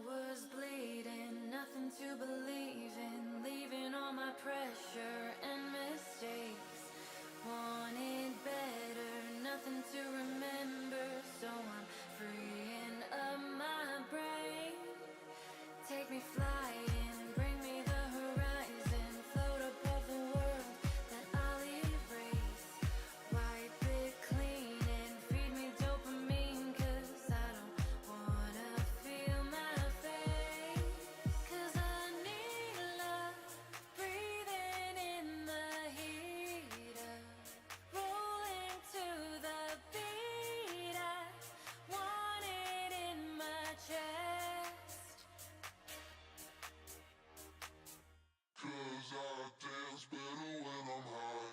was bleeding, nothing to believe in, leaving all my pressure and mistakes. Wanted better, nothing to remember, so I'm freeing up my brain. Take me flying, bring me the horizon, float above the world that I'll erase. Wipe it clean and feed me dopamine, 'cause I don't wanna feel my face. 'Cause I need love, breathing in the heat of rolling to the beat. I want it in my chest. 'Cause I dance better when I'm high.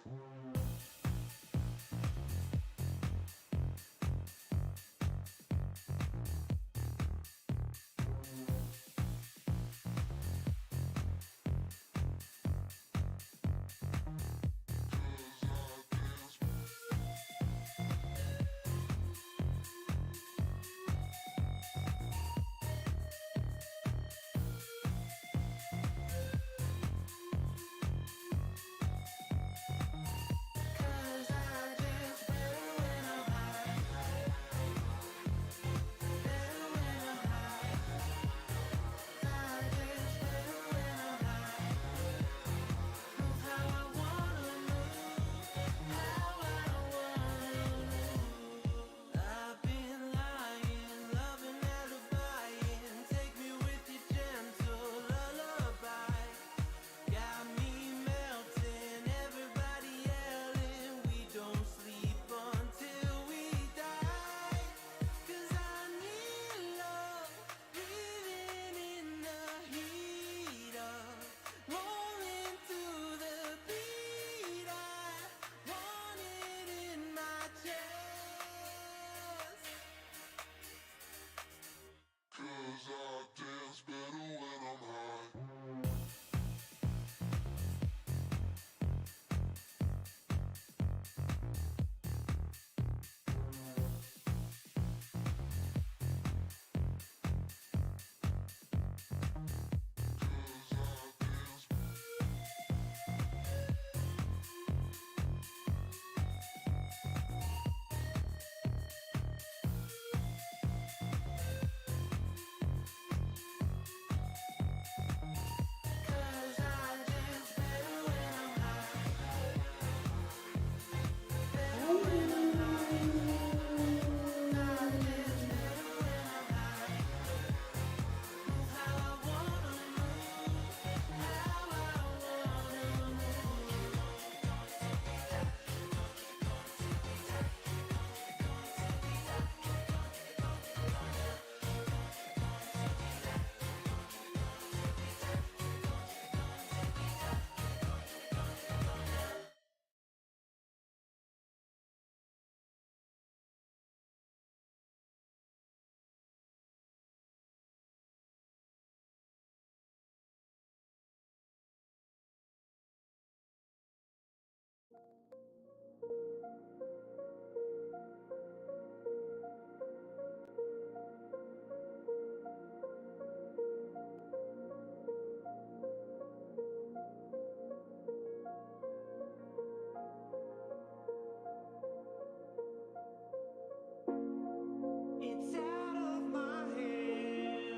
It's out of my hand,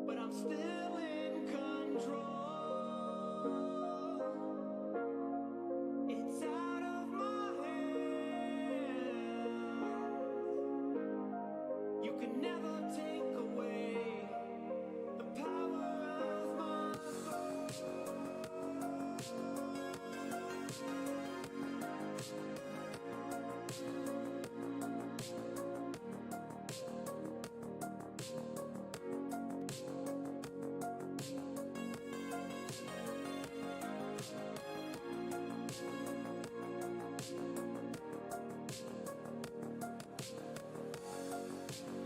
but I'm still in control. It's out of my hands. You can never take away the power of my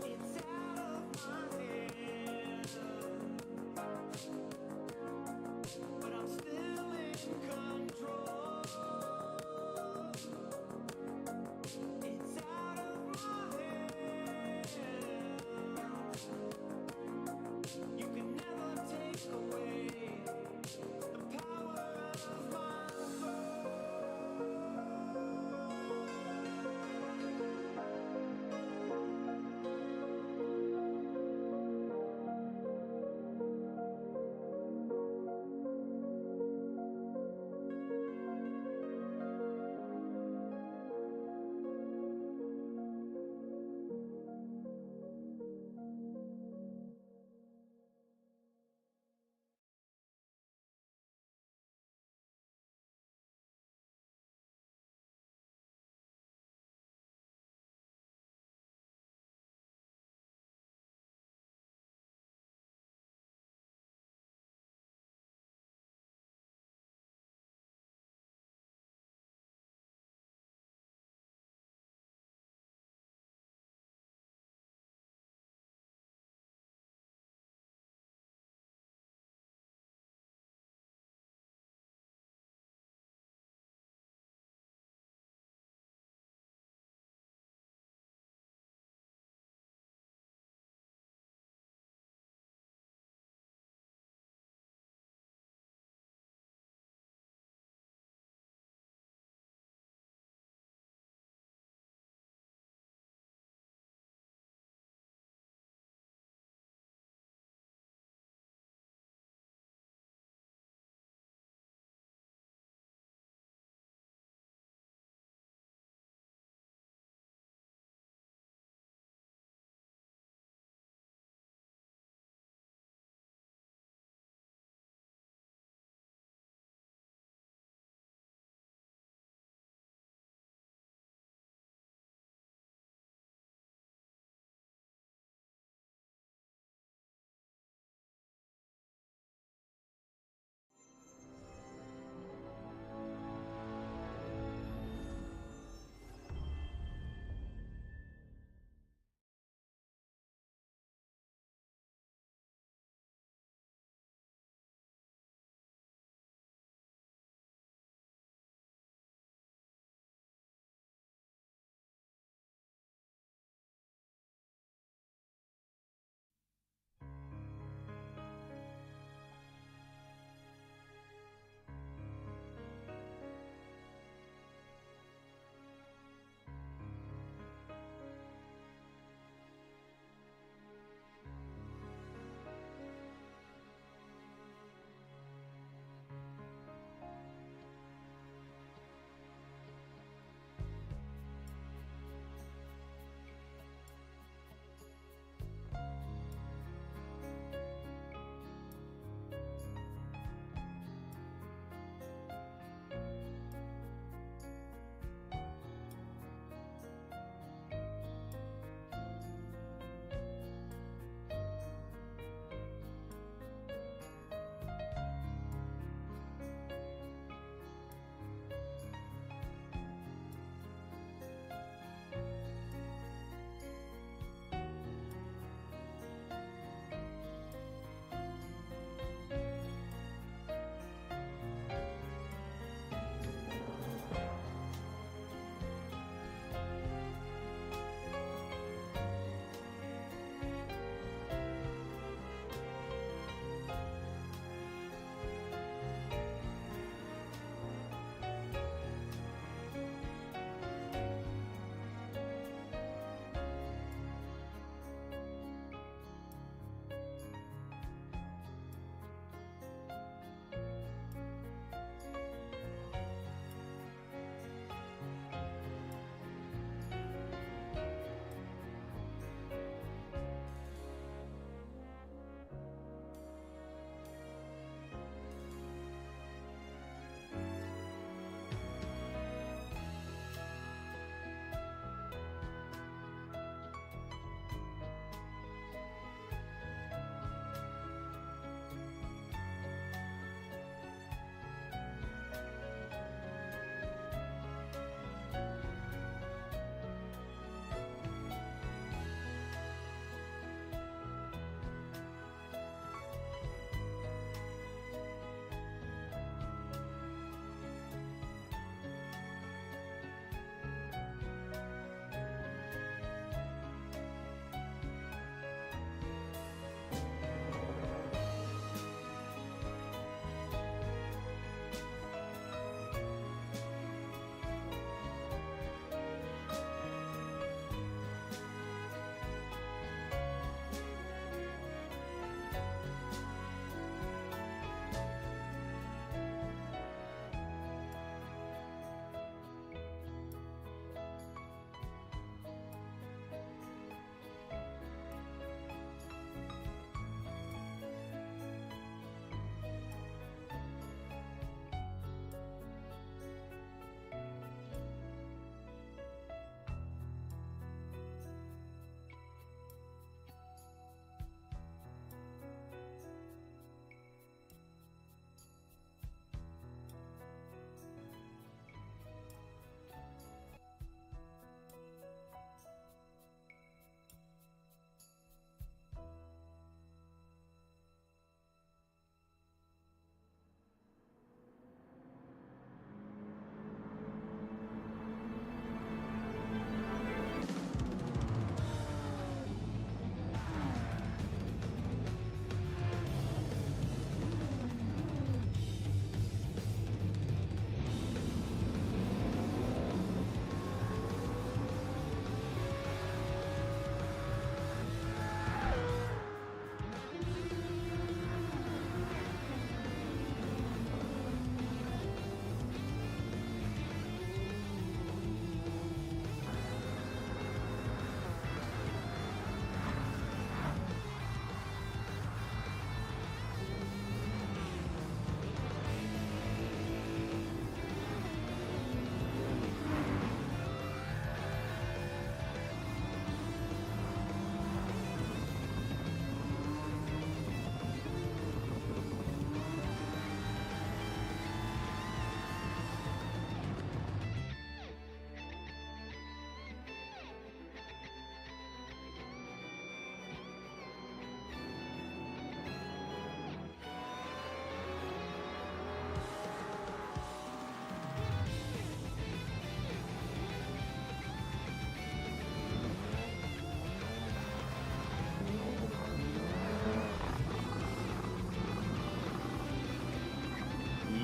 It's out of my hands, but I'm still in control. It's out of my hands.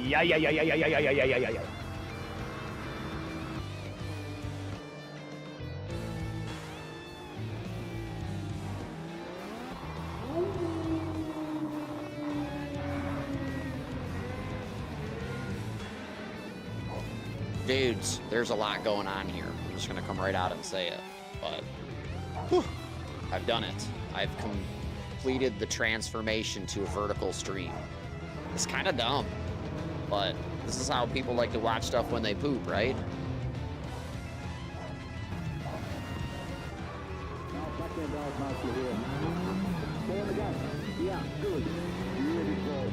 Yeah, yeah, yeah, yeah, yeah, yeah, yeah, yeah, yeah, yeah, yeah. Dudes, there's a lot going on here. I'm just gonna come right out and say it. But, whew, I've done it. I've completed the transformation to a vertical stream. It's kind of dumb, but this is how people like to watch stuff when they poop, right? Yeah, good. Really good.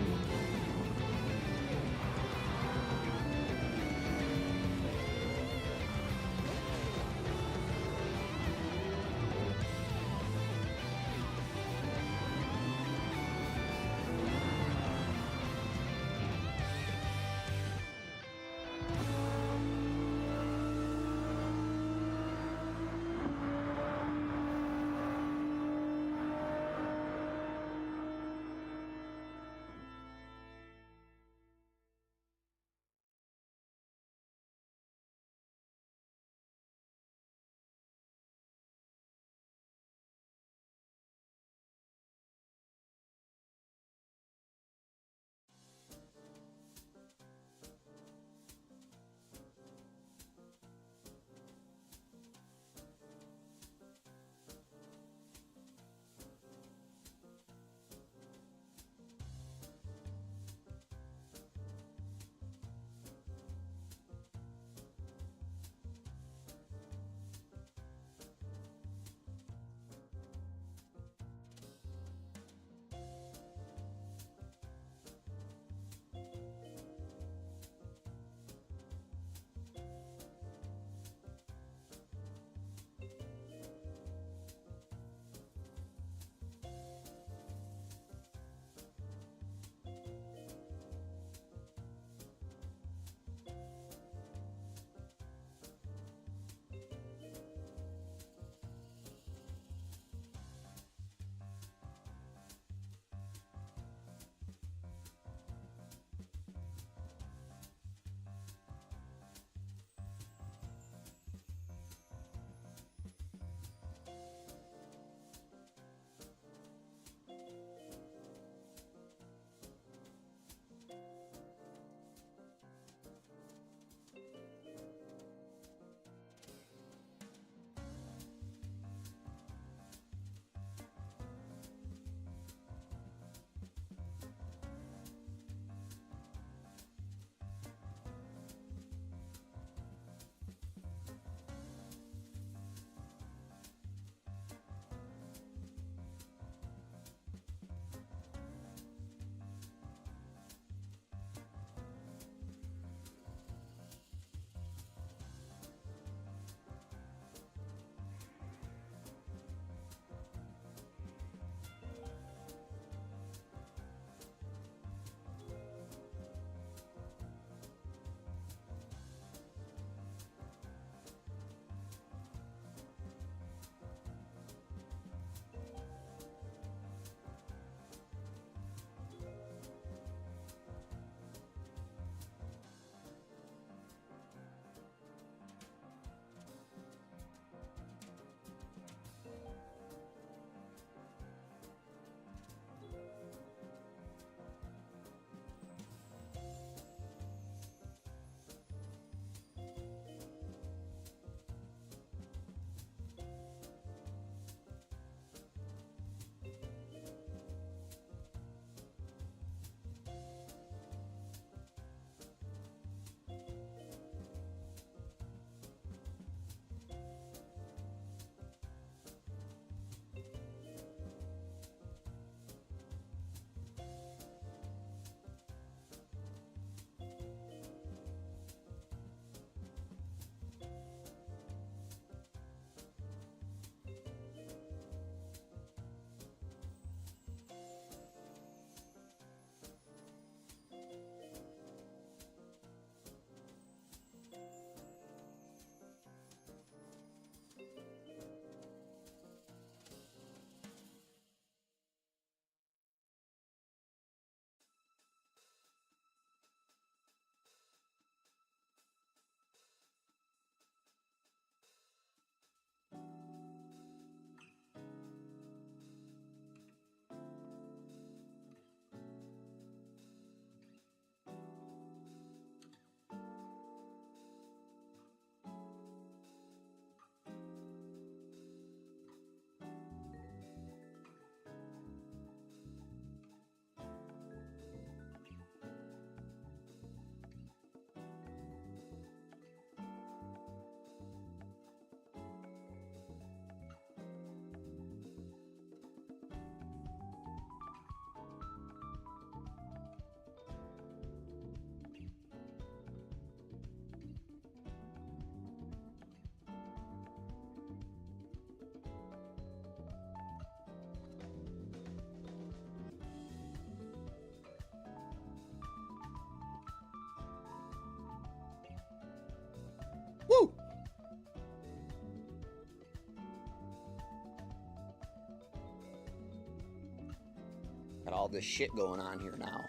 Got all this shit going on here now.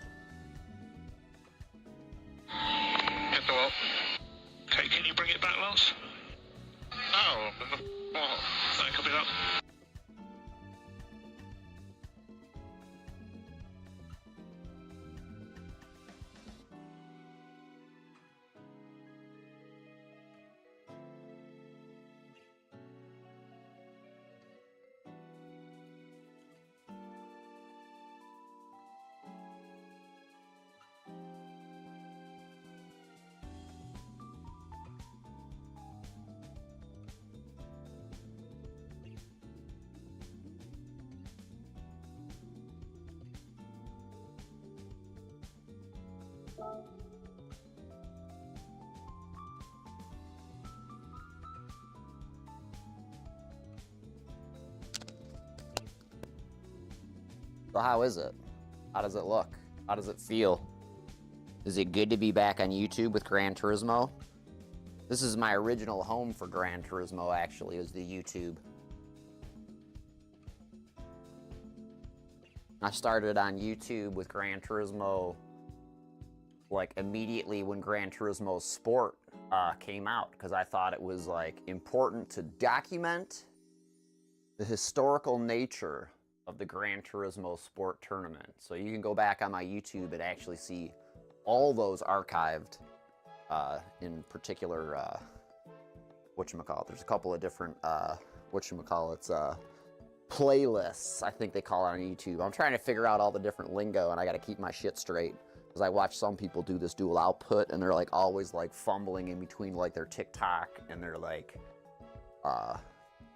Get the what? Okay, can you bring it back, Lance? Oh, what? That could be that. So how is it? How does it look? How does it feel? Is it good to be back on YouTube with Gran Turismo? This is my original home for Gran Turismo, actually, is the YouTube. I started on YouTube with Gran Turismo, like, immediately when Gran Turismo Sport came out, because I thought it was, like, important to document the historical nature of the Gran Turismo Sport tournament. So you can go back on my YouTube and actually see all those archived, in particular, whatchamacallit. There's a couple of different, playlists, I think they call it on YouTube. I'm trying to figure out all the different lingo, and I gotta keep my shit straight. Because I watch some people do this dual output, and they're like always like fumbling in between like their TikTok and their like,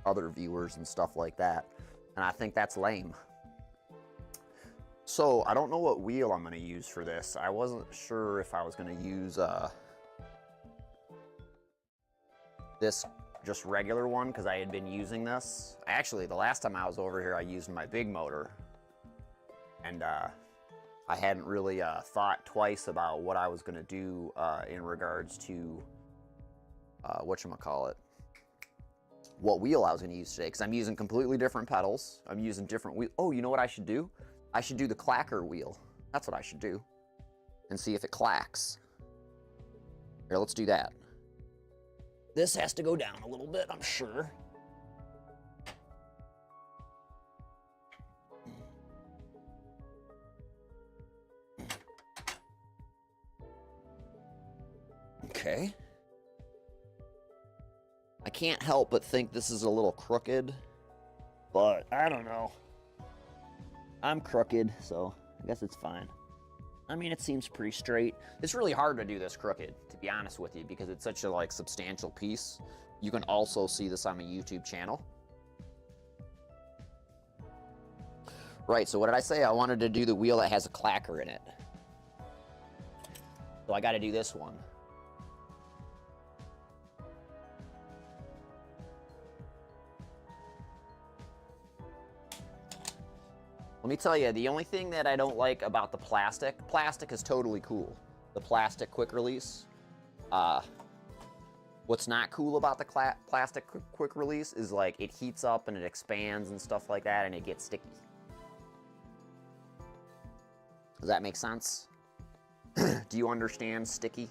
other viewers and stuff like that. And I think that's lame. So I don't know what wheel I'm gonna use for this. I wasn't sure if I was gonna use this just regular one, because I had been using this. Actually, the last time I was over here, I used my big motor. And I hadn't really thought twice about what I was gonna do in regards to, what wheel I was gonna use today, because I'm using completely different pedals. I'm using different wheel. Oh, you know what I should do? I should do the clacker wheel. That's what I should do. And see if it clacks. Here, let's do that. This has to go down a little bit, I'm sure. Okay. I can't help but think this is a little crooked, but I don't know. I'm crooked, so I guess it's fine. I mean, it seems pretty straight. It's really hard to do this crooked, to be honest with you, because it's such a like substantial piece. You can also see this on my YouTube channel. Right, so what did I say? I wanted to do the wheel that has a clacker in it. So I got to do this one. Let me tell you, the only thing that I don't like about the plastic is totally cool. The plastic quick release. What's not cool about the plastic quick release is like it heats up and it expands and stuff like that, and it gets sticky. Does that make sense? Do you understand sticky?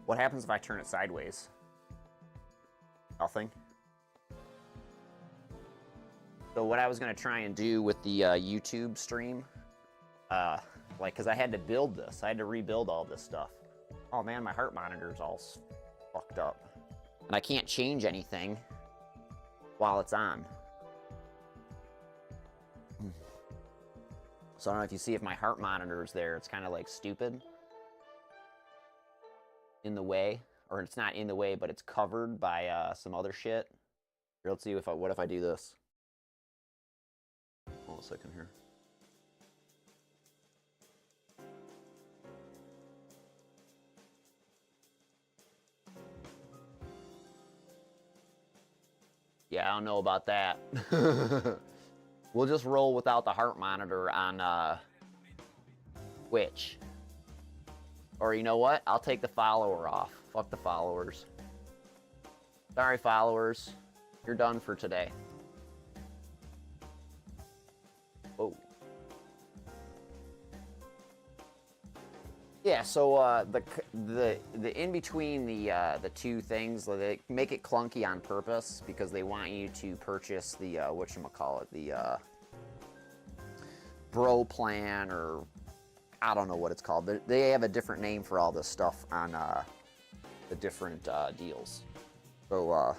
What happens if I turn it sideways? Nothing. So what I was gonna try and do with the YouTube stream, like, cause I had to build this. I had to rebuild all this stuff. Oh man, my heart monitor's all fucked up. And I can't change anything while it's on. So I don't know if you see if my heart monitor is there. It's kind of like stupid. In the way. Or it's not in the way, but it's covered by some other shit. Here, let's see if what if I do this. Hold on a second here. Yeah, I don't know about that. We'll just roll without the heart monitor on Twitch. Or you know what? I'll take the follower off. Fuck the followers. Sorry, followers. You're done for today. Oh. Yeah, so the in between the two things, they make it clunky on purpose because they want you to purchase the whatchamacallit, the bro plan, or I don't know what it's called. They have a different name for all this stuff on the different deals. So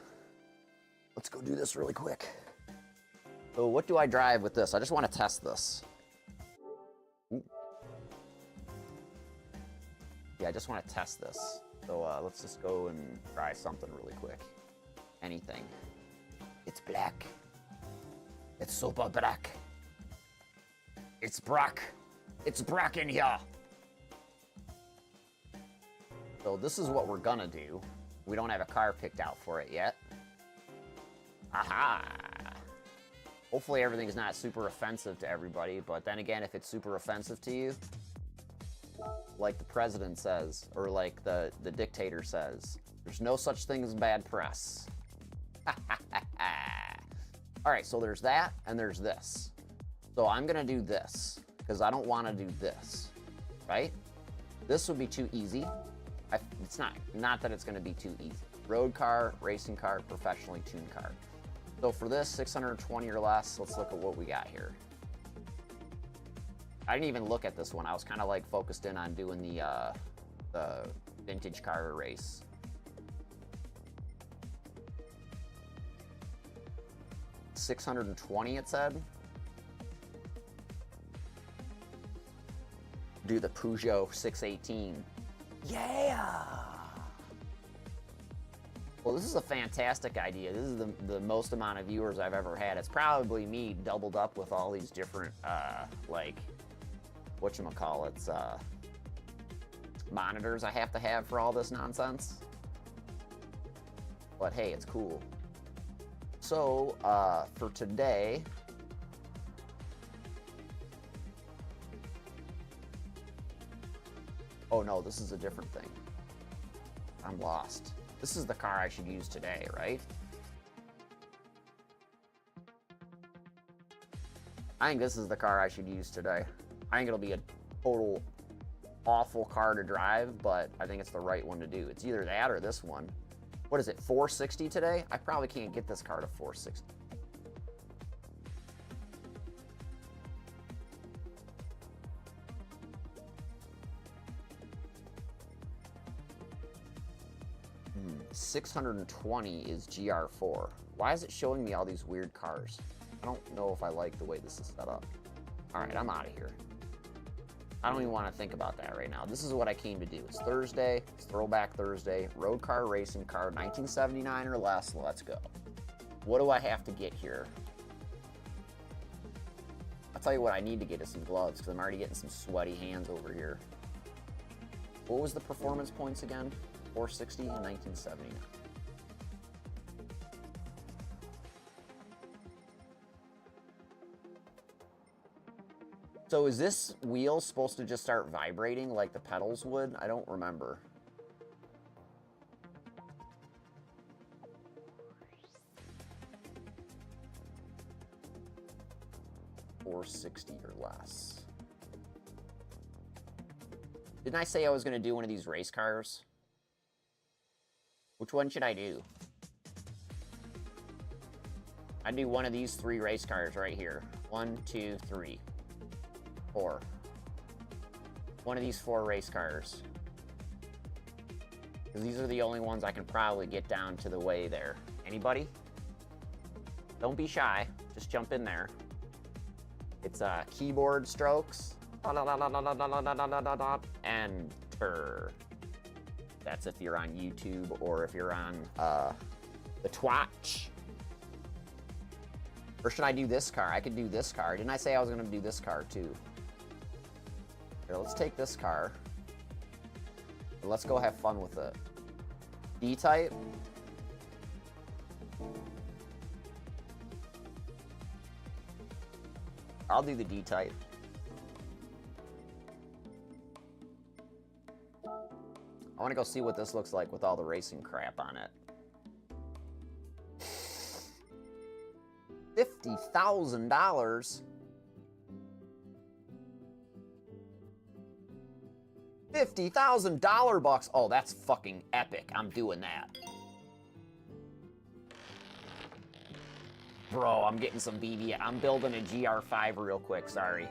let's go do this really quick. So what do I drive with this? I just want to test this. Ooh. Yeah, I just want to test this. So let's just go and try something really quick. Anything. It's black. It's super black. It's brack. It's brack in here. So this is what we're gonna do. We don't have a car picked out for it yet. Aha! Hopefully everything's not super offensive to everybody, but then again, if it's super offensive to you, like the president says, or like the dictator says, there's no such thing as bad press. Alright, so there's that, and there's this. So I'm gonna do this, because I don't want to do this, right? This would be too easy. It's not that it's gonna be too easy. Road car, racing car, professionally tuned car. So for this, 620 or less, let's look at what we got here. I didn't even look at this one. I was kind of like focused in on doing the vintage car race. $620 it said. Do the Peugeot 618. Yeah! Well, this is a fantastic idea. This is the most amount of viewers I've ever had. It's probably me doubled up with all these different, like, whatchamacallits, monitors I have to have for all this nonsense. But hey, it's cool. So, for today, oh no, this is a different thing. I'm lost. This is the car I should use today, right? I think this is the car I should use today. I think it'll be a total awful car to drive, but I think it's the right one to do. It's either that or this one. What is it, 460 today? I probably can't get this car to 460. $620 is GR4. Why is it showing me all these weird cars? I don't know if I like the way this is set up. All right, I'm out of here. I don't even want to think about that right now. This is what I came to do. It's Thursday. It's Throwback Thursday. Road car, racing car, 1979 or less. Let's go. What do I have to get here? I'll tell you what I need to get is some gloves because I'm already getting some sweaty hands over here. What was the performance points again? 460 and 1979. So is this wheel supposed to just start vibrating like the pedals would? I don't remember. $460 or less. Didn't I say I was going to do one of these race cars? Which one should I do? I'd do one of these 3 race cars right here. 1, 2, 3, 4. One of these 4 race cars. Because these are the only ones I can probably get down to the way there. Anybody? Don't be shy. Just jump in there. It's keyboard strokes. Enter. That's if you're on YouTube or if you're on the Twitch. Or should I do this car? I could do this car. Didn't I say I was going to do this car too? Here, let's take this car. And let's go have fun with it. D-type. I'll do the D-type. I want to go see what this looks like with all the racing crap on it. $50,000? $50,000 bucks. Oh, that's fucking epic. I'm doing that. Bro, I'm getting some BB. I'm building a GR5 real quick, sorry.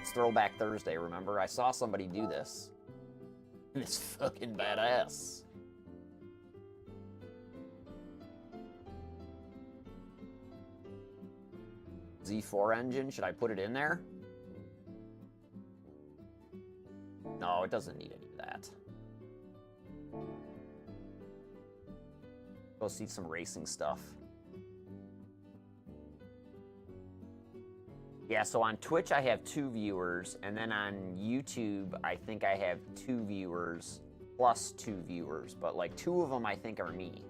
It's Throwback Thursday, remember? I saw somebody do this. And it's fucking badass. Z4 engine, should I put it in there? No, it doesn't need any of that. Go see some racing stuff. Yeah, so on Twitch I have 2 viewers, and then on YouTube I think I have 2 viewers plus 2 viewers, but like 2 of them I think are me.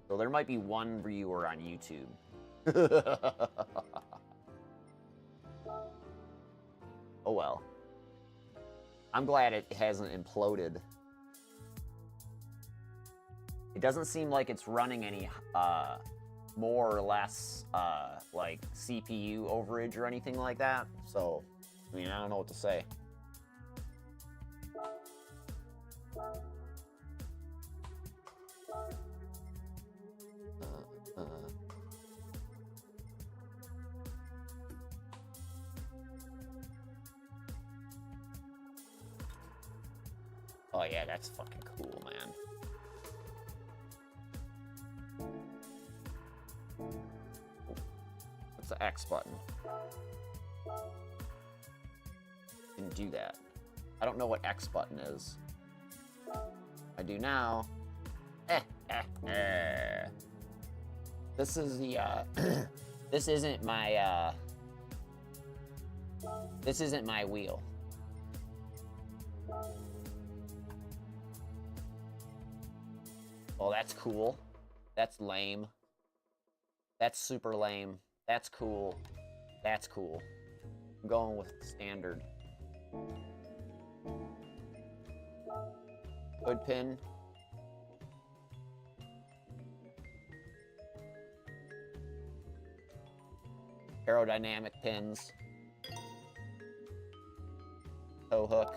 So there might be 1 viewer on YouTube. Oh well. I'm glad it hasn't imploded. It doesn't seem like it's running any more or less like CPU overage or anything like that. So, I mean, I don't know what to say. Oh yeah, that's fucking cool, man. What's the X button? Didn't do that. I don't know what X button is. I do now. This is the this isn't my this isn't my wheel. Oh, that's cool. That's lame. That's super lame. That's cool. That's cool. I'm going with standard. Hood pin. Aerodynamic pins. Tow hook.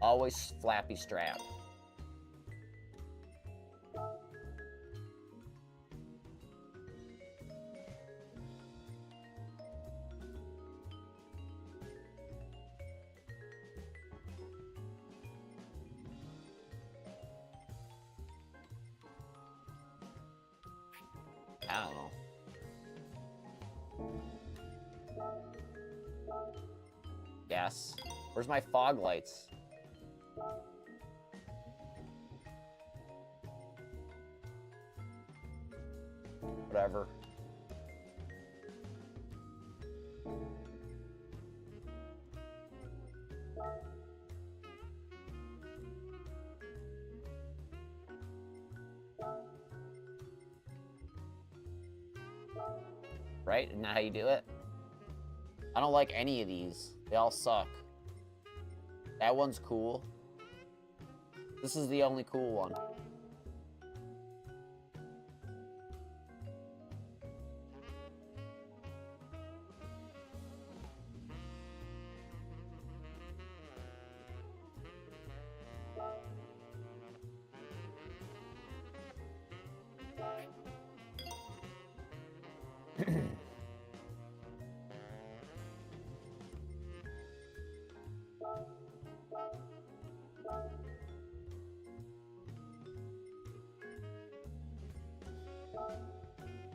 Always flappy strap. I don't know. Yes. Where's my fog lights? Whatever. Right? Isn't that how you do it? I don't like any of these. They all suck. That one's cool. This is the only cool one.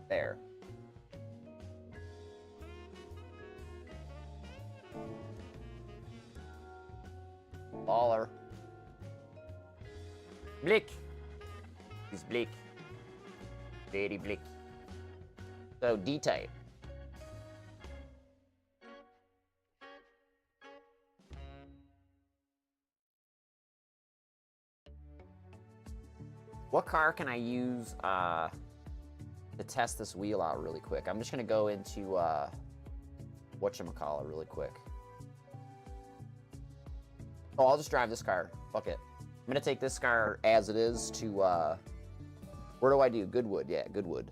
There. Baller. Blick. He's blick. Very blick. So, D-type. What car can I use to test this wheel out really quick? I'm just gonna go into whatchamacallit really quick. Oh, I'll just drive this car. Fuck it. I'm gonna take this car as it is to where do I do? Goodwood, yeah, Goodwood.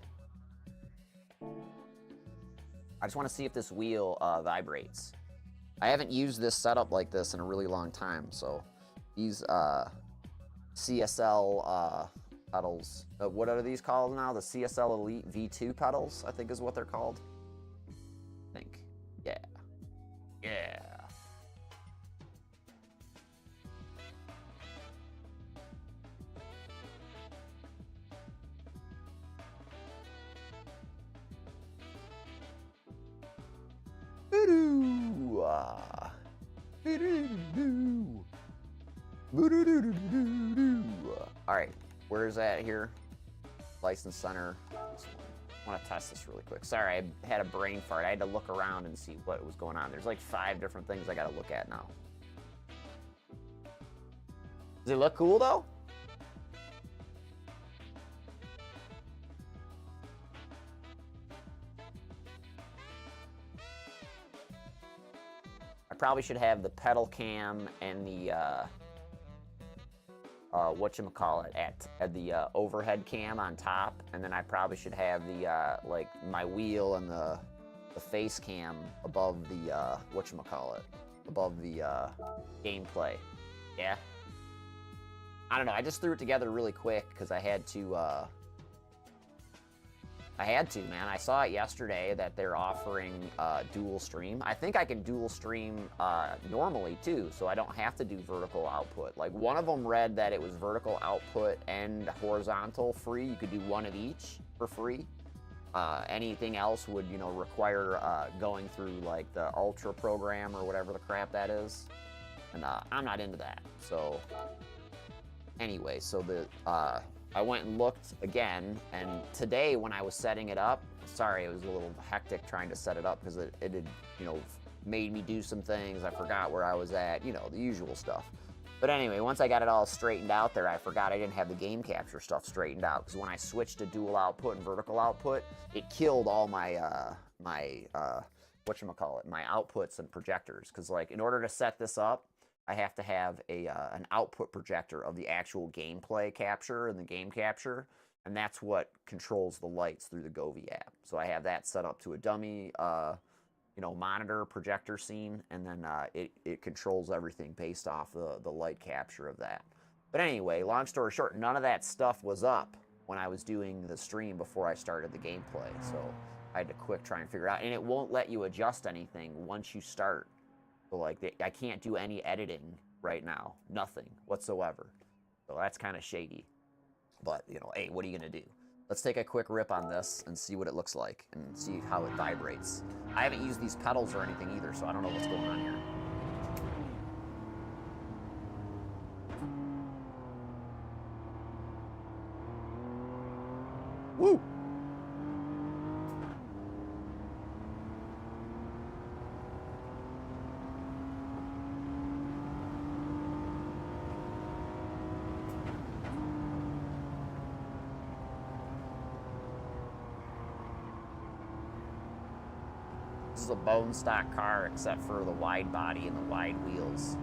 I just want to see if this wheel vibrates. I haven't used this setup like this in a really long time, so these CSL pedals, what are these called now? The CSL Elite V2 pedals, I think is what they're called. I think. Yeah. Yeah. All right, where's that here? License center. I want to test this really quick. Sorry, I had a brain fart. I had to look around and see what was going on. There's like 5 different things I got to look at now. Does it look cool though? I probably should have the pedal cam and the whatchamacallit at the overhead cam on top, and then I probably should have the like my wheel and the face cam above the whatchamacallit, above the gameplay. Yeah. I don't know. I just threw it together really quick because I had to. Man. I saw it yesterday that they're offering dual stream. I think I can dual stream normally too, so I don't have to do vertical output. Like one of them read that it was vertical output and horizontal free. You could do one of each for free. Anything else would, you know, require going through like the Ultra program or whatever the crap that is, and I'm not into that. So anyway, so the I went and looked again, and today when I was setting it up, sorry, it was a little hectic trying to set it up because it had, you know, made me do some things. I forgot where I was at, you know, the usual stuff. But anyway, once I got it all straightened out there, I forgot I didn't have the game capture stuff straightened out, because when I switched to dual output and vertical output, it killed all my my outputs and projectors. Because like in order to set this up, I have to have an output projector of the actual gameplay capture and the game capture, and that's what controls the lights through the Govee app. So I have that set up to a dummy, you know, monitor projector scene, and then it controls everything based off the light capture of that. But anyway, long story short, none of that stuff was up when I was doing the stream before I started the gameplay. So I had to quick try and figure it out, and it won't let you adjust anything once you start. So like I can't do any editing right now, nothing whatsoever. So that's kind of shady. But you know, hey, what are you gonna do? Let's take a quick rip on this and see what it looks like and see how it vibrates. I haven't used these pedals or anything either, so I don't know what's going on here. Woo! This is a bone stock car except for the wide body and the wide wheels.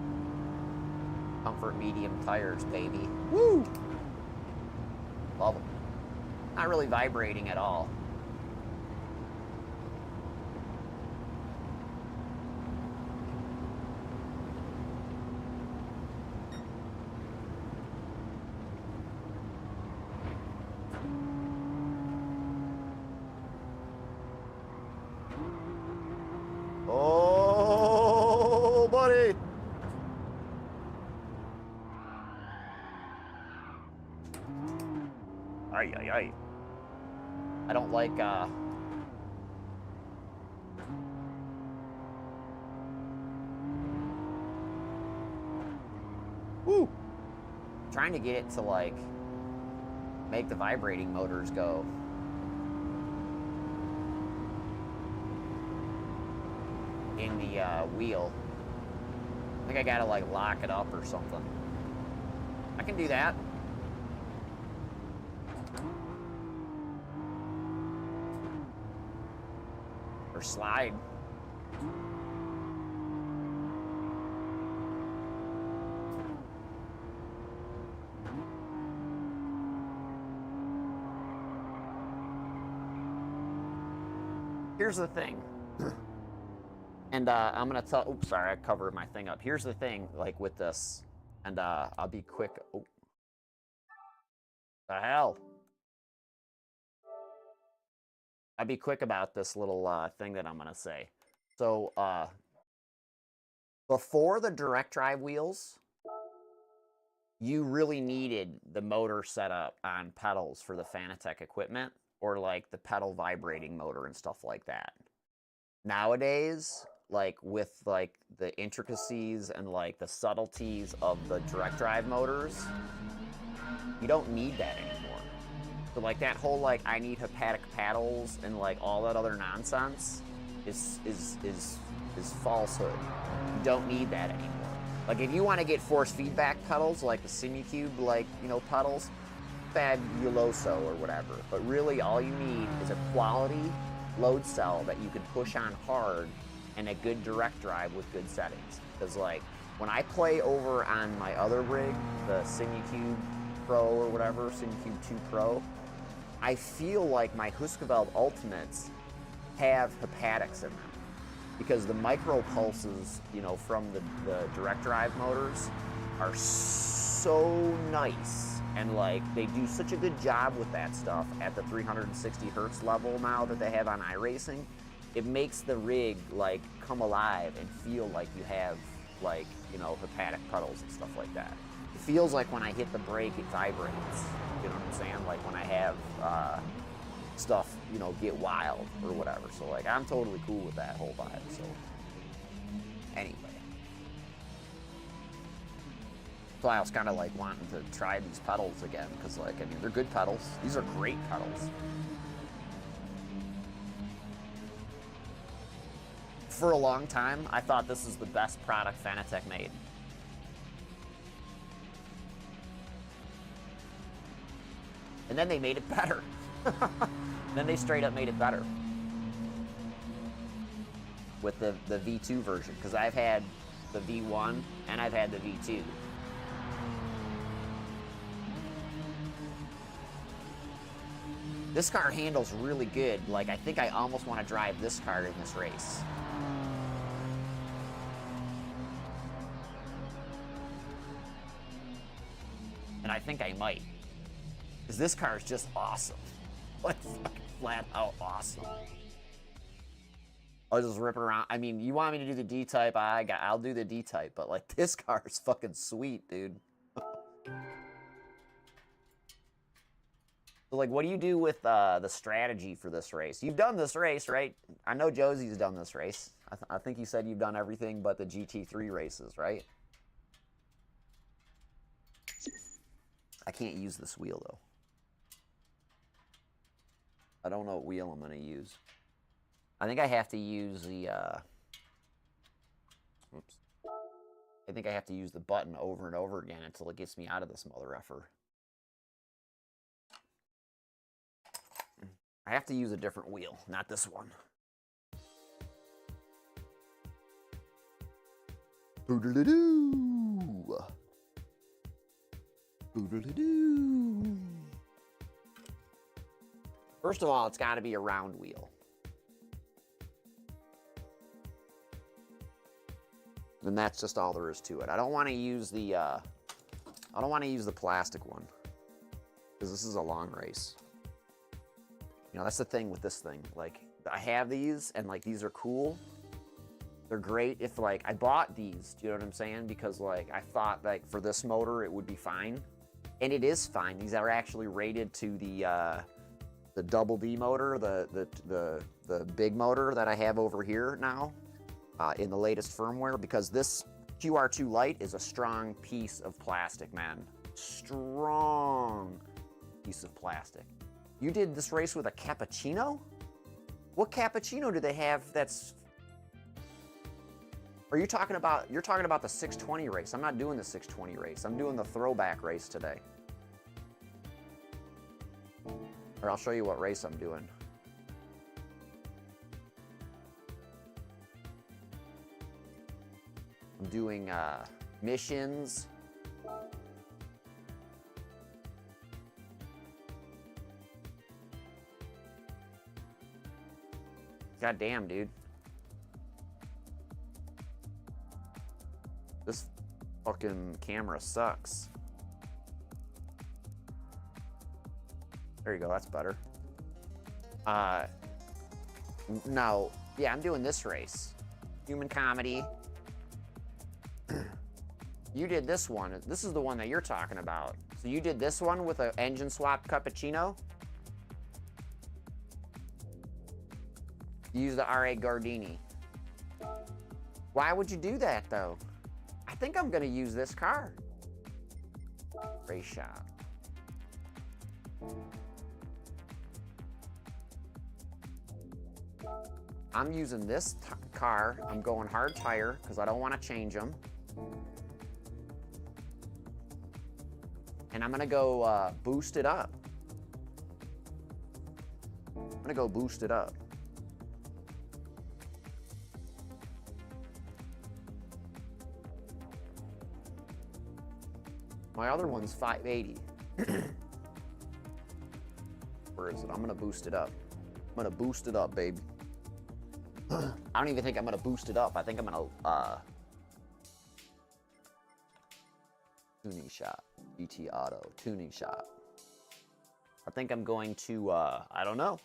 Comfort medium tires, baby. Woo! Love them. Not really vibrating at all. Oh, buddy! Ay, ay, ay. I don't like, woo! Trying to get it to, like, make the vibrating motors go. In the wheel. I think I gotta like lock it up or something. I can do that. Or slide. Here's the thing. And I'm gonna tell. Oops, sorry, I covered my thing up. Here's the thing, like with this, and I'll be quick. Oh, the hell! I'll be quick about this little thing that I'm gonna say. So before the direct drive wheels, you really needed the motor set up on pedals for the Fanatec equipment, or like the pedal vibrating motor and stuff like that. Nowadays, like with like the intricacies and like the subtleties of the direct drive motors, you don't need that anymore. So like that whole like I need hepatic paddles and like all that other nonsense is falsehood. You don't need that anymore. Like if you want to get force feedback pedals like the SimuCube, like, you know, pedals, fabuloso or whatever. But really all you need is a quality load cell that you can push on hard and a good direct drive with good settings. Because like when I play over on my other rig, the SimuCube Pro or whatever, SimuCube 2 Pro, I feel like my Husqvarna Ultimates have hepatics in them. Because the micro pulses, you know, from the direct drive motors are so nice. And like they do such a good job with that stuff at the 360 hertz level now that they have on iRacing. It makes the rig like come alive and feel like you have like, you know, hepatic pedals and stuff like that. It feels like when I hit the brake, it vibrates. You know what I'm saying? Like when I have stuff, you know, get wild or whatever. So like I'm totally cool with that whole vibe. So anyway. So I was kind of like wanting to try these pedals again because like, I mean, they're good pedals. These are great pedals. For a long time, I thought this is the best product Fanatec made. And then they made it better. Then they straight up made it better with the V2 version, because I've had the V1 and I've had the V2. This car handles really good. Like, I think I almost want to drive this car in this race. And I think I might. Because this car is just awesome. Like, fucking flat out awesome. I'll just rip it around. I mean, you want me to do the D-Type? I'll do the D-Type. But, like, this car is fucking sweet, dude. So, like, what do you do with the strategy for this race? You've done this race, right? I know Josie's done this race. I think you said you've done everything but the GT3 races, right? I can't use this wheel, though. I don't know what wheel I'm going to use. I think I have to use the... oops. I think I have to use the button over and over again until it gets me out of this mother effer. I have to use a different wheel, not this one. Boodle-doo. Boodle-doo. First of all, it's got to be a round wheel. And that's just all there is to it. I don't want to use the plastic one, because this is a long race. You know, that's the thing with this thing. Like, I have these, and like these are cool. They're great if like I bought these. Do you know what I'm saying? Because like I thought like for this motor it would be fine, and it is fine. These are actually rated to the double D motor, the big motor that I have over here now in the latest firmware, because this QR2 Lite is a strong piece of plastic, man. Strong piece of plastic. You did this race with a cappuccino? What cappuccino do they have that's... Are you talking about... You're talking about the 620 race. I'm not doing the 620 race. I'm doing the throwback race today. Or I'll show you what race I'm doing. I'm doing missions. God damn, dude. Fucking camera sucks. There you go, that's better. No, yeah, I'm doing this race. Human comedy. You did this one. This is the one that you're talking about. So you did this one with an engine swap cappuccino? You use the R8 Gardini. Why would you do that though? I think I'm gonna use this car. Race shop. I'm using this car. I'm going hard tire because I don't want to change them. And I'm gonna go boost it up. I'm gonna go boost it up. My other one's 580. Where is it? I'm gonna boost it up. I'm gonna boost it up, baby. I don't even think I'm gonna boost it up. I think I'm gonna tuning shop. GT Auto tuning shop. I think I'm going to I don't know.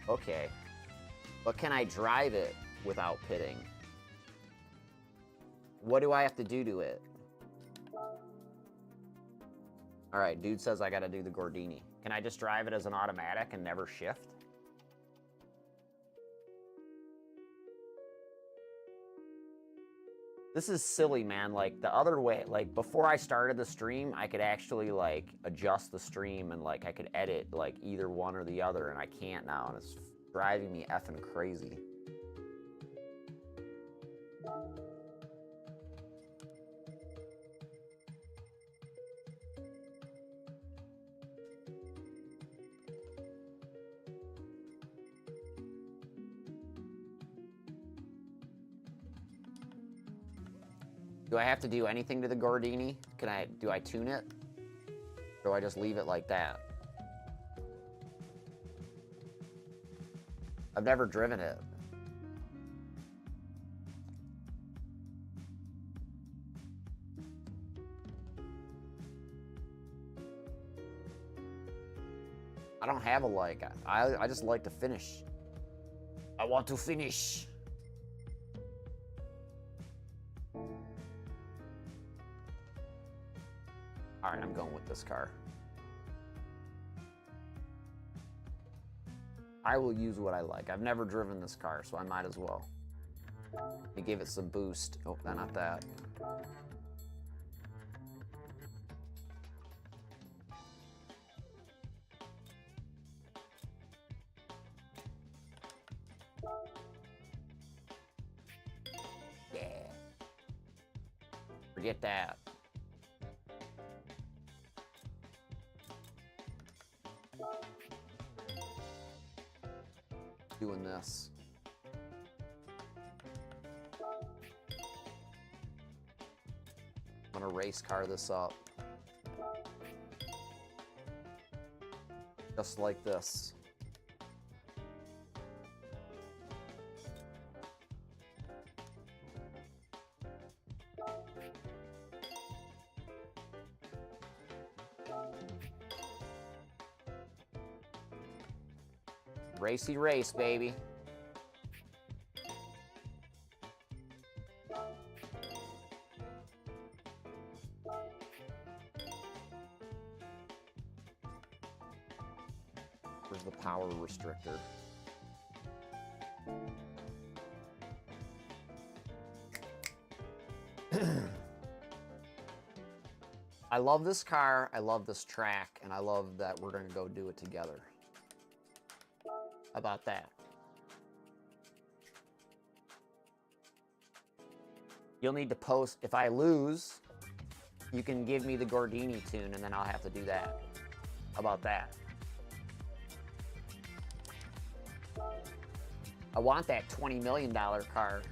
Okay. But can I drive it without pitting? What do I have to do to it? All right, dude says I gotta do the Gordini. Can I just drive it as an automatic and never shift? This is silly, man. Like the other way, like before I started the stream, I could actually like adjust the stream and like I could edit like either one or the other, and I can't now, and it's driving me effing crazy. Do I have to do anything to the Gordini? Do I tune it? Or do I just leave it like that? I've never driven it. I don't have a like. I just like to finish. I want to finish. All right, I'm going with this car. I will use what I like. I've never driven this car, so I might as well. It gave it some boost. Oh, not that. Yeah. Forget that. Doing this. I'm gonna race car this up. Just like this. Racy race, baby. Where's the power restrictor? I love this car, I love this track, and I love that we're gonna go do it together. How about that? You'll need to post, if I lose, you can give me the Gordini tune and then I'll have to do that. How about that? I want that $20 million car.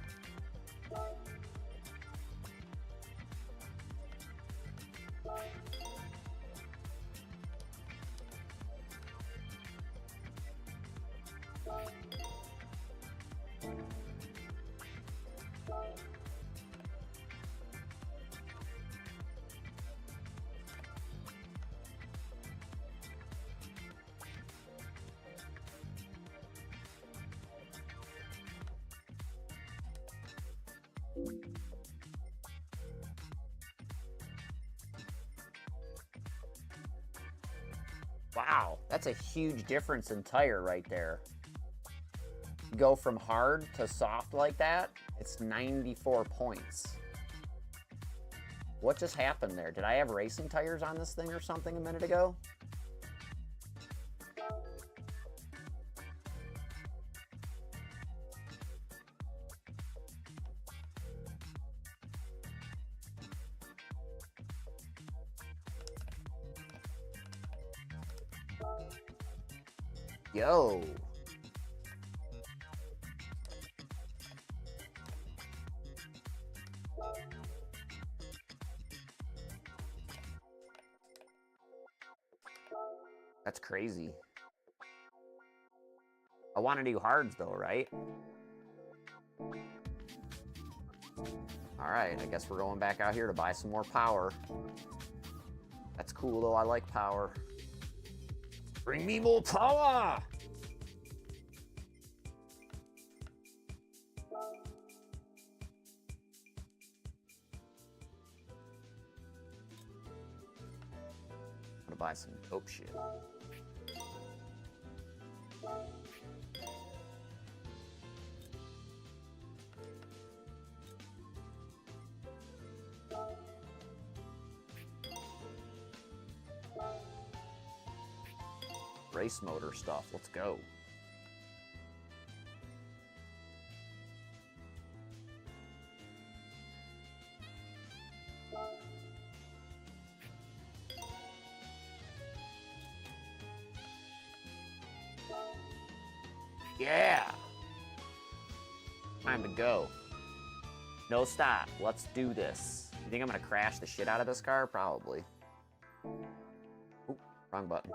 Wow, that's a huge difference in tire right there. Go from hard to soft like that, it's 94 points. What just happened there? Did I have racing tires on this thing or something a minute ago? Yo. That's crazy. I want to do hards though, right? All right, I guess we're going back out here to buy some more power. That's cool though, I like power. Bring me more power! I'm gonna buy some dope shit. Race motor stuff, let's go. Yeah! Time to go. No stop, let's do this. You think I'm gonna crash the shit out of this car? Probably. Oop, wrong button.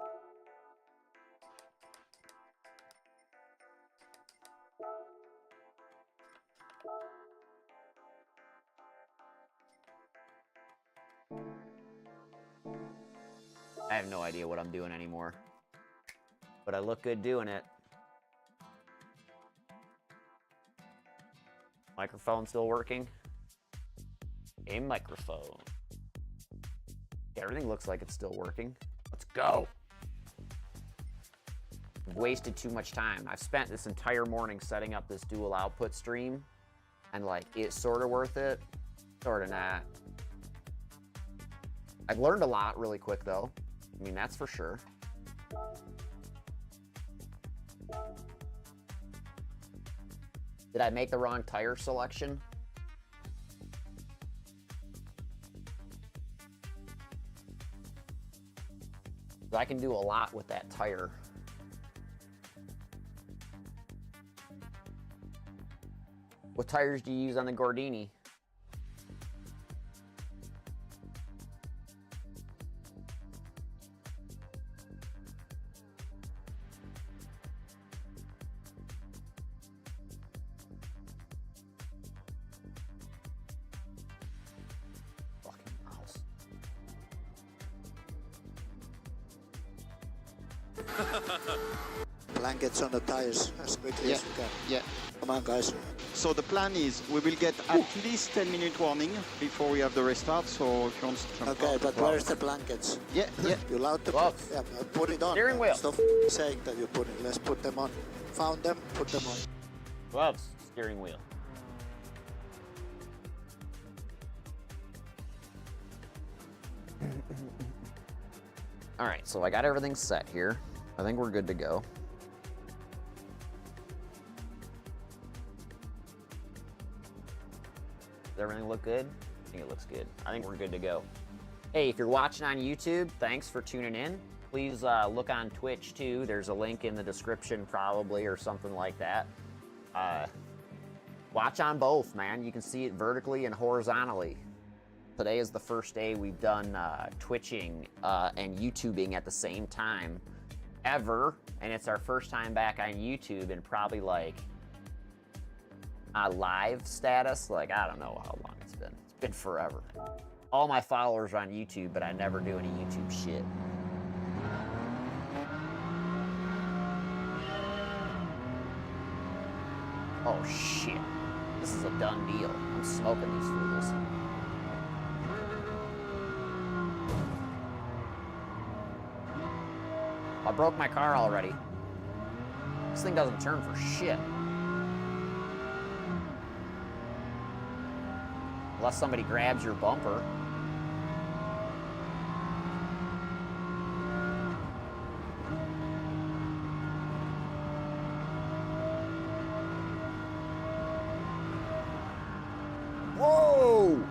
I have no idea what I'm doing anymore. But I look good doing it. Microphone still working? A microphone. Everything looks like it's still working. Let's go. I've wasted too much time. I've spent this entire morning setting up this dual output stream, and like, it's sort of worth it, sort of not. I've learned a lot really quick though. I mean, that's for sure. Did I make the wrong tire selection? I can do a lot with that tire. What tires do you use on the Gordini? Blankets on the tires as quickly as we can. Yeah. Come on, guys. So the plan is we will get at least 10-minute warning before we have the restart. So if you want to jump Okay, out, but where's the blankets? Yeah, yeah. You allowed to Gloves. yeah, put it on. Steering wheel. Stop saying that you put it. Let's put them on. Found them, put them on. Gloves, steering wheel. All right, so I got everything set here. I think we're good to go. Does everything look good? I think it looks good. I think we're good to go. Hey, if you're watching on YouTube, thanks for tuning in. Please look on Twitch too. There's a link in the description probably or something like that. Watch on both, man. You can see it vertically and horizontally. Today is the first day we've done Twitching and YouTubing at the same time ever, and it's our first time back on YouTube in probably like live status. Like, I don't know how long it's been. It's been forever. All my followers are on YouTube, but I never do any YouTube shit. Oh shit. This is a done deal. I'm smoking these fools. I broke my car already. This thing doesn't turn for shit. Unless somebody grabs your bumper. Whoa!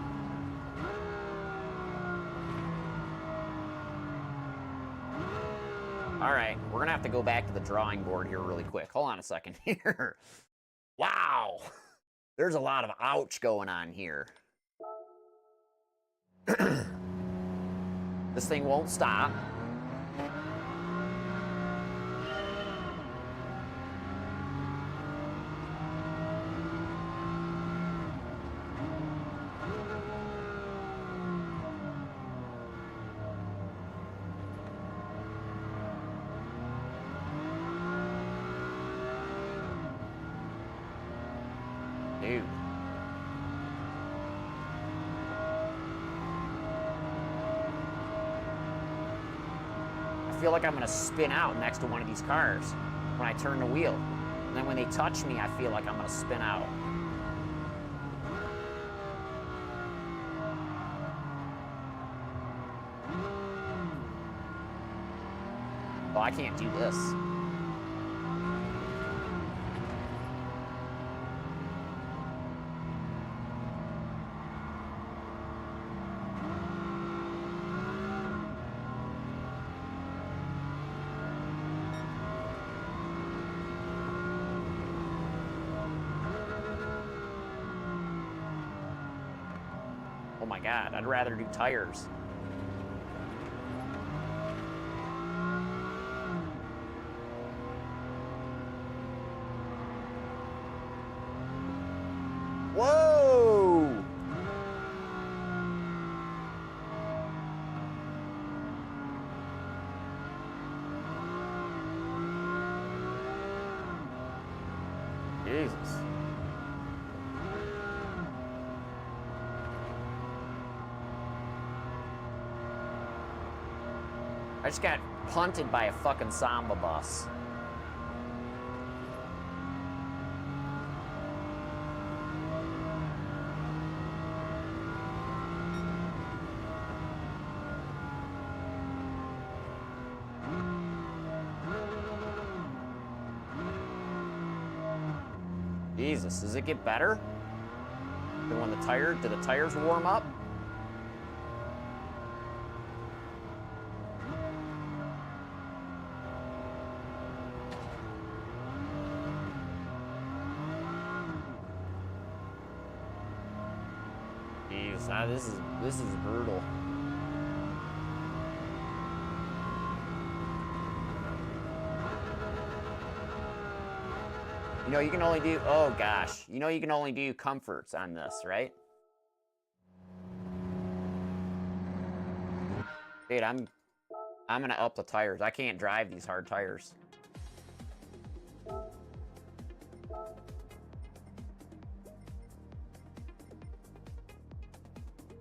All right, we're gonna have to go back to the drawing board here really quick. Hold on a second here. Wow, there's a lot of ouch going on here. This thing won't stop. Dude. I feel like I'm gonna spin out next to one of these cars when I turn the wheel. And then when they touch me, I feel like I'm gonna spin out. Oh, I can't do this. Oh my God, I'd rather do tires. Whoa! Jesus. I just got punted by a fucking Samba bus. Jesus, does it get better? Then when do the tires warm up? Jeez, this is brutal. You know, you can only do, oh gosh, you know you can only do comforts on this, right? Dude, I'm gonna up the tires. I can't drive these hard tires.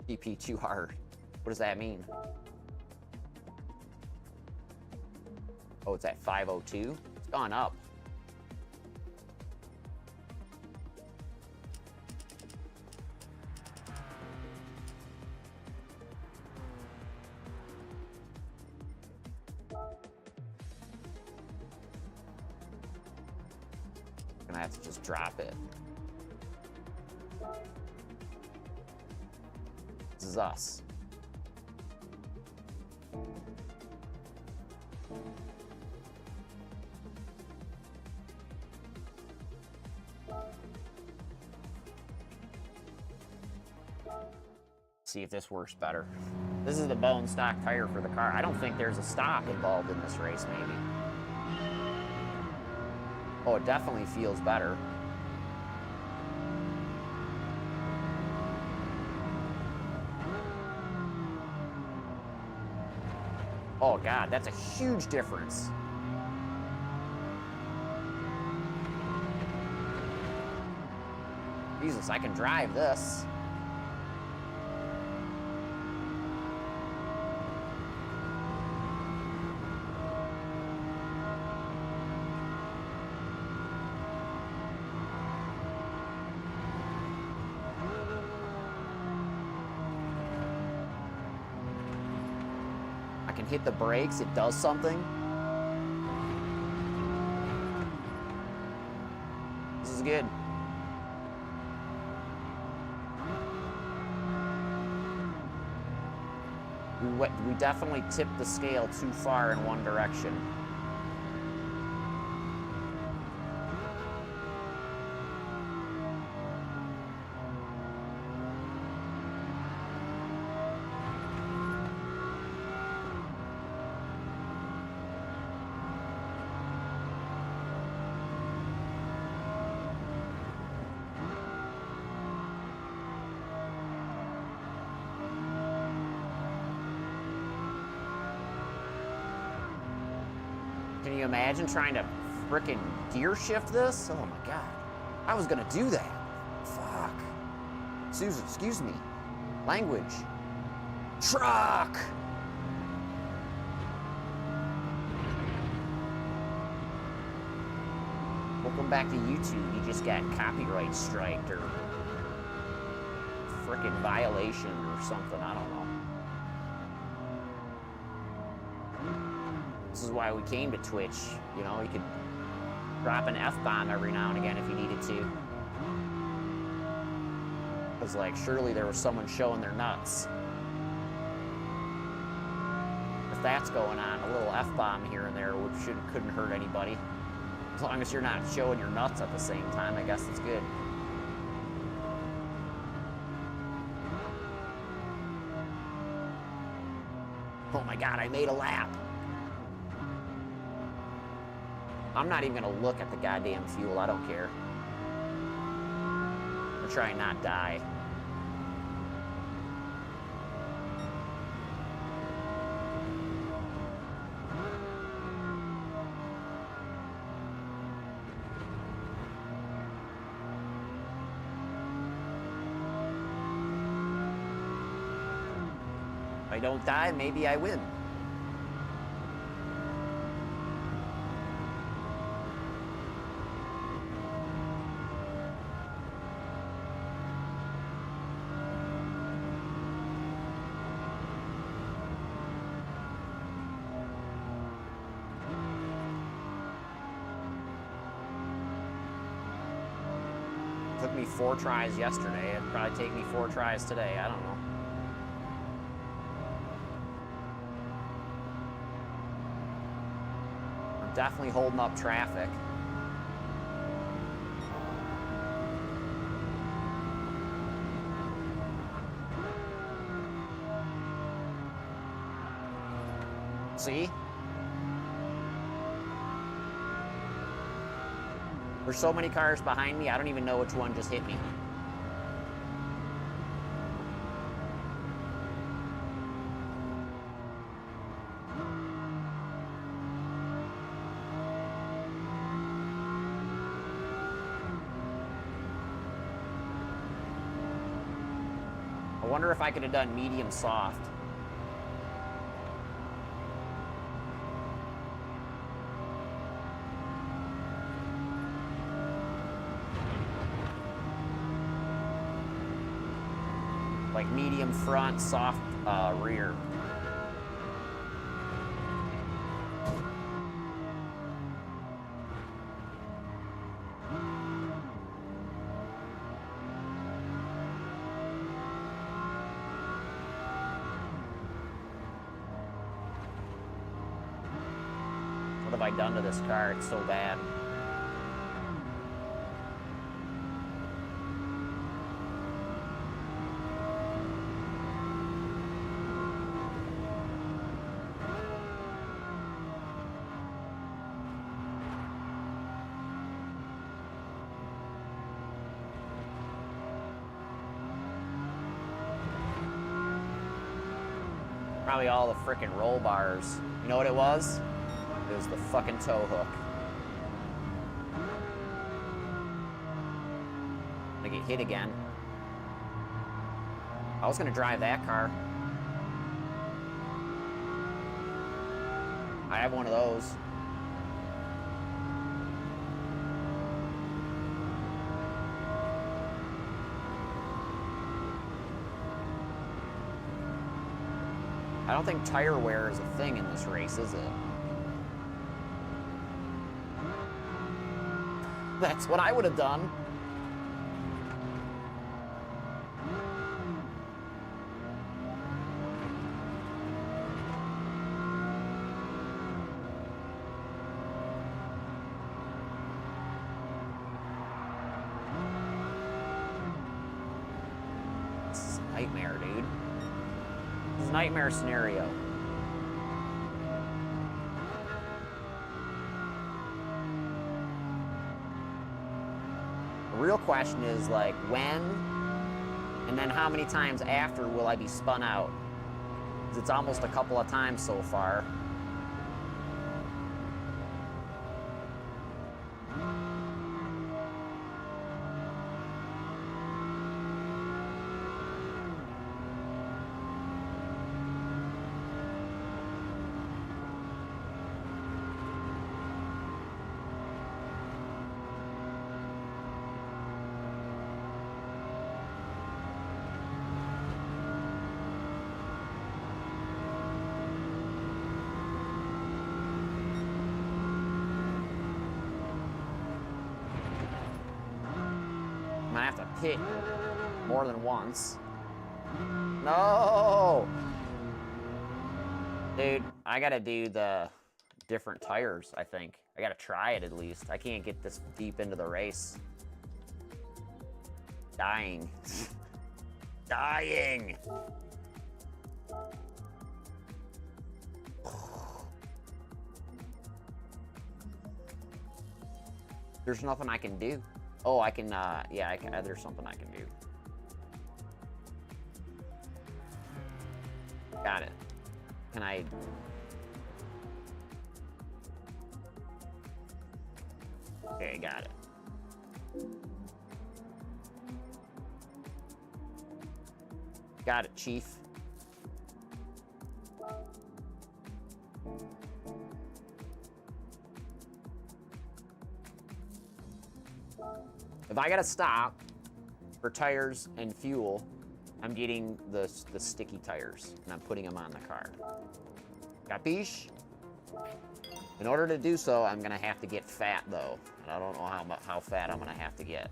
GP too hard. What does that mean? Oh, it's at 502? It's gone up. Gonna have to just drop it. This is us. See if this works better. This is the bone stock tire for the car. I don't think there's a stop involved in this race, maybe. Oh, it definitely feels better. Oh God, that's a huge difference. Jesus, I can drive this. I can hit the brakes, it does something. This is good. We definitely tipped the scale too far in one direction. Can you imagine trying to frickin' gear shift this? Oh my God. I was gonna do that. Fuck. Susan, excuse me. Language. Truck! Welcome back to YouTube. You just got copyright striked or frickin' violation or something. I don't know. This is why we came to Twitch. You know, you could drop an F-bomb every now and again if you needed to. Because, like, surely there was someone showing their nuts. If that's going on, a little F-bomb here and there couldn't hurt anybody. As long as you're not showing your nuts at the same time, I guess it's good. Oh my God, I made a lap. I'm not even gonna look at the goddamn fuel, I don't care. I'm trying not to die. If I don't die, maybe I win. Took me 4 tries yesterday. It'd probably take me 4 tries today. I don't know. I'm definitely holding up traffic. See? There's so many cars behind me, I don't even know which one just hit me. I wonder if I could have done medium soft. Like medium front, soft rear. What have I done to this car? It's so bad. Probably all the frickin' roll bars. You know what it was? It was the fucking tow hook. I'm gonna get hit again. I was gonna drive that car. I have one of those. I don't think tire wear is a thing in this race, is it? That's what I would have done. This is a nightmare, dude. This is a nightmare scenario. The real question is, like, when and then how many times after will I be spun out? 'Cause it's almost a couple of times so far. I have to pit more than once. No! Dude, I gotta do the different tires, I think. I gotta try it at least. I can't get this deep into the race. Dying. Dying! There's nothing I can do. Oh, I can, yeah, I can, there's something I can do. Got it. Can I... Okay, got it. Got it, Chief. If I gotta stop for tires and fuel, I'm getting the sticky tires and I'm putting them on the car. Capiche? In order to do so, I'm gonna have to get fat though. And I don't know how fat I'm gonna have to get.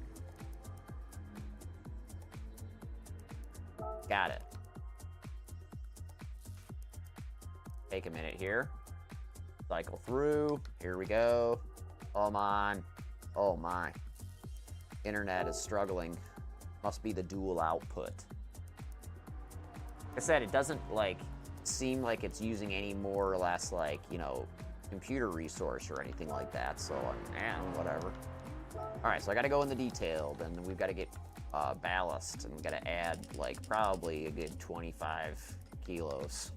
Got it. Take a minute here. Cycle through. Here we go. Come on. Oh my. Internet is struggling. Must be the dual output. Like I said, it doesn't like seem like it's using any more or less like, you know, computer resource or anything like that. So, whatever. All right, so I got to go in the detailed, and we've got to get ballast, and we got to add like probably a good 25 kilos.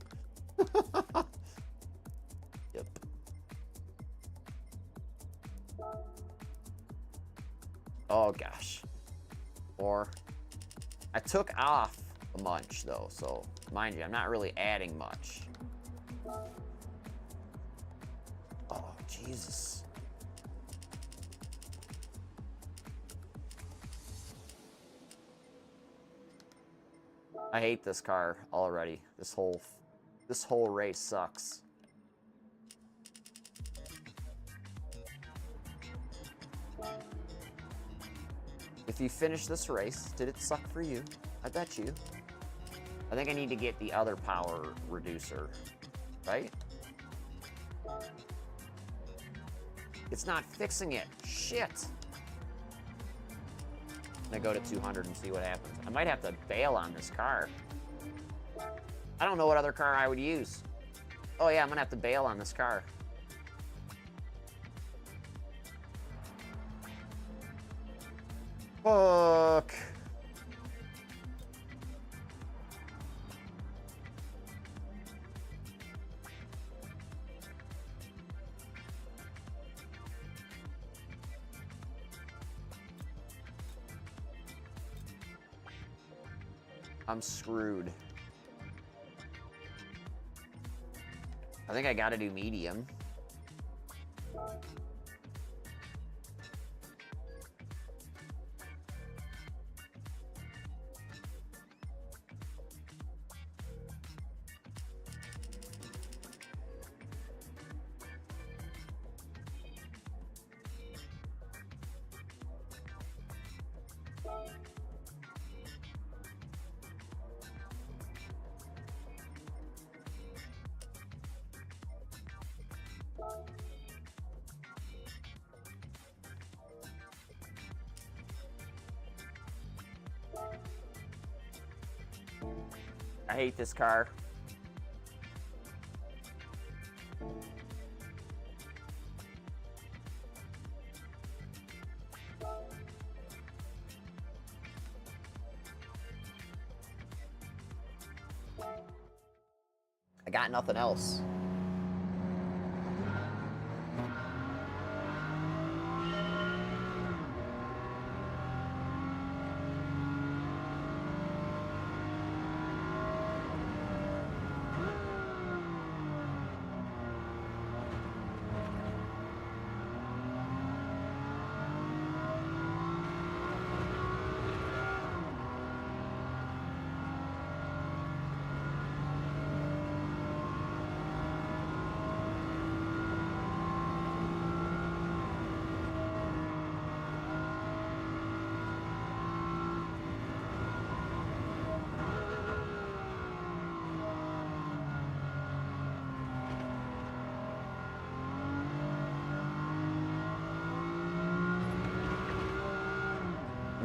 Yep. Oh gosh. Or I took off a bunch though, so mind you, I'm not really adding much. Oh Jesus. I hate this car already. This whole race sucks. If you finish this race, did it suck for you? I bet you. I think I need to get the other power reducer, right? It's not fixing it. Shit. I'm gonna go to 200 and see what happens. I might have to bail on this car. I don't know what other car I would use. Oh yeah, I'm gonna have to bail on this car. Fuck. I'm screwed. I think I gotta do medium. I hate this car. I got nothing else.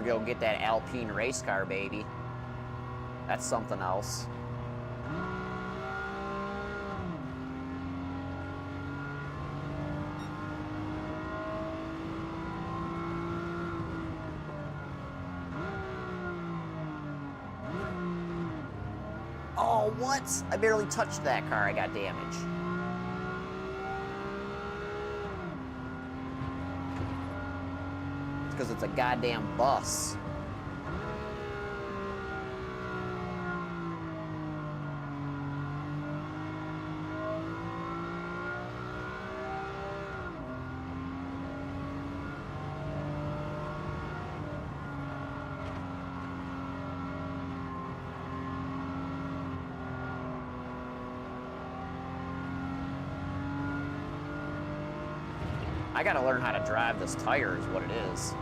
Go get that Alpine race car, baby. That's something else. Oh, what? I barely touched that car. I got damage. Because it's a goddamn bus. I gotta learn how to drive this tire is what it is.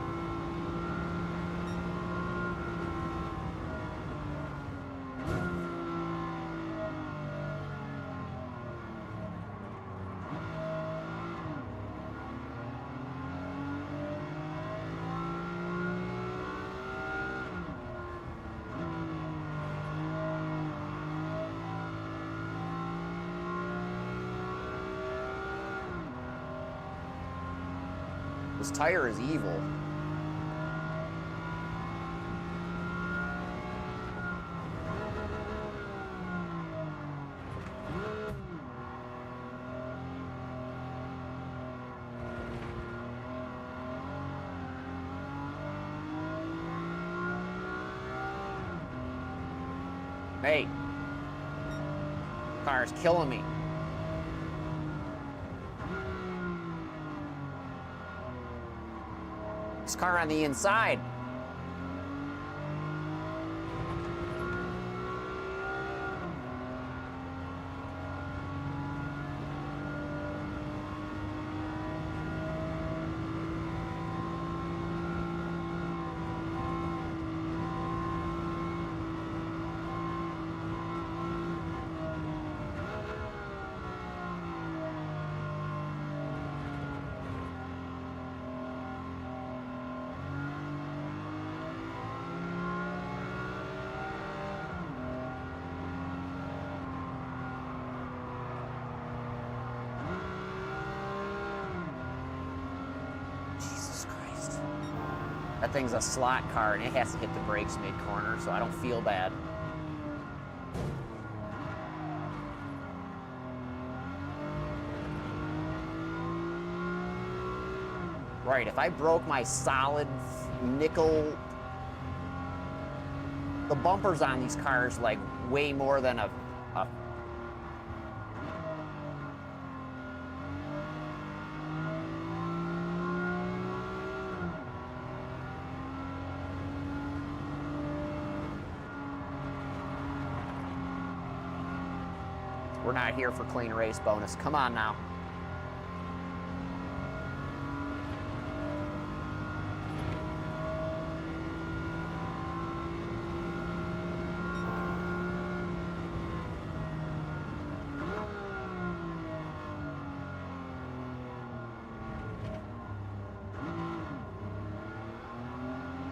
This tire is evil. Hey, car's killing me. This car on the inside. That thing's a slot car and it has to hit the brakes mid-corner, so I don't feel bad. Right, if I broke my solid nickel, the bumpers on these cars like way more than a We're not here for clean race bonus. Come on now.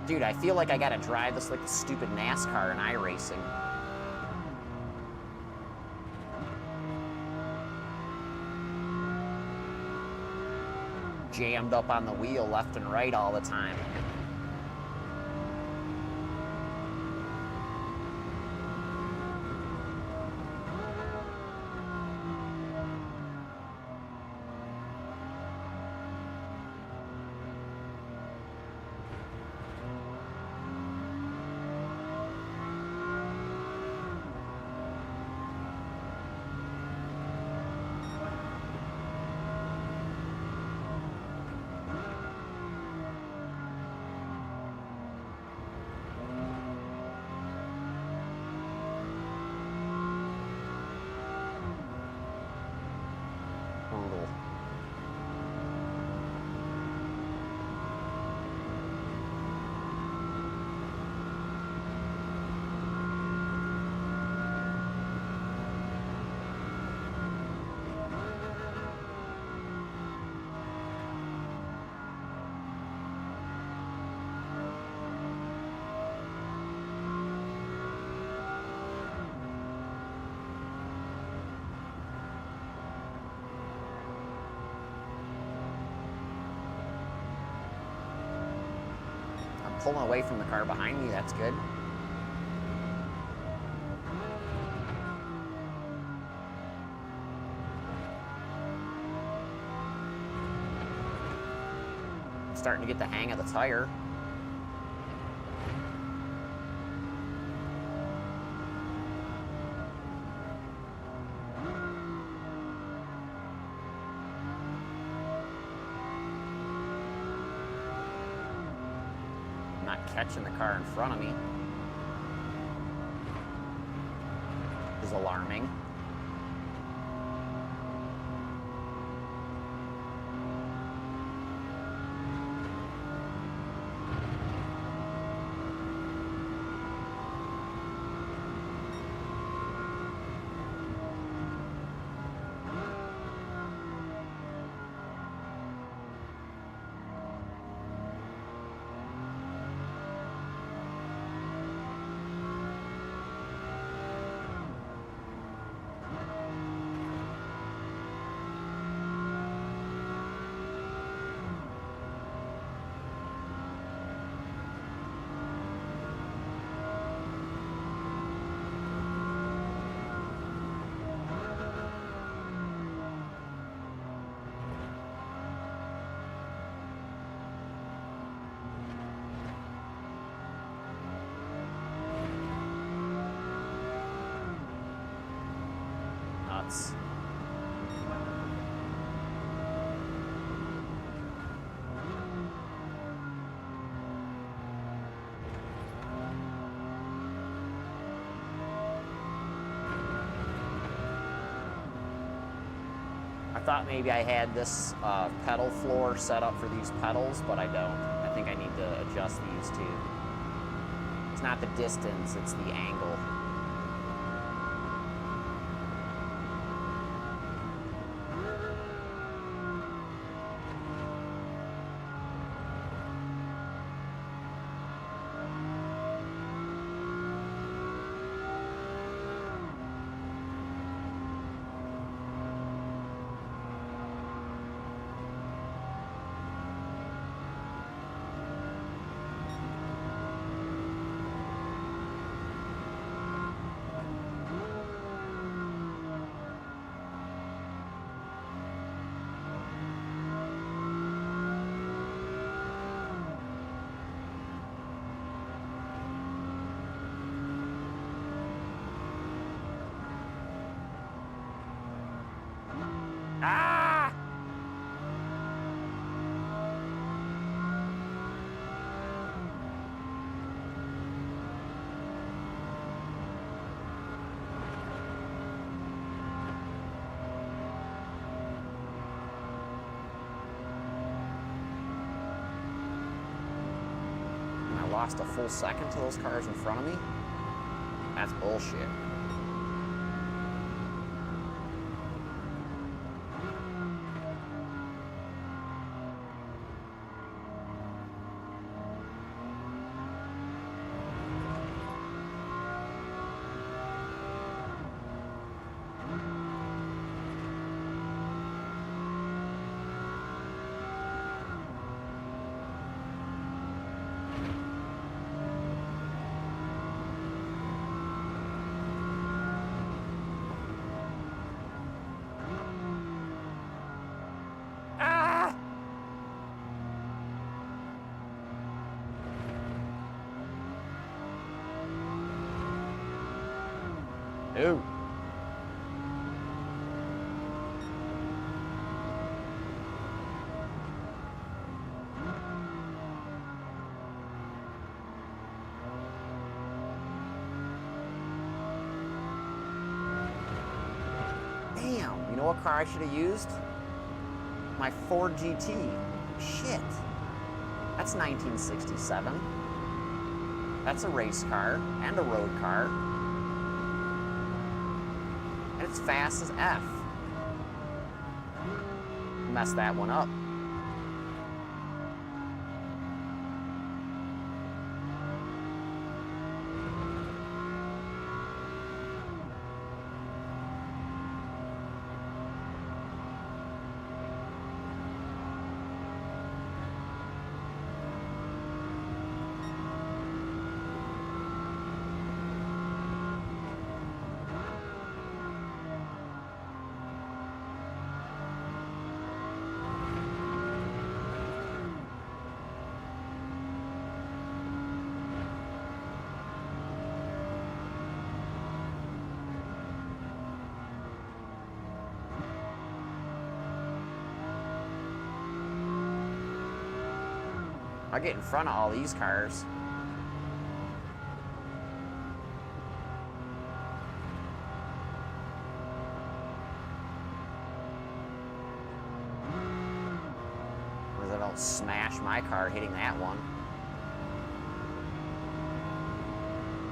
Dude, I feel like I gotta drive this like the stupid NASCAR in iRacing. Jammed up on the wheel left and right all the time. Brutal. Pulling away from the car behind me, that's good. I'm starting to get the hang of the tire. Not catching the car in front of me is alarming. Nuts. I thought maybe I had this pedal floor set up for these pedals, but I don't. I think I need to adjust these too. It's not the distance, it's the angle. lost a full second to those cars in front of me? That's bullshit. Ooh. Damn, you know what car I should have used? My Ford GT. Shit. That's 1967. That's a race car and a road car. And it's fast as F. Messed that one up. I get in front of all these cars. Or I don't smash my car hitting that one.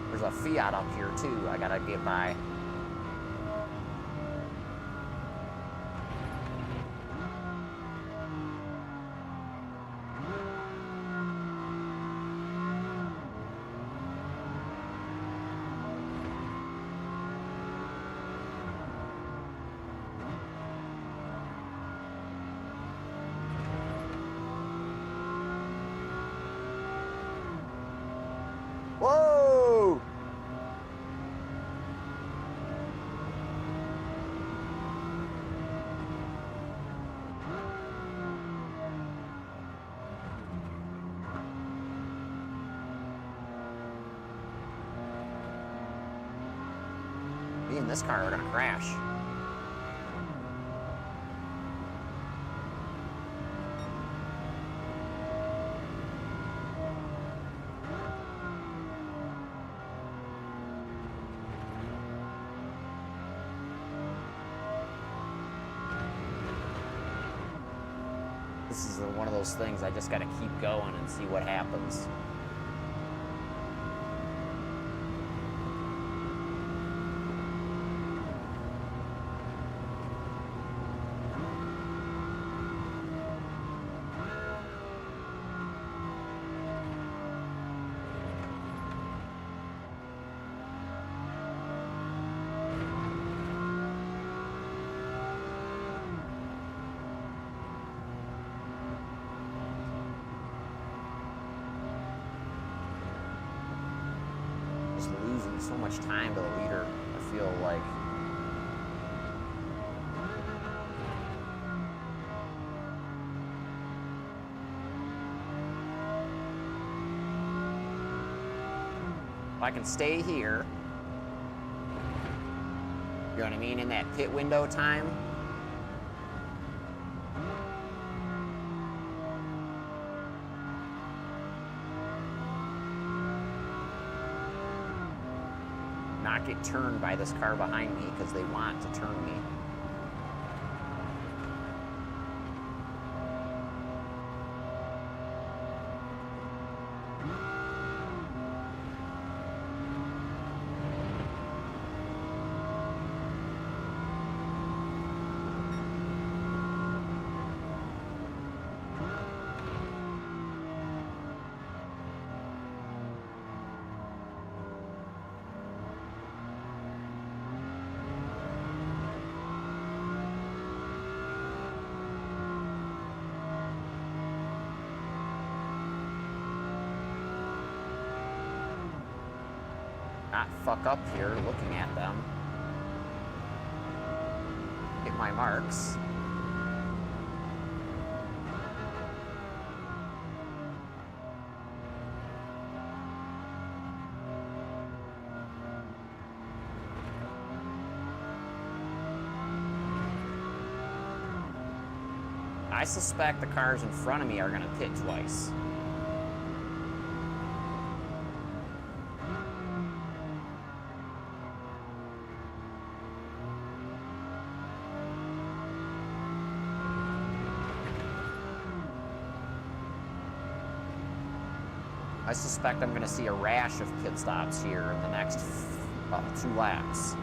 There's a Fiat up here too I gotta get by. Whoa! Me and this car are gonna crash. This is one of those things I just gotta keep going and see what happens. Just losing so much time to the leader, I feel like. If I can stay here, you know what I mean, in that pit window time, not get turned by this car behind me because they want to turn me. not fuck up here looking at them. Get my marks. I suspect the cars in front of me are going to pit twice. I suspect I'm going to see a rash of pit stops here in the next 2 laps.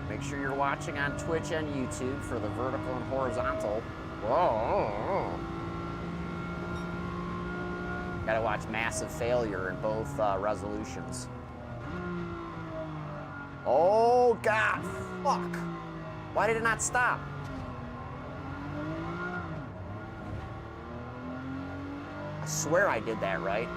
Make sure you're watching on Twitch and YouTube for the vertical and horizontal. Whoa. Gotta watch Massive Failure in both resolutions. Oh, God, fuck. Why did it not stop? I swear I did that right.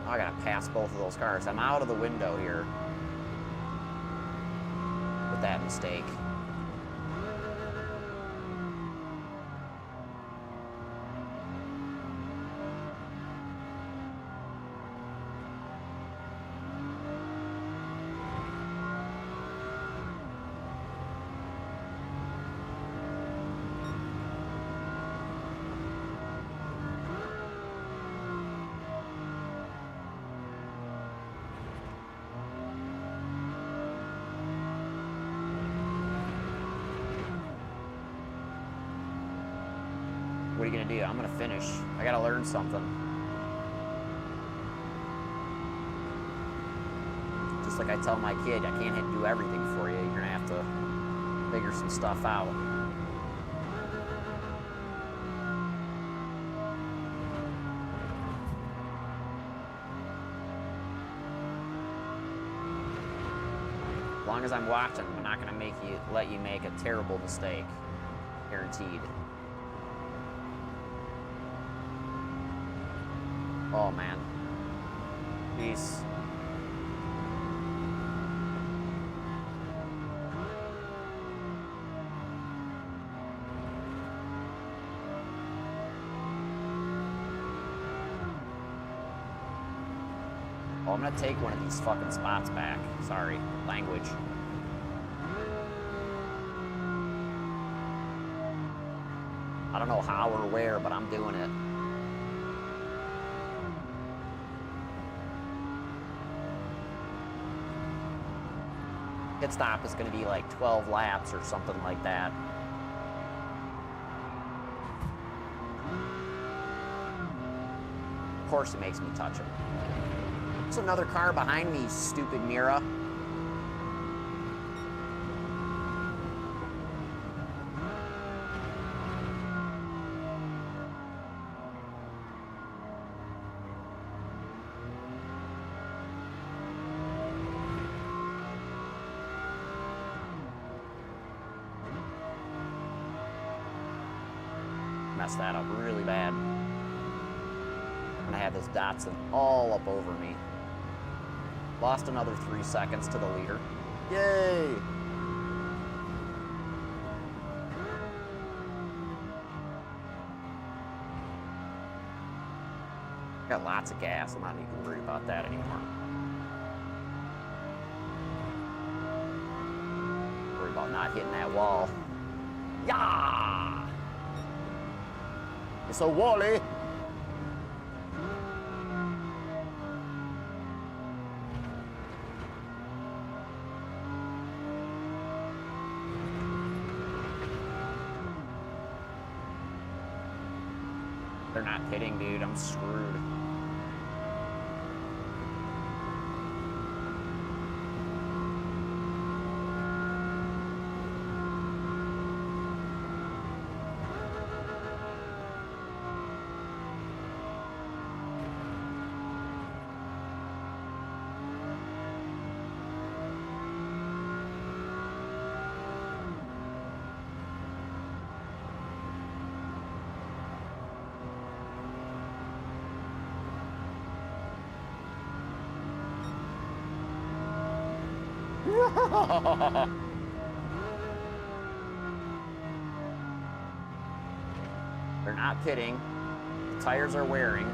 I gotta pass both of those cars. I'm out of the window here with that mistake. What are you gonna do? I'm gonna finish. I gotta learn something. Just like I tell my kid, I can't do everything for you. You're gonna have to figure some stuff out. As long as I'm watching, I'm not gonna let you make a terrible mistake. Guaranteed. Oh man. Peace. Oh, I'm gonna take one of these fucking spots back. Sorry, language. I don't know how or where, but I'm doing it. Pit stop is going to be like 12 laps or something like that. Of course it makes me touch him. There's another car behind me, stupid Mira. Messed that up really bad. I had this Datsun all up over me. Lost another 3 seconds to the leader. Yay! Got lots of gas. I'm not even worried about that anymore. Worry about not hitting that wall. Yeah! It's a wally. They're not pitting, dude. I'm screwed. They're not pitting. The tires are wearing.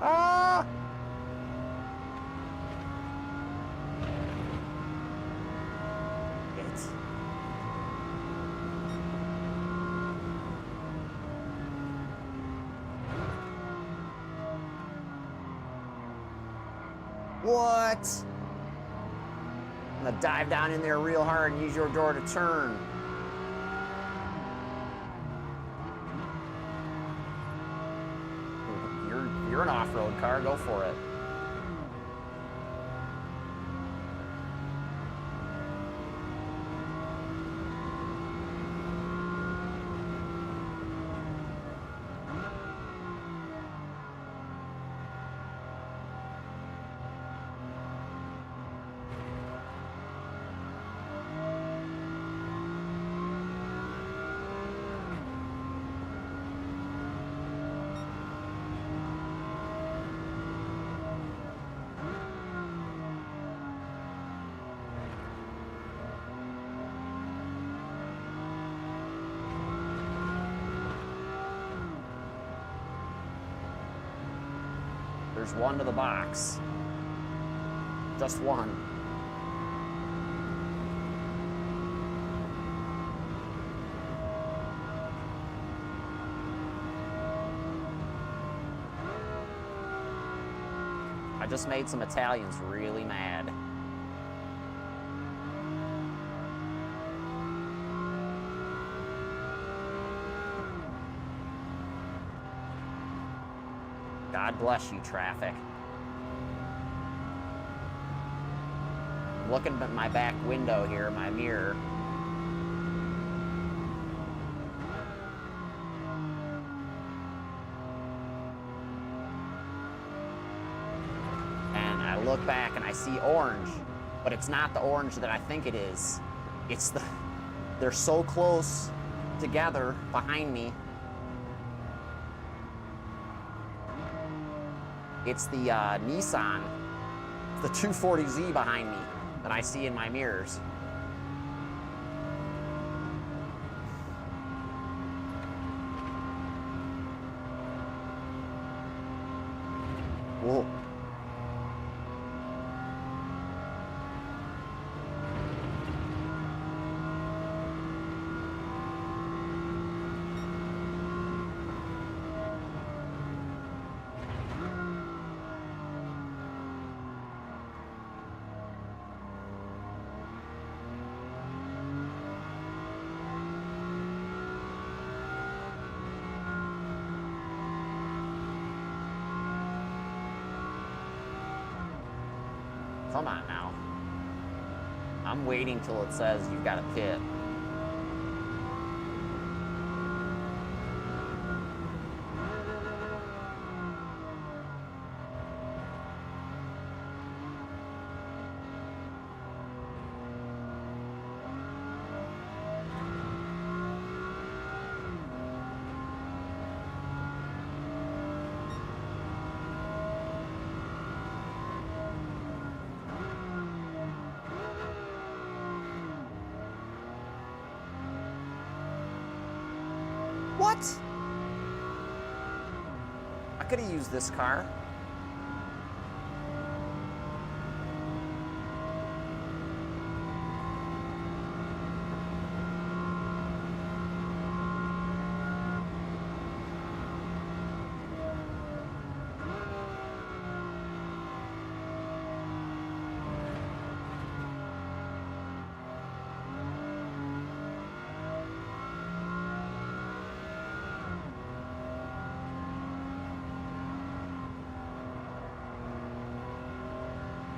Ah! It's... What? I'm gonna dive down in there real hard and use your door to turn. You're an off-road car, go for it. There's one to the box. Just one. I just made some Italians really mad. God bless you, traffic. I'm looking at my back window here, my mirror. And I look back and I see orange, but it's not the orange that I think it is. It's the... They're so close together behind me. It's the Nissan, the 240Z behind me that I see in my mirrors. Whoa. Come on now. I'm waiting till it says you've got a pit. What? I could have used this car.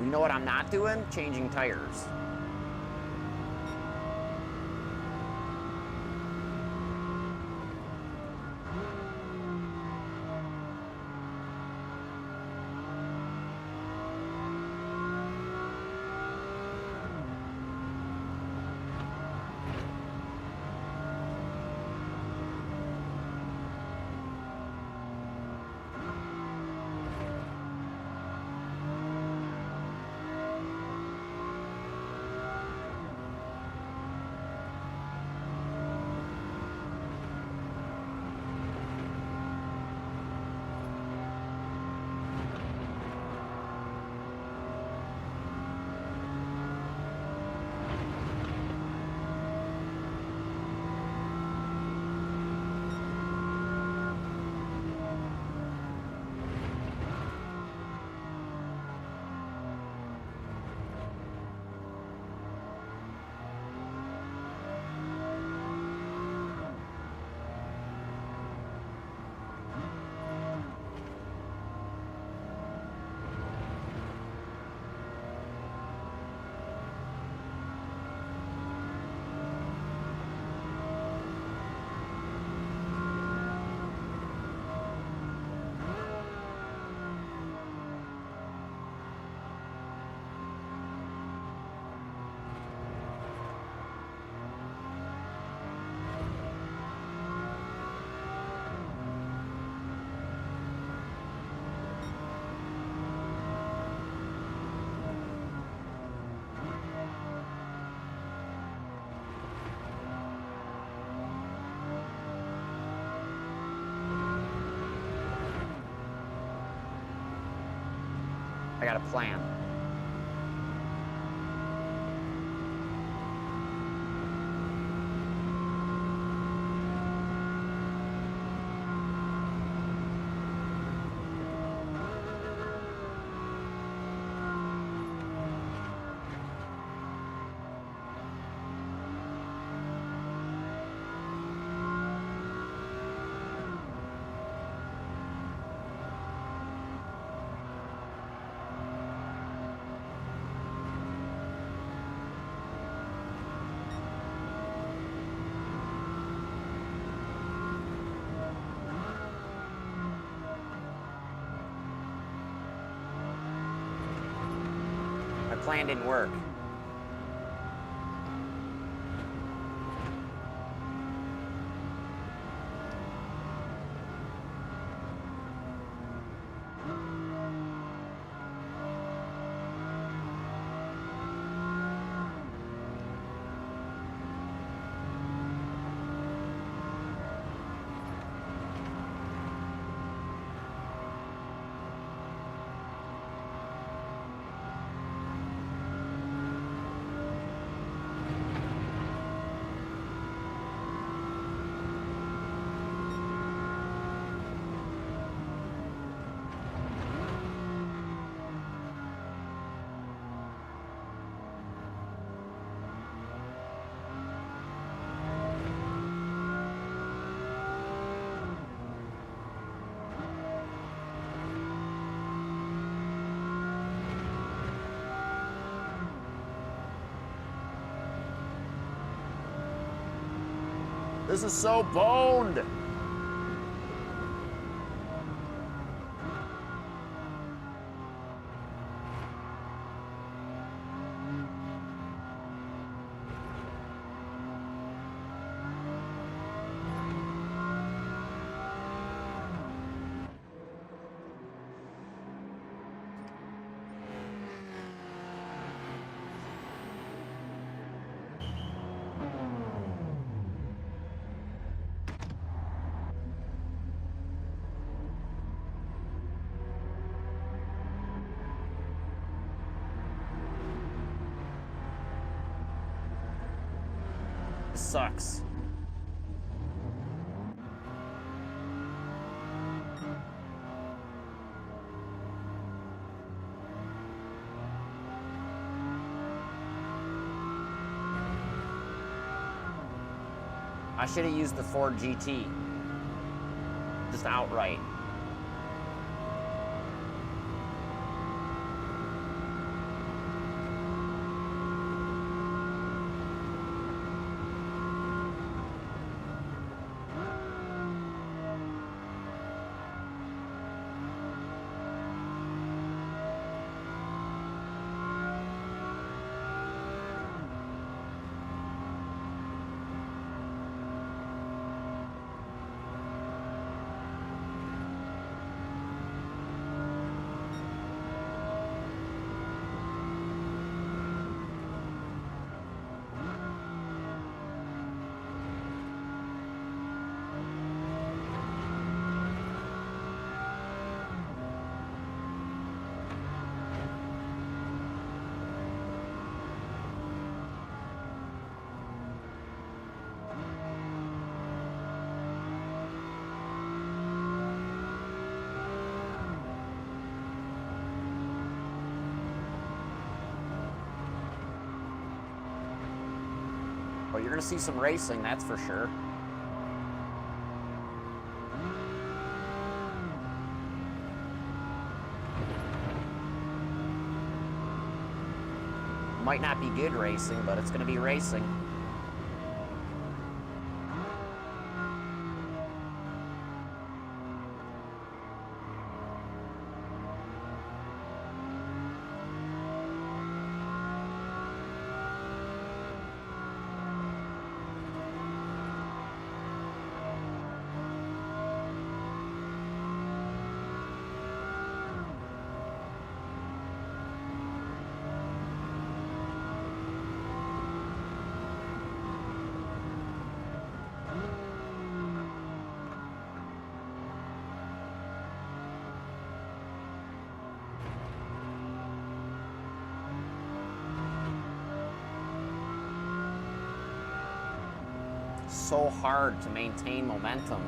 You know what I'm not doing? Changing tires. I got a plan. My plan didn't work. This is so boned. This sucks. I should have used the Ford GT. Just outright. Well, you're gonna see some racing, that's for sure. Might not be good racing, but it's gonna be racing. So hard to maintain momentum.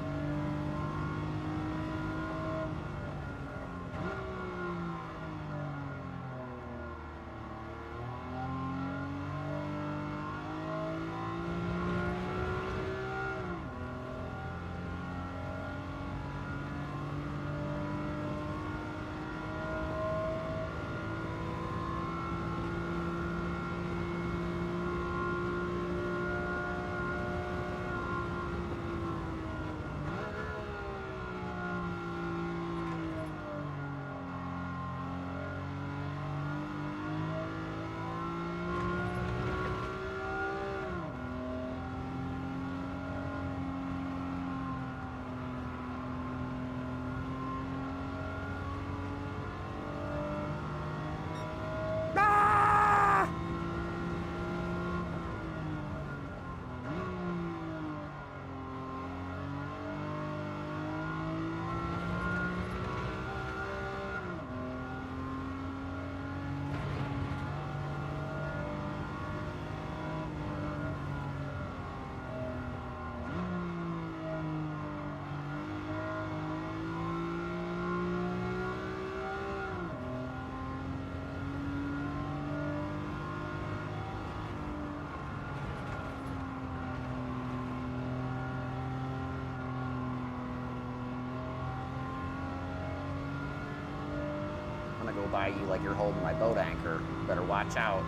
I'm gonna go by you like you're holding my boat anchor. Better watch out.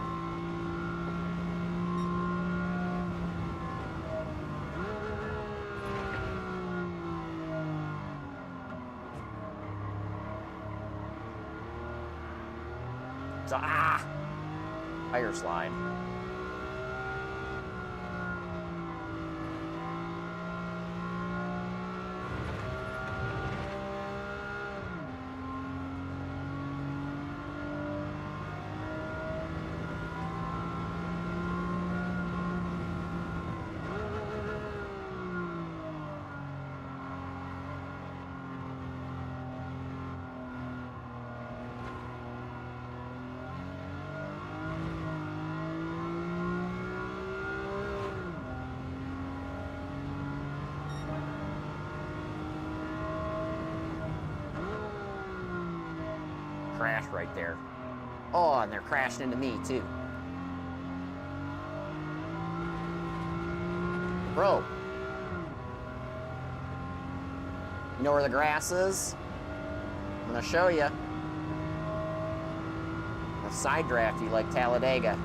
Tire slide. Crash right there. Oh, and they're crashing into me too. Bro. You know where the grass is? I'm gonna show you. I'll side draft you like Talladega.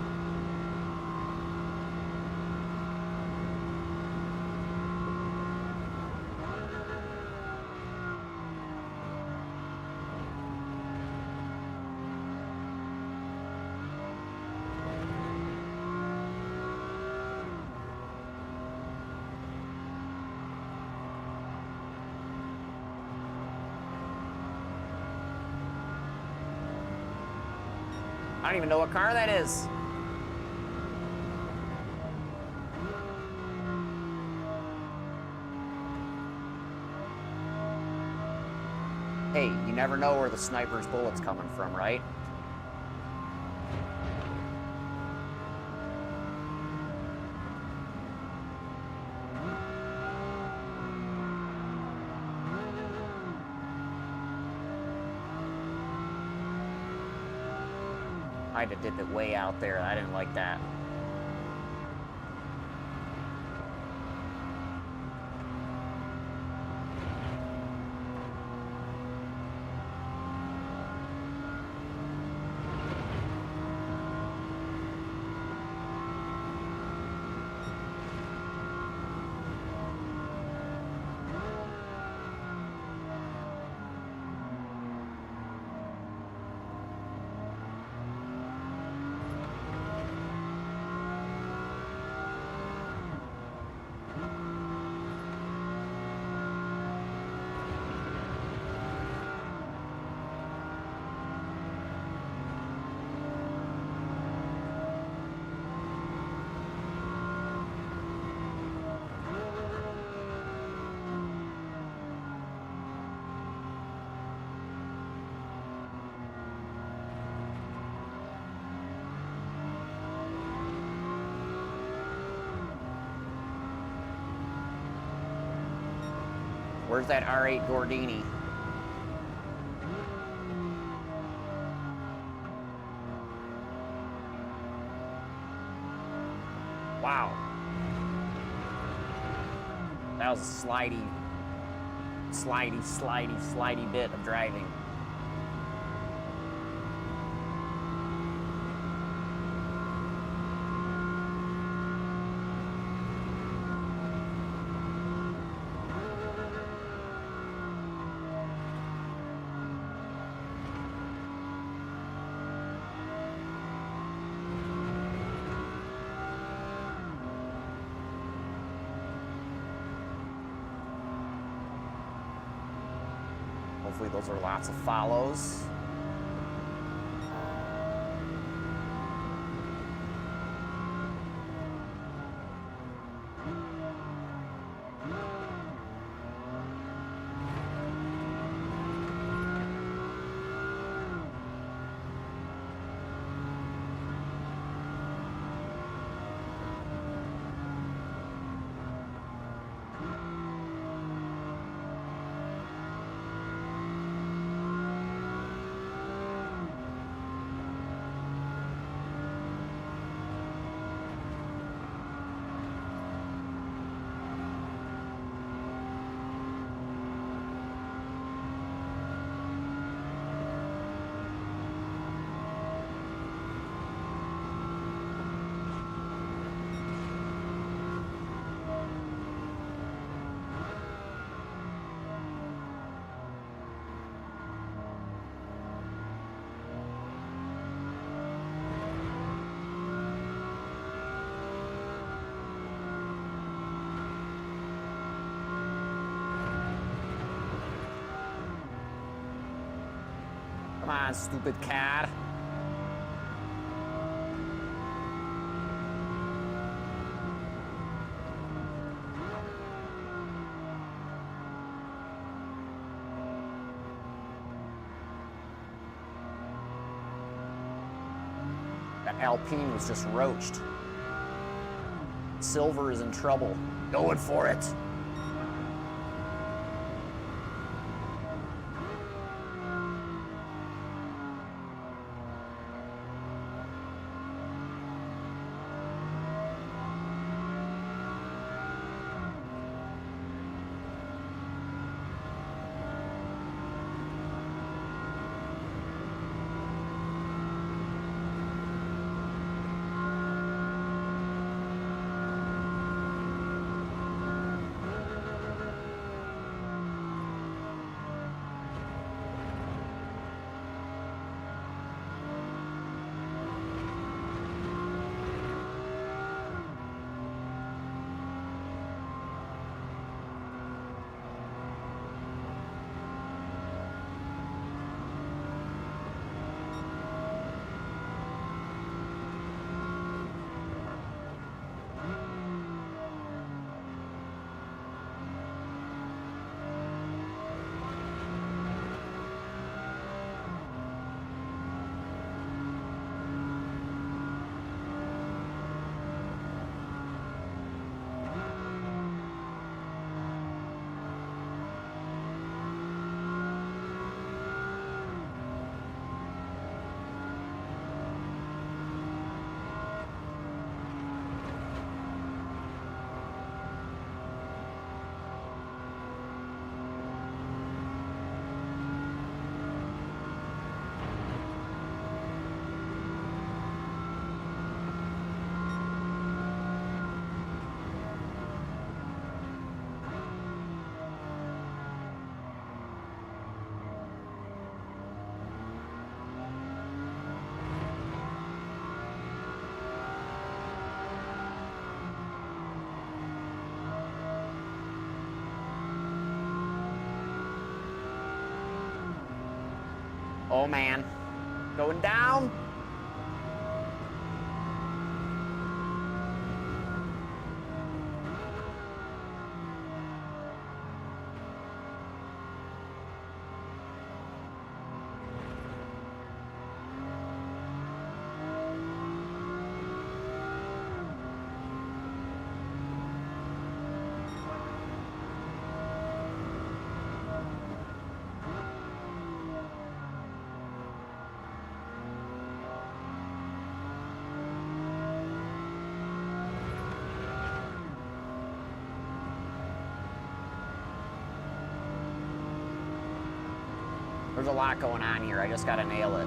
I don't even know what car that is. Hey, you never know where the sniper's bullet's coming from, right? I did it way out there. I didn't like that. Where's that R8 Gordini? Wow. That was a slidey bit of driving. Hopefully those are lots of follows. Come on, stupid car. That Alpine was just roached. Silver is in trouble. Going for it. Oh man, going down. There's a lot going on here. I just gotta nail it.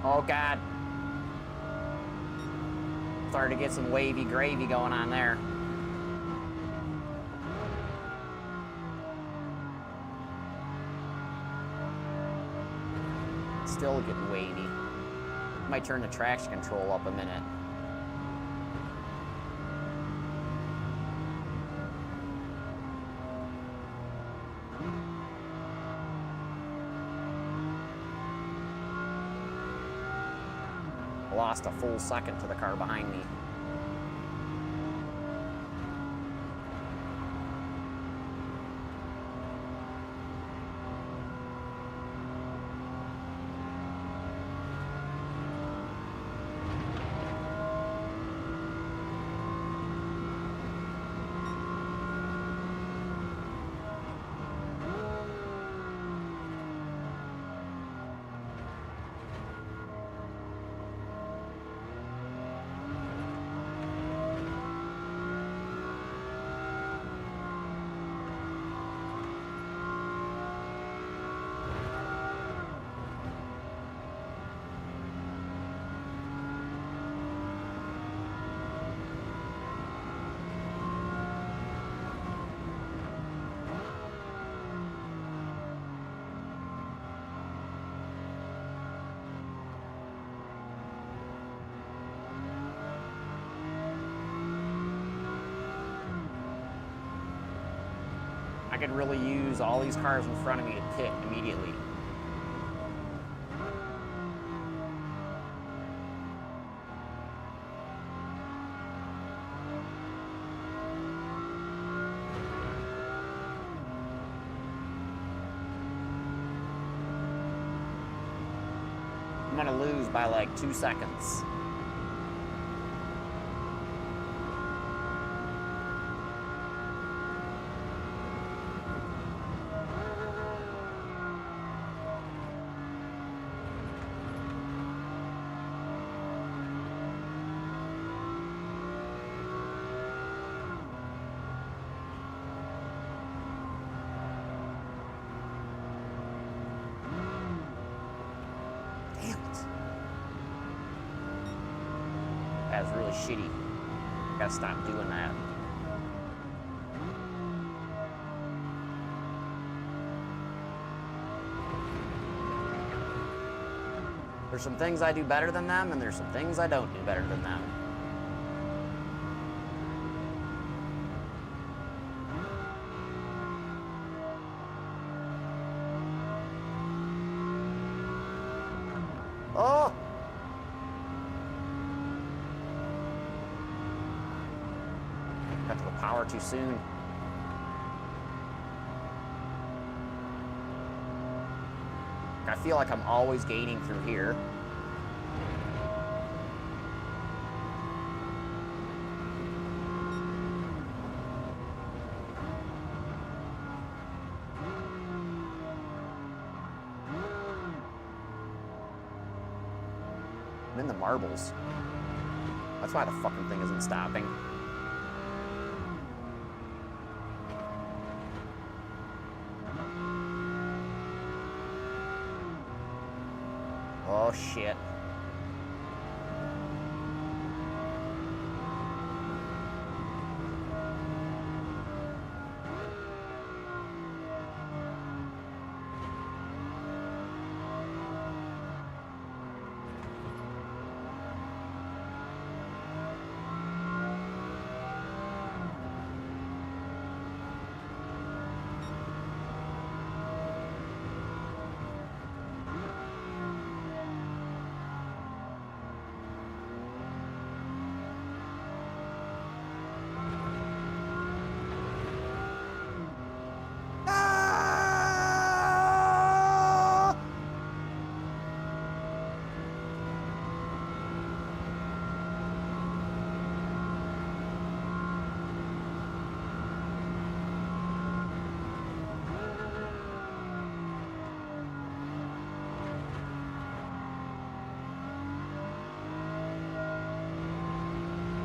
Oh God. Started to get some wavy gravy going on there. Still getting wavy. Might turn the traction control up a minute. Lost a full second to the car behind me. I could really use all these cars in front of me to pit immediately. I'm gonna lose by like 2 seconds. Damn it. That was really shitty. Gotta stop doing that. There's some things I do better than them, and there's some things I don't do better than them. Oh! Got to the power too soon. I feel like I'm always gaining through here. I'm in the marbles. That's why the fucking thing isn't stopping. Oh shit.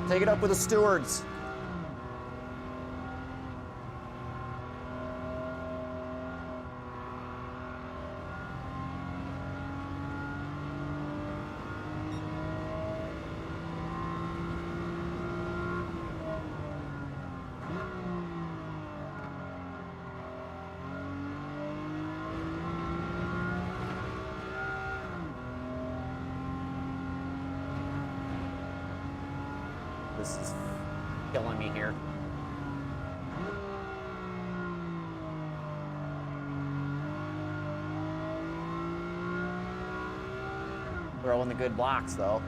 Take it up with the stewards. This is killing me here. Throwing the good blocks though.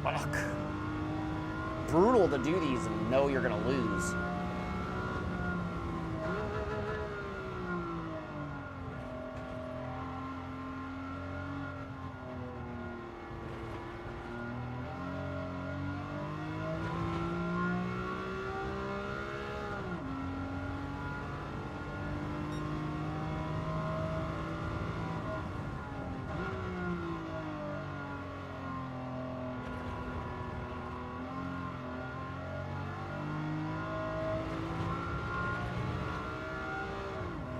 Fuck. Brutal to do these and know you're gonna lose.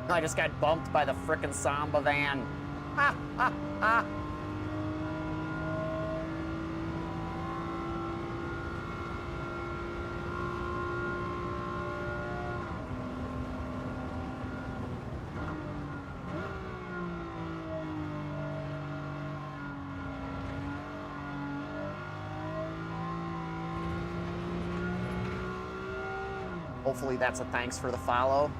I just got bumped by the frickin' Samba van. Ha, ha, ha. Hopefully that's a thanks for the follow.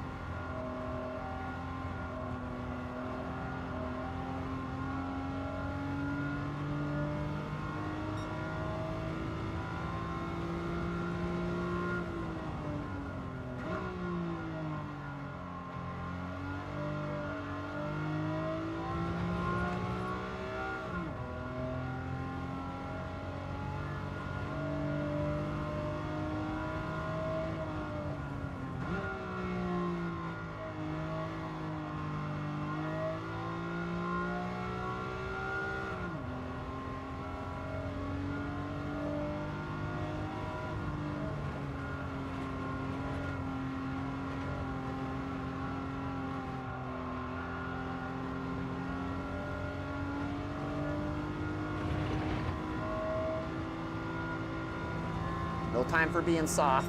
No time for being soft.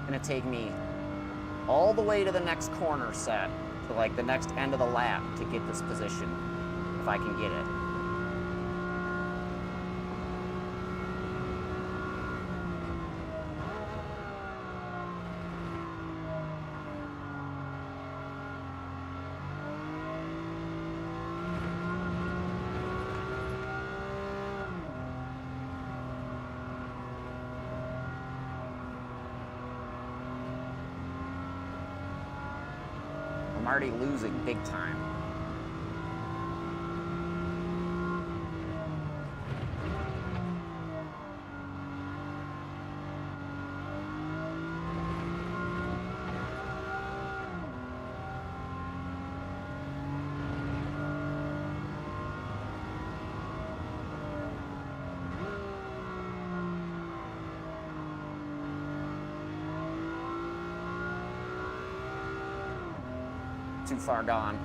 Gonna take me all the way to the next corner set, to like the next end of the lap to get this position, if I can get it. I'm already losing big time. Too far gone.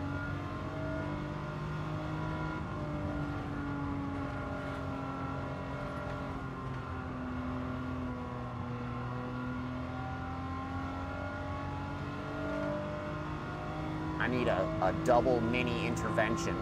I need a double mini intervention.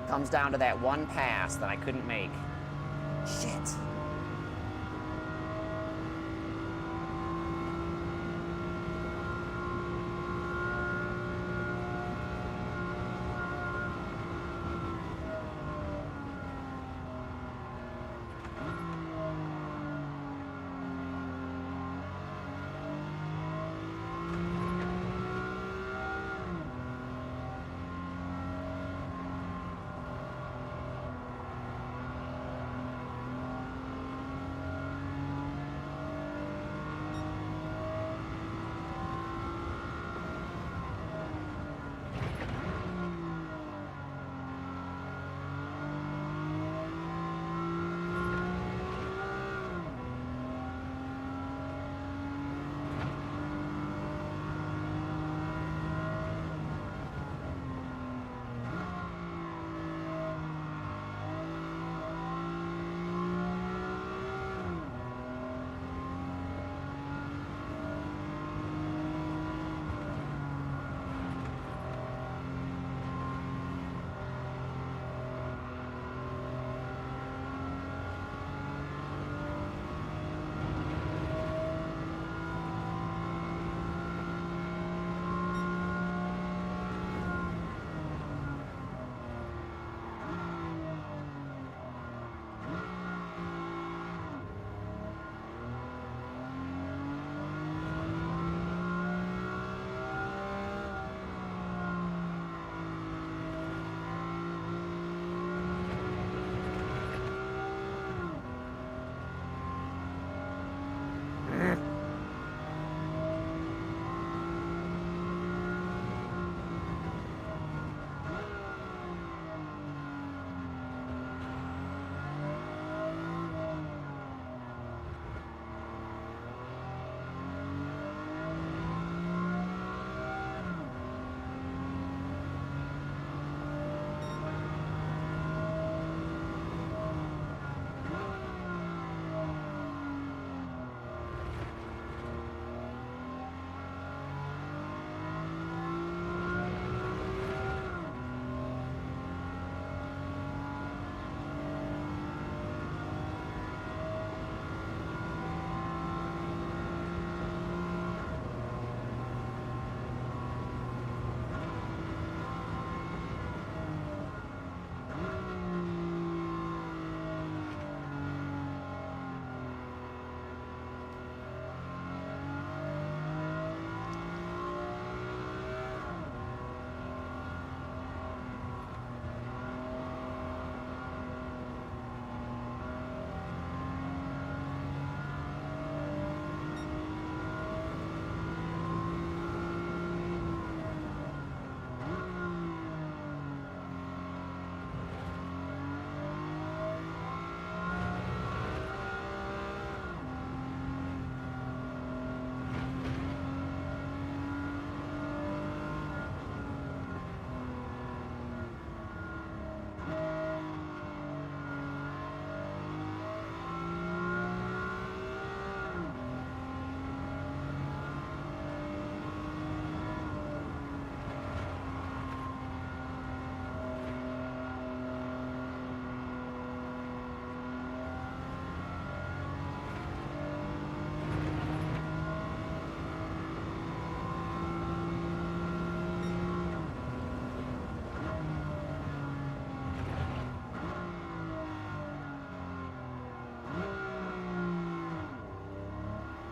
Comes down to that one pass that I couldn't make. Shit.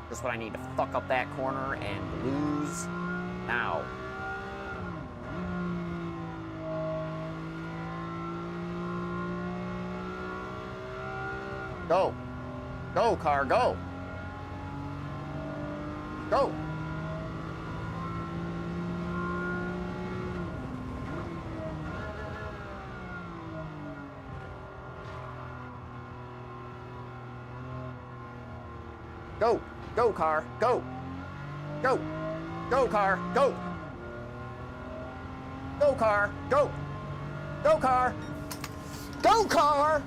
Just when I need to fuck up that corner and lose now. Go. Go, car, go. Go. Go. Go, car, go. Go. Go, car, go. Go, car, go. Go, car. Go, car.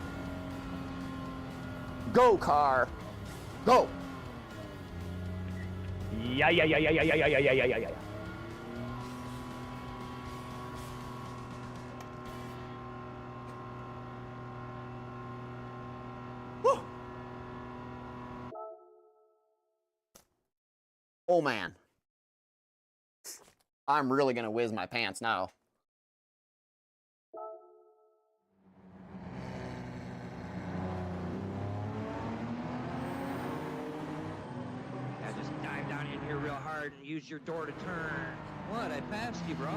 Go, car. Go. Yeah. Oh man. I'm really gonna whiz my pants now. Yeah, just dive down in here real hard and use your door to turn. What? I passed you, bro.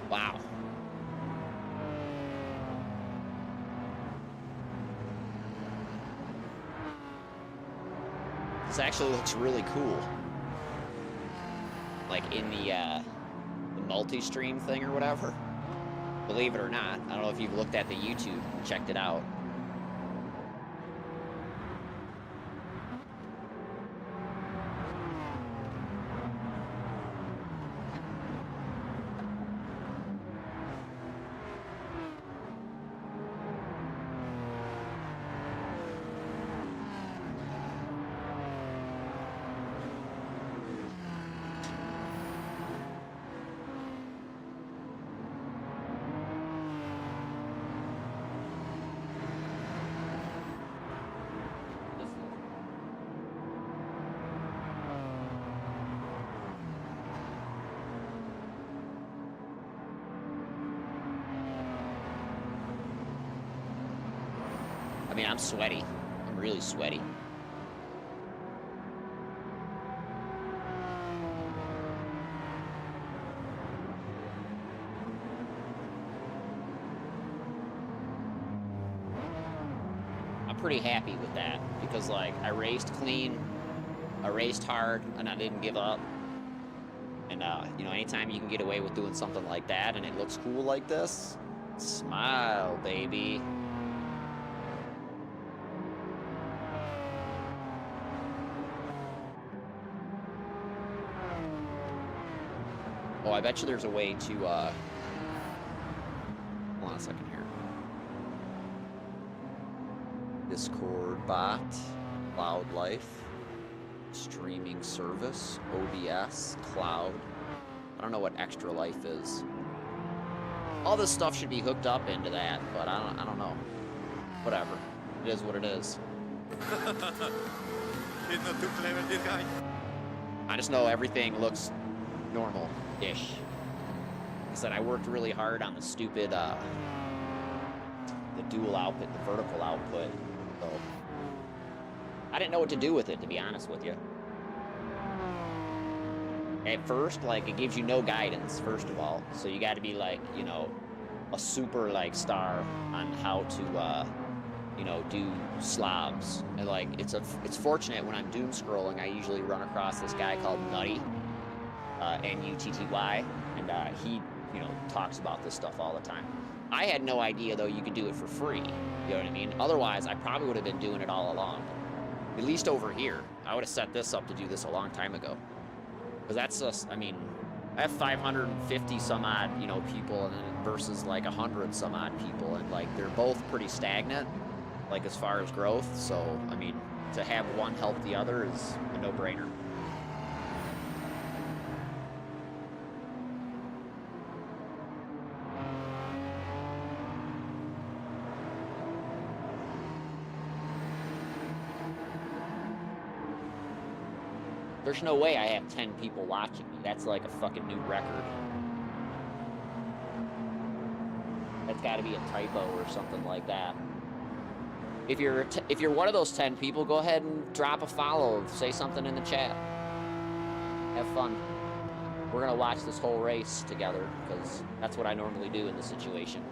Wow. This actually looks really cool. Like in the multi-stream thing or whatever. Believe it or not, I don't know if you've looked at the YouTube and checked it out. I mean, I'm sweaty. I'm really sweaty. I'm pretty happy with that because, like, I raced clean, I raced hard, and I didn't give up. And, you know, anytime you can get away with doing something like that and it looks cool like this, smile, baby. Oh, I bet you there's a way to, hold on a second here. Discord bot, Cloud Life, streaming service, OBS, cloud. I don't know what Extra Life is. All this stuff should be hooked up into that, but I don't know. Whatever. It is what it is. He's not too clever, this guy. I just know everything looks normal-ish. Like I said, I worked really hard on the stupid, the dual output, the vertical output. So I didn't know what to do with it, to be honest with you. At first, like, it gives you no guidance, first of all. So you got to be, like, you know, a super, like, star on how to, you know, do slobs. And, like, it's fortunate when I'm doom scrolling, I usually run across this guy called Nutty, N-U-T-T-Y, and he, you know, talks about this stuff all the time. I had no idea, though, you could do it for free. You know what I mean? Otherwise, I probably would have been doing it all along. At least over here. I would have set this up to do this a long time ago. Because that's just, I mean, I have 550 some odd, you know, people and then versus like 100 some odd people. And like, they're both pretty stagnant, like as far as growth. So, I mean, to have one help the other is a no-brainer. There's no way I have 10 people watching me. That's like a fucking new record. That's got to be a typo or something like that. If you're one of those 10 people, go ahead and drop a follow, say something in the chat. Have fun. We're gonna watch this whole race together because that's what I normally do in this situation.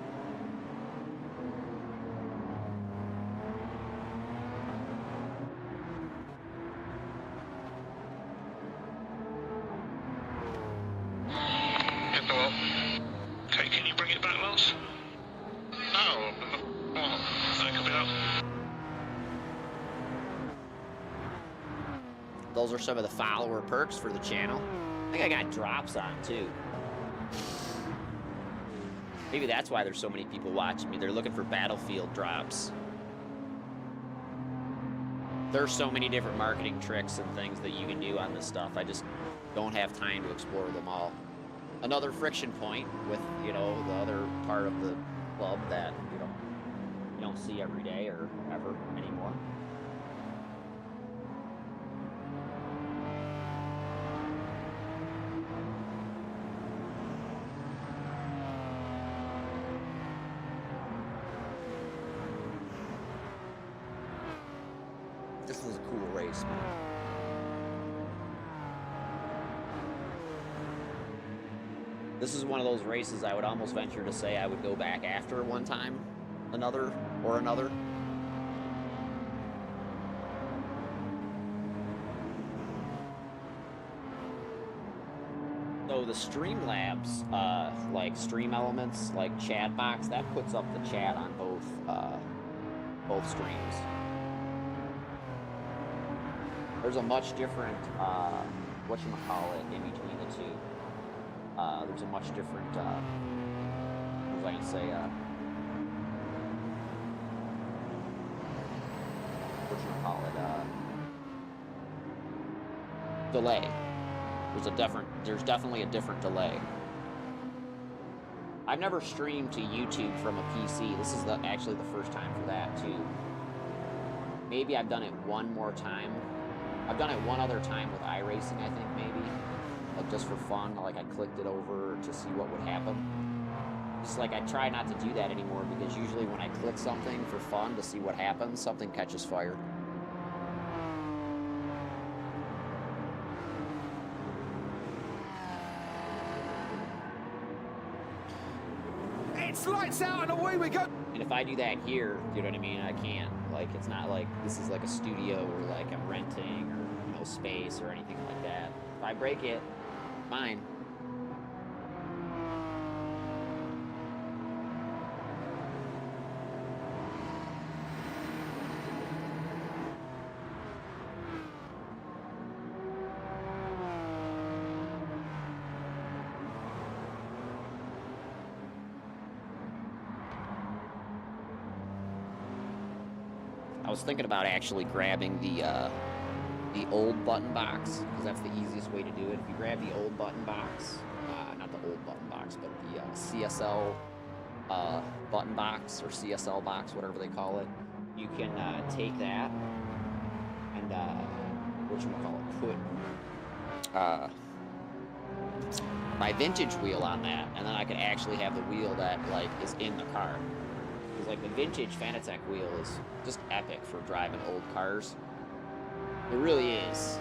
Okay, can you bring it back, Lance? No. What? That could be up. Those are some of the follower perks for the channel. I think I got drops on too. Maybe that's why there's so many people watching me. They're looking for Battlefield drops. There's so many different marketing tricks and things that you can do on this stuff. I just don't have time to explore them all. Another friction point with, you know, the other part of the club that, you know, you don't see every day or ever anymore. This was a cool race, man. This is one of those races I would almost venture to say I would go back after one time, another. So the Streamlabs, like Stream Elements, like chat box, that puts up the chat on both streams. There's a much different, whatchamacallit in between the two. There's a much different, what was I gonna say, delay. There's definitely a different delay. I've never streamed to YouTube from a PC. This is actually the first time for that, too. Maybe I've done it one more time. I've done it one other time with iRacing, I think, maybe. Like, just for fun, like, I clicked it over to see what would happen. Just like, I try not to do that anymore, because usually when I click something for fun to see what happens, something catches fire. It's lights out and away we go. And if I do that here, you know what I mean, I can't. Like, it's not like this is like a studio or like I'm renting or, you know, space or anything like that. If I break it, fine. was thinking about actually grabbing the old button box, because that's the easiest way to do it. If you grab the old button box, not the old button box, but the CSL button box or CSL box, whatever they call it, you can take that and put my vintage wheel on that, and then I could actually have the wheel that like is in the car. Because like the vintage Fanatec wheel is just epic for driving old cars. It really is.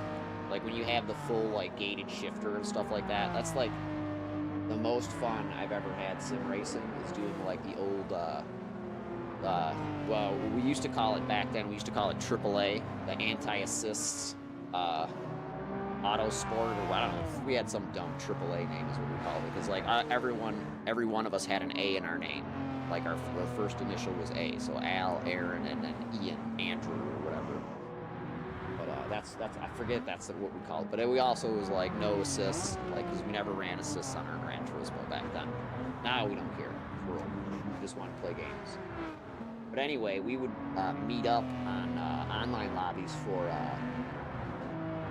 Like when you have the full like gated shifter and stuff like that, that's like the most fun I've ever had sim racing, is doing like the old well, we used to call it back then, we used to call it AAA, the anti-assists auto sport, or I don't know, if we had some dumb AAA name is what we called it, because like every one of us had an A in our name. Like our first initial was A, so Al, Aaron, and then Ian, Andrew, or whatever. But that's I forget that's what we called it. But we also was like no assists, like because we never ran assists on our Gran Turismo back then. Now we don't care. We're old. We just want to play games. But anyway, we would meet up on online lobbies for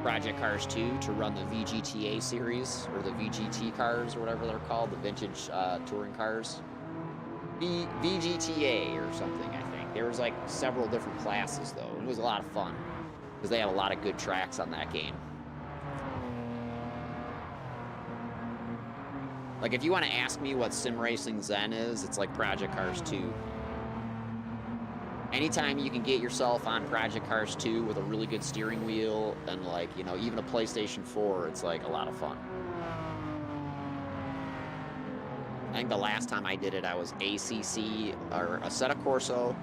Project Cars 2 to run the VGTA series, or the VGT cars, or whatever they're called, the vintage touring cars. VGTA or something, I think. There was like several different classes though. It was a lot of fun because they have a lot of good tracks on that game. Like if you want to ask me what Sim Racing Zen is, it's like Project Cars 2. Anytime you can get yourself on Project Cars 2 with a really good steering wheel and like, you know, even a PlayStation 4, it's like a lot of fun. I think the last time I did it, I was ACC, or Assetto Corso,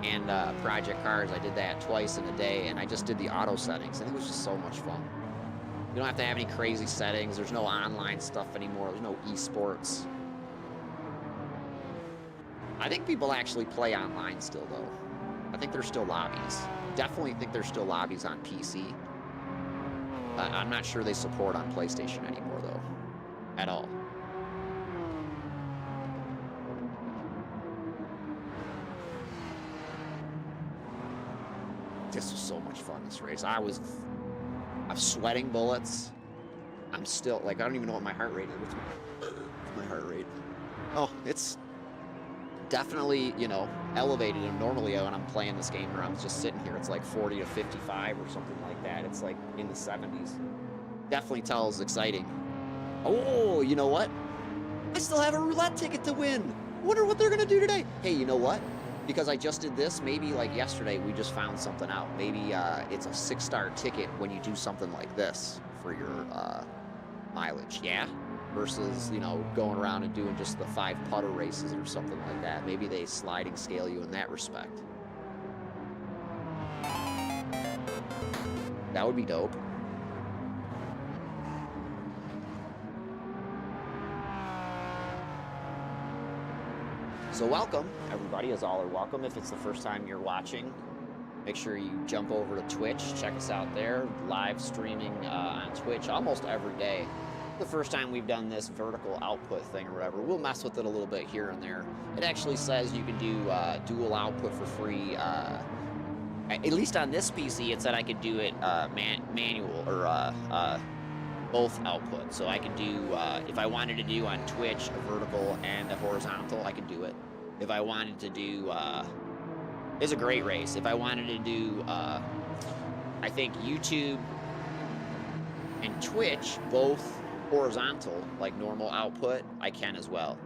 and Project Cars. I did that twice in a day, and I just did the auto settings, and it was just so much fun. You don't have to have any crazy settings. There's no online stuff anymore. There's no esports. I think people actually play online still, though. I think there's still lobbies. Definitely think there's still lobbies on PC. I'm not sure they support on PlayStation anymore, though, at all. This was so much fun, this race. I'm sweating bullets. I'm still, like, I don't even know what my heart rate is. What's my heart rate? Oh, it's definitely, you know, elevated. And normally when I'm playing this game, where I'm just sitting here, it's like 40 to 55 or something like that. It's like in the 70s. Definitely tells exciting. Oh, you know what? I still have a roulette ticket to win. Wonder what they're gonna do today. Hey, you know what? Because I just did this, maybe like yesterday we just found something out. Maybe it's a 6-star ticket when you do something like this for your mileage, yeah? Versus, you know, going around and doing just the 5 putter races or something like that. Maybe they sliding scale you in that respect. That would be dope. So welcome, everybody, as all are welcome. If it's the first time you're watching, make sure you jump over to Twitch. Check us out there, live streaming on Twitch almost every day. The first time we've done this vertical output thing or whatever. We'll mess with it a little bit here and there. It actually says you can do dual output for free. At least on this PC, it said I could do it manual, or both output. So I could do, if I wanted to do on Twitch a vertical and a horizontal, I could do it. If I wanted to do, it's a great race. If I wanted to do, I think YouTube and Twitch, both horizontal, like normal output, I can as well.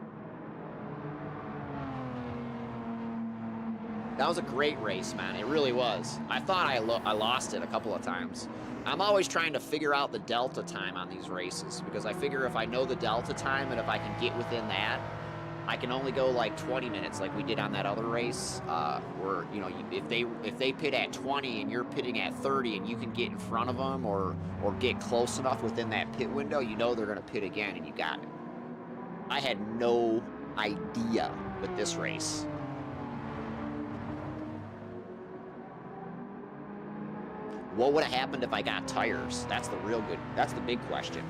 That was a great race, man. It really was. I thought I lost it a couple of times. I'm always trying to figure out the delta time on these races, because I figure if I know the delta time and if I can get within that, I can only go like 20 minutes like we did on that other race, where, you know, if they pit at 20 and you're pitting at 30 and you can get in front of them or get close enough within that pit window, you know they're going to pit again, and you got it. I had no idea with this race. What would have happened if I got tires? That's the big question.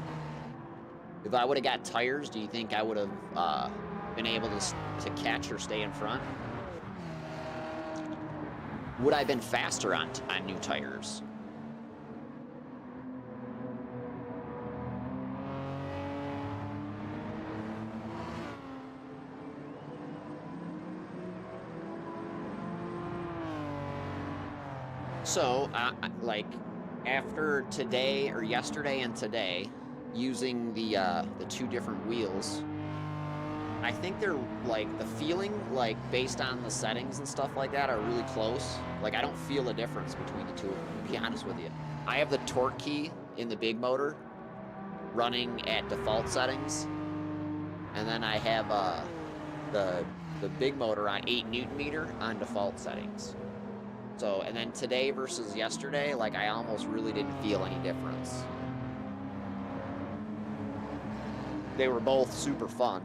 If I would have got tires, do you think I would have been able to catch or stay in front? Would I have been faster on new tires? So, like, after today or yesterday and today, using the 2 different wheels, I think they're, like, the feeling, like, based on the settings and stuff like that, are really close. Like, I don't feel a difference between the 2 of them, to be honest with you. I have the torque key in the big motor running at default settings, and then I have the big motor on 8 Newton meter on default settings. So, and then today versus yesterday, like, I almost really didn't feel any difference. They were both super fun.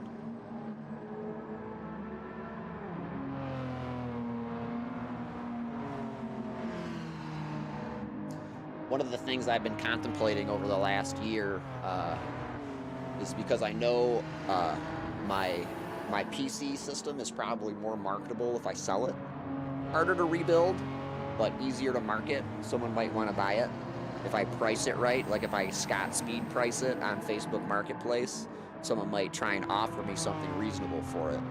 One of the things I've been contemplating over the last year is because I know my PC system is probably more marketable if I sell it. Harder to rebuild, but easier to market. Someone might want to buy it if I price it right. Like if I Scott Speed price it on Facebook Marketplace, someone might try and offer me something reasonable for it.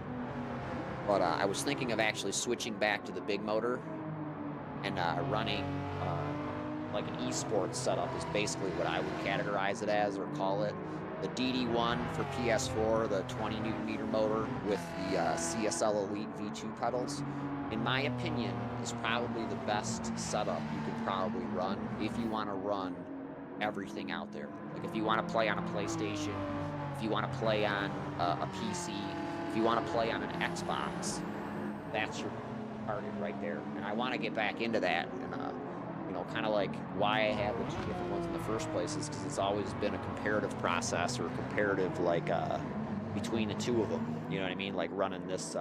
But I was thinking of actually switching back to the big motor and running like an esports setup is basically what I would categorize it as or call it. The DD1 for PS4, the 20 Newton meter motor with the CSL Elite V2 pedals, in my opinion, is probably the best setup you could probably run if you want to run everything out there. Like if you want to play on a PlayStation, if you want to play on a PC, if you want to play on an Xbox, that's your target right there. And I want to get back into that, and you know, kind of like why I have the 2 different ones in the first place is because it's always been a comparative process or comparative like between the 2 of them. You know what I mean? Like running this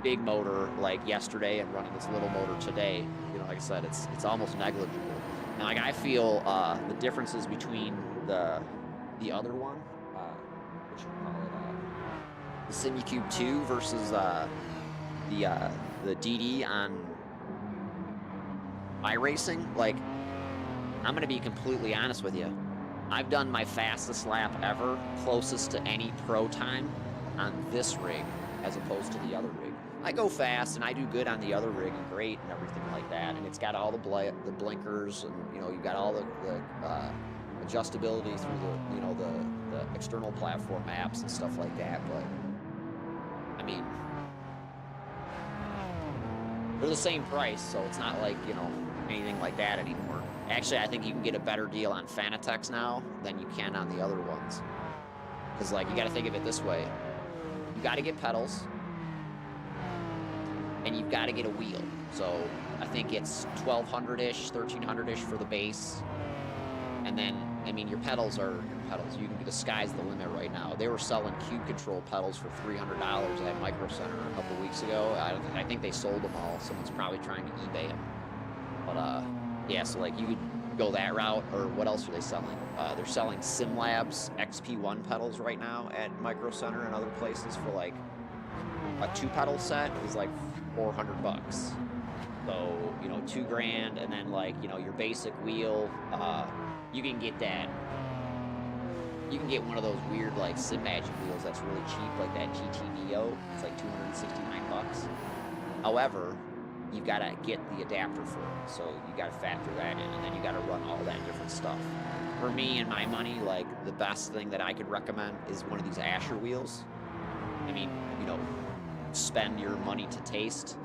big motor like yesterday and running this little motor today. You know, like I said, it's almost negligible. And like I feel the differences between the other one, what you call it, the Simcube 2 versus the DD on iRacing. Like, I'm gonna be completely honest with you. I've done my fastest lap ever, closest to any pro time, on this rig as opposed to the other rig. I go fast and I do good on the other rig and great and everything like that, and it's got all the blinkers, and you know, you got all the adjustability through the, you know, the external platform apps and stuff like that. But I mean, they're the same price, so it's not like, you know, anything like that anymore. Actually, I think you can get a better deal on Fanatec's now than you can on the other ones. Because, like, you got to think of it this way. You got to get pedals, and you've got to get a wheel. So I think it's 1,200-ish, 1,300-ish for the base. And then, I mean, your pedals are your pedals. You can, the sky's the limit right now. They were selling Cube Control pedals for $300 at Micro Center a couple weeks ago. I think they sold them all. Someone's probably trying to eBay them. But, yeah, so, like, you could go that route, or what else are they selling? They're selling SimLabs XP1 pedals right now at Micro Center and other places for, like, a 2-pedal set is, like, $400. So, you know, $2,000, and then, like, you know, your basic wheel, you can get that. You can get one of those weird, like, Sim Magic wheels that's really cheap, like that GT Neo. It's like $269. However, you've got to get the adapter for it, so you got to factor that in, and then you got to run all that different stuff. For me and my money, like, the best thing that I could recommend is one of these Asher wheels. I mean, you know, spend your money to taste.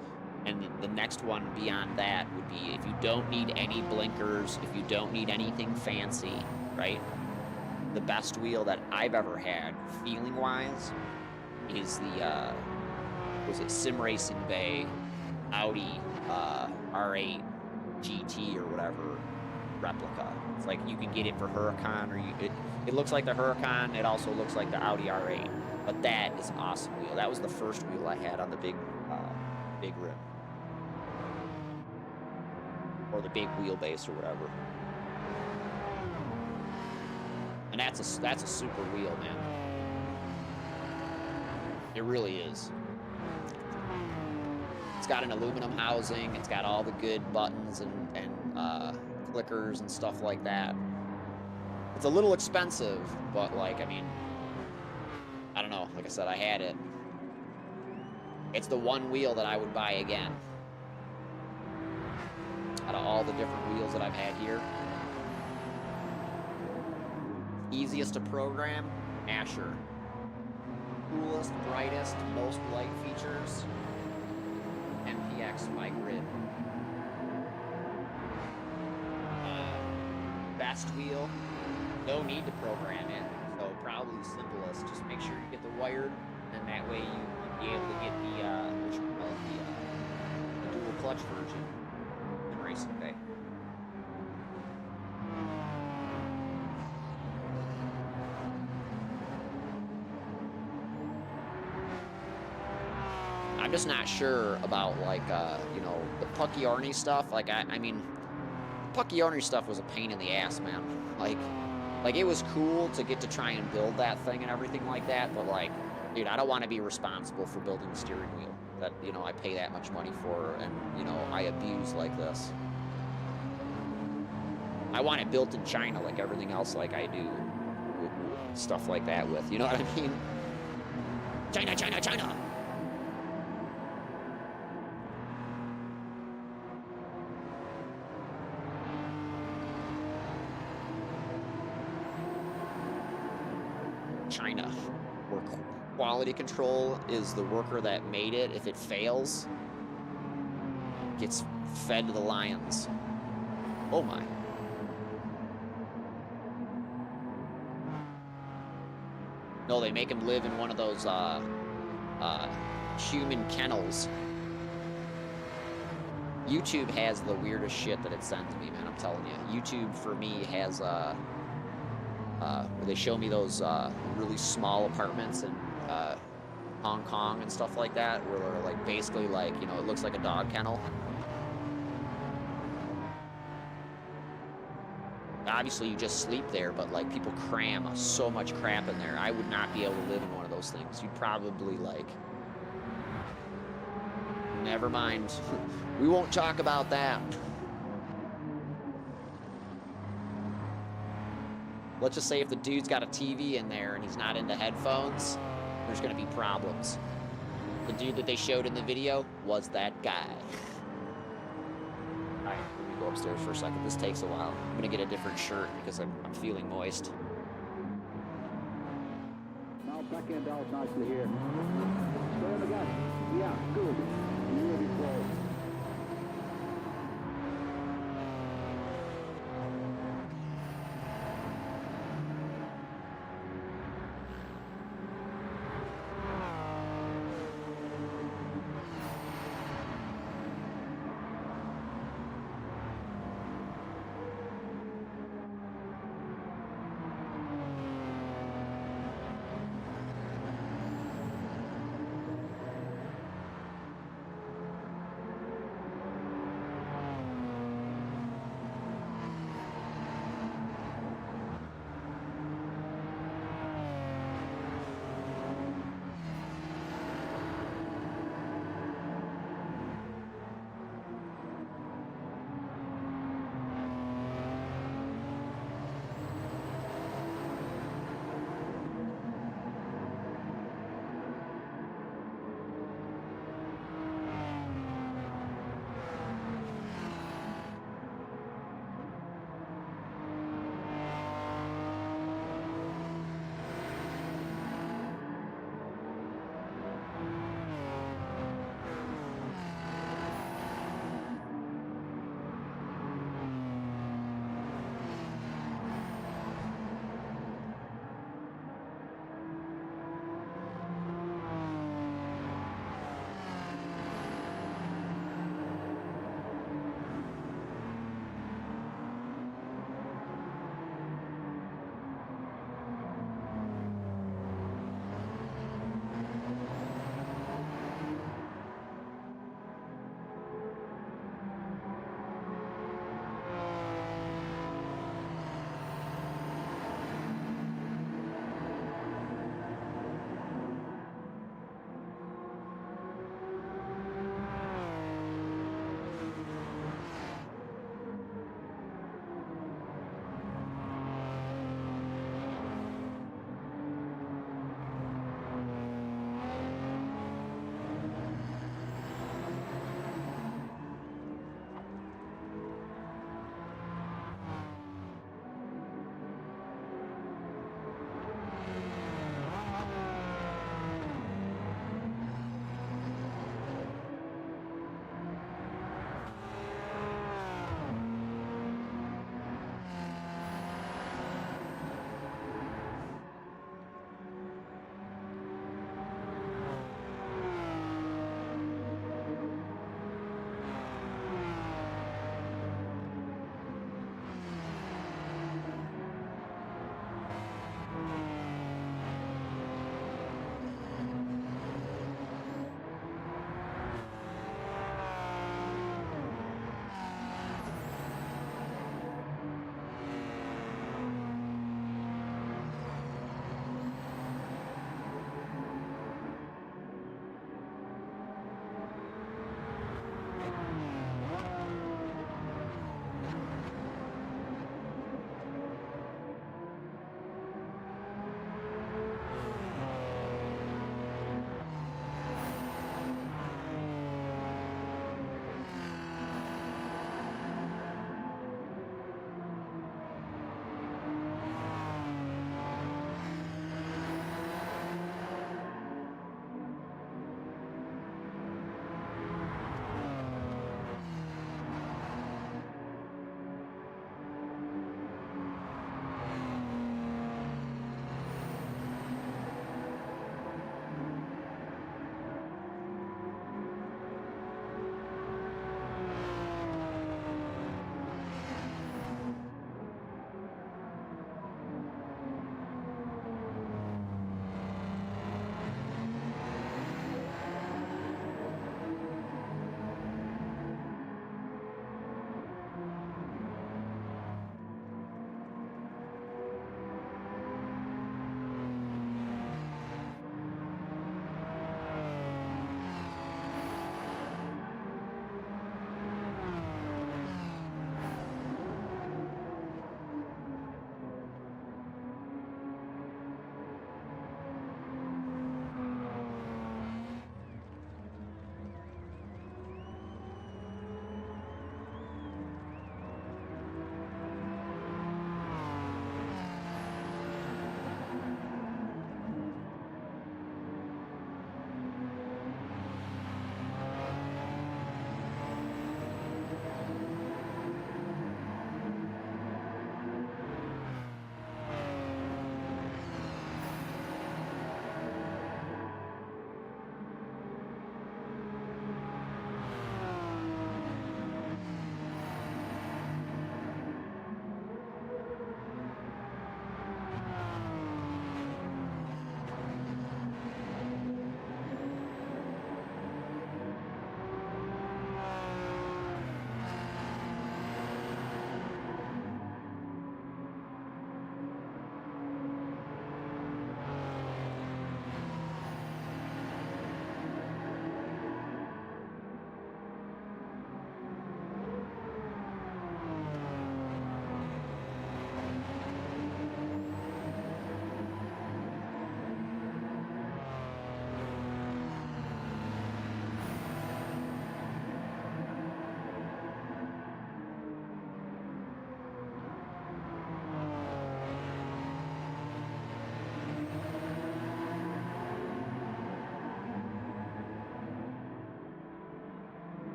And the next one beyond that would be, if you don't need any blinkers, if you don't need anything fancy, right? The best wheel that I've ever had, feeling-wise, is the, was it Sim Racing Bay Audi R8 GT or whatever replica. It's like you can get it for Huracan, or it looks like the Huracan. It also looks like the Audi R8. But that is an awesome wheel. That was the first wheel I had on the big rim, or the big wheelbase or whatever. And that's a super wheel, man. It really is. It's got an aluminum housing. It's got all the good buttons and clickers and stuff like that. It's a little expensive, but like, I mean, I don't know. Like I said, I had it. It's the one wheel that I would buy again. Out of all the different wheels that I've had here. Easiest to program, Asher. Coolest, brightest, most light features, MPX by Grid. Best wheel, no need to program it, so probably the simplest. Just make sure you get the wired, and that way you'll be able to get the dual clutch version in Racing Bay. I'm just not sure about, like, you know, the Pucky Arnie stuff. Like, I mean, Pucky Arnie stuff was a pain in the ass, man. Like, it was cool to get to try and build that thing and everything like that, but, like, dude, I don't want to be responsible for building the steering wheel that, you know, I pay that much money for and, you know, I abuse like this. I want it built in China like everything else like I do stuff like that with, you know what I mean? China, China, China! China, where quality control is the worker that made it. If it fails, gets fed to the lions. Oh my. No, they make him live in one of those human kennels. YouTube has the weirdest shit that it sends me, man, I'm telling you. YouTube for me has where they show me those really small apartments in Hong Kong and stuff like that, where they're like basically like, you know, it looks like a dog kennel. Obviously you just sleep there, but like people cram so much crap in there. I would not be able to live in one of those things. You'd probably like, never mind. We won't talk about that. Let's just say if the dude's got a TV in there and he's not into headphones, there's gonna be problems. The dude that they showed in the video was that guy. Alright, let me go upstairs for a second. This takes a while. I'm gonna get a different shirt because I'm feeling moist. Now back end out nicely here. Stay on the gas. Yeah, good. Really close.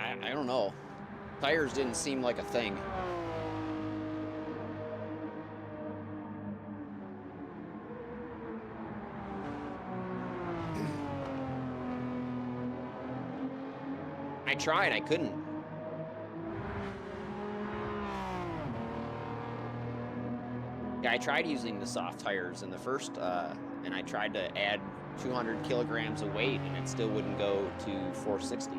I don't know. Tires didn't seem like a thing. I tried, I couldn't. Yeah, I tried using the soft tires in the first, and I tried to add 200 kilograms of weight, and it still wouldn't go to 460.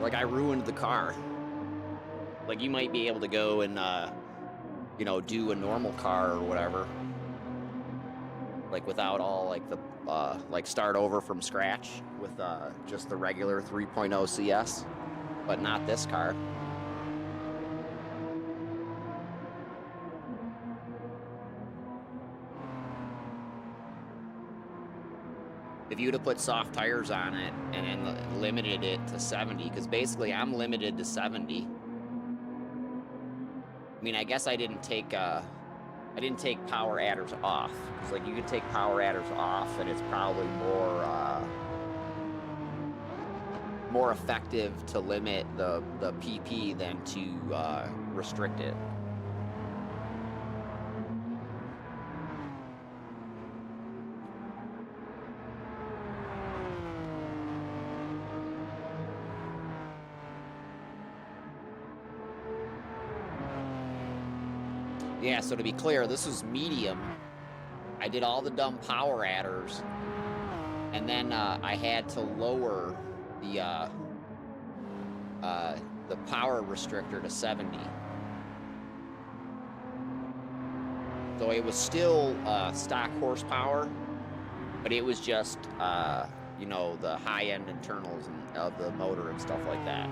Like, I ruined the car. Like, you might be able to go and, you know, do a normal car or whatever. Like, without all, like, the, like, start over from scratch with, just the regular 3.0 CS. But not this car. If you'd have put soft tires on it and then limited it to 70, because basically I'm limited to 70. I mean, I guess I didn't take power adders off, because like you could take power adders off and it's probably more effective to limit the PP than to restrict it. Yeah, so to be clear, this is medium. I did all the dumb power adders, and then I had to lower the power restrictor to 70. So it was still stock horsepower, but it was just, you know, the high-end internals of the motor and stuff like that.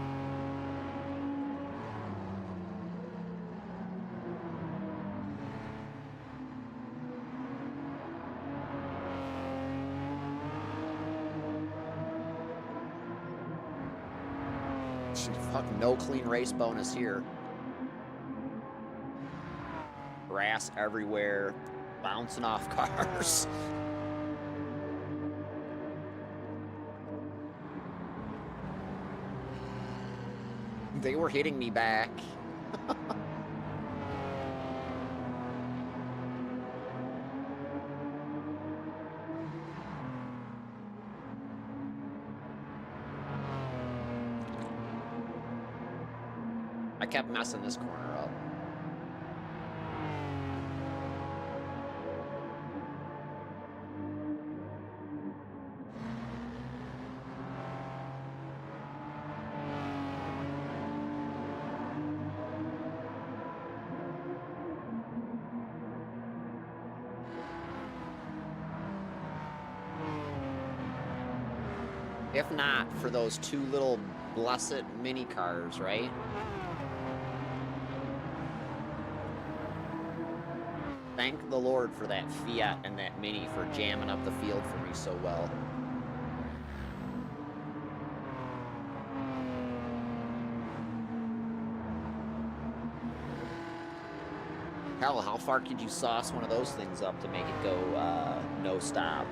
Fuck, no clean race bonus here. Grass everywhere, bouncing off cars. They were hitting me back. I kept messing this corner up. If not for those two little blessed mini cars, right? Thank the Lord for that Fiat and that Mini for jamming up the field for me so well. Hell, how far could you sauce one of those things up to make it go no stop?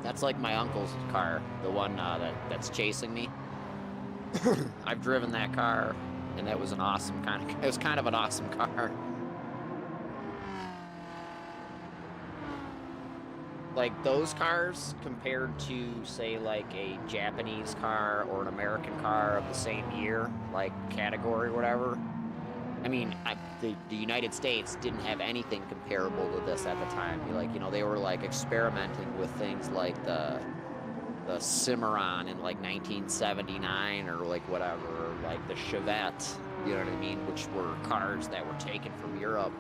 That's like my uncle's car, the one that's chasing me. I've driven that car, and that was an awesome it was kind of an awesome car. Like those cars compared to, say, like a Japanese car or an American car of the same year, like category or whatever. I mean, the United States didn't have anything comparable to this at the time. Like, you know, they were like experimenting with things like the Cimarron in like 1979 or like whatever, like the Chevette, you know what I mean, which were cars that were taken from Europe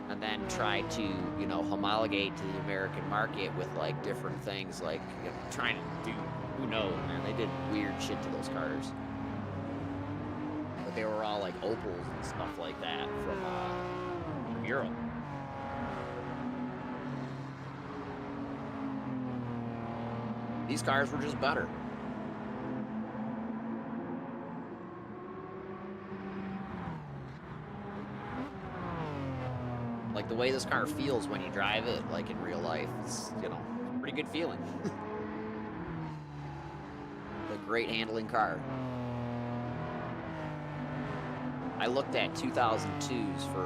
and then tried to, you know, homologate to the American market with like different things, like, you know, trying to do, who knows, man, they did weird shit to those cars. But they were all like Opals and stuff like that from Europe. These cars were just better. Like the way this car feels when you drive it, like in real life, it's, you know, a pretty good feeling. A great handling car. I looked at 2002s for,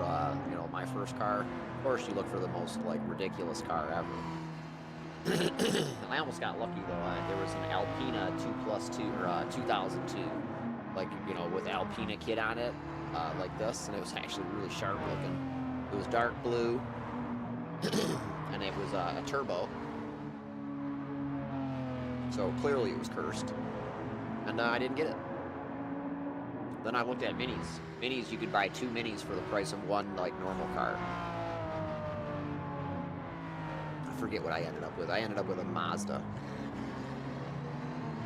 you know, my first car. Of course, you look for the most, like, ridiculous car ever. I almost got lucky though. There was an Alpina 2+2 or 2002, like, you know, with Alpina kit on it, like this, and it was actually really sharp looking. It was dark blue, and it was a turbo, so clearly it was cursed, and I didn't get it. Then I looked at minis. Minis, you could buy 2 minis for the price of one, like, normal car. I forget what I ended up with. I ended up with a Mazda.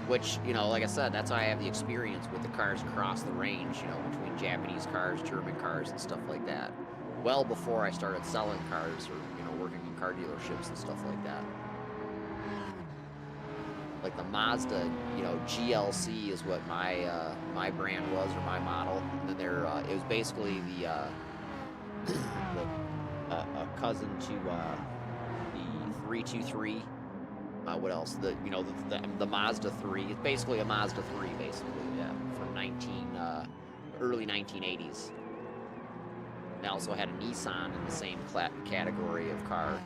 Which, you know, like I said, that's how I have the experience with the cars across the range, you know, between Japanese cars, German cars, and stuff like that. Well before I started selling cars or, you know, working in car dealerships and stuff like that. Like the Mazda, you know, GLC is what my my brand was, or my model. And then there, it was basically the a cousin to the 323. What else? The, you know, the Mazda 3. It's basically a Mazda 3, basically, yeah, from early 1980s. They also had a Nissan in the same category of car.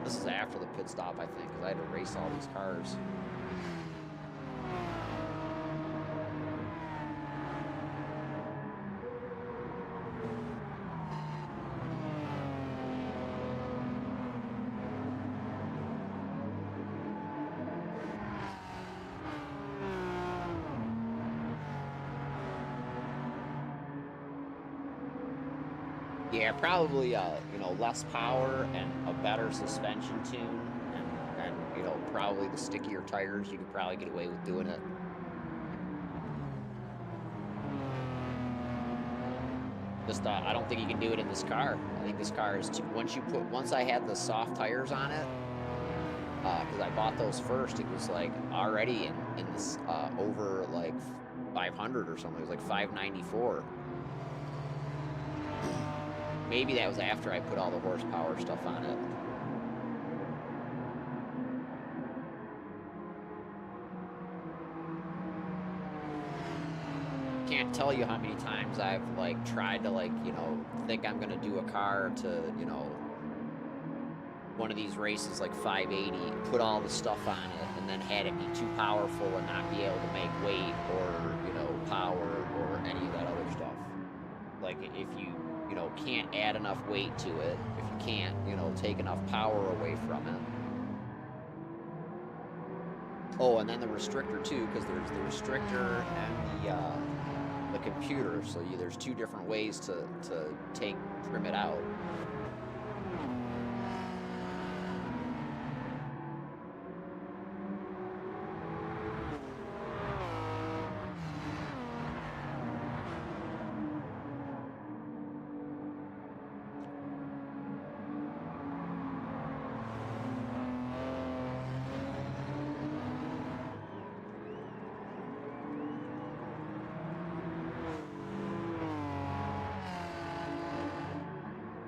This is after the pit stop, I think, because I had to race all these cars. Yeah, probably, you know, less power and a better suspension tune, and you know, probably the stickier tires. You could probably get away with doing it. Just, I don't think you can do it in this car. I think this car is too, once I had the soft tires on it, because I bought those first, it was like already in this, over like 500 or something. It was like 594. Maybe that was after I put all the horsepower stuff on it. Can't tell you how many times I've, like, tried to, like, you know, think I'm gonna do a car to, you know, one of these races like 580, put all the stuff on it, and then had it be too powerful and not be able to make weight or, you know, power or any of that other stuff. Like, if you know, can't add enough weight to it, if you can't, you know, take enough power away from it. Oh, and then the restrictor too, because there's the restrictor and the computer. So there's 2 different ways to trim it out.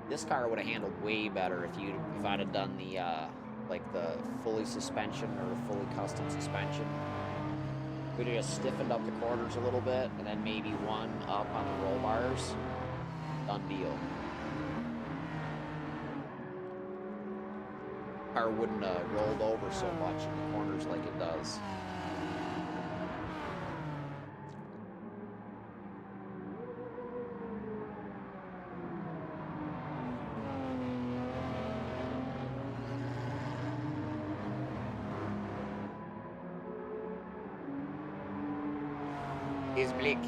This car would have handled way better if I'd have done the like the fully suspension or fully custom suspension. We'd have just stiffened up the corners a little bit, and then maybe one up on the roll bars. Done deal. car wouldn't have rolled over so much in the corners like it does. Is Blick.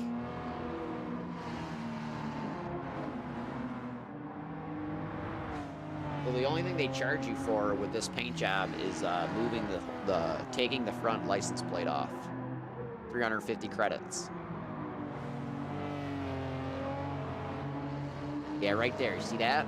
Well, the only thing they charge you for with this paint job is moving taking the front license plate off. 350 credits. Yeah, right there. See that?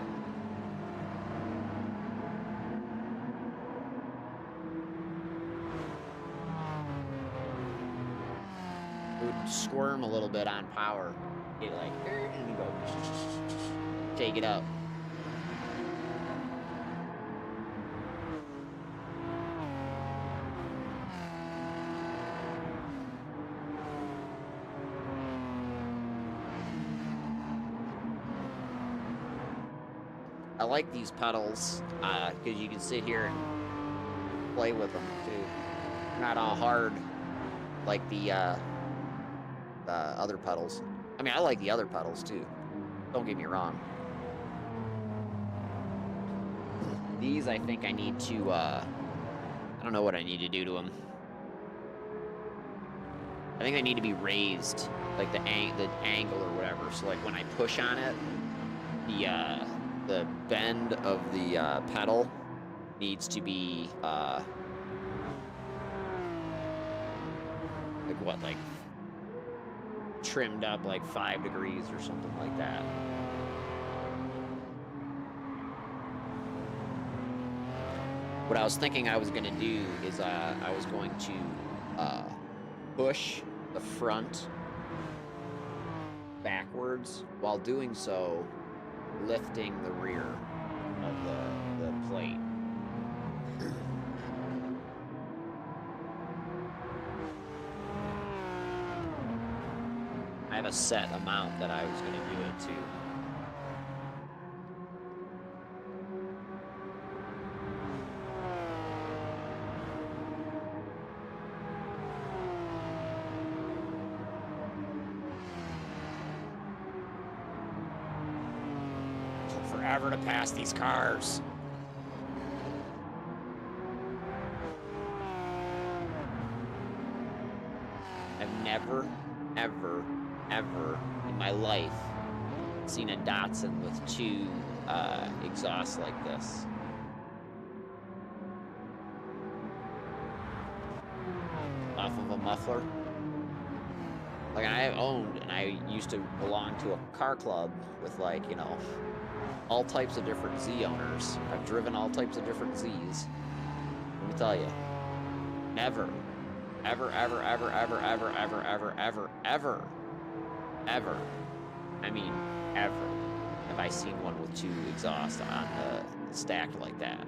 It would squirm a little bit on power. Get like, and you go, take it up. I like these pedals because you can sit here and play with them too. They're not all hard like the other pedals. I mean, I like the other pedals too. Don't get me wrong. These, I think I need to, I don't know what I need to do to them. I think they need to be raised, like the angle or whatever. So like when I push on it, the bend of the pedal needs to be like what, like trimmed up like 5 degrees or something like that. What I was thinking I was going to do is I was going to push the front backwards, while doing so lifting the rear of the plate. I have a set amount that I was going to do it to. Forever to pass these cars. I've never, ever in my life seen a Datsun with 2 exhausts like this. Off of a muffler. Like, I owned, and I used to belong to a car club with, like, you know, all types of different Z owners. I've driven all types of different Zs. Let me tell you, never, ever, I mean, ever, have I seen one with 2 exhausts on stacked like that.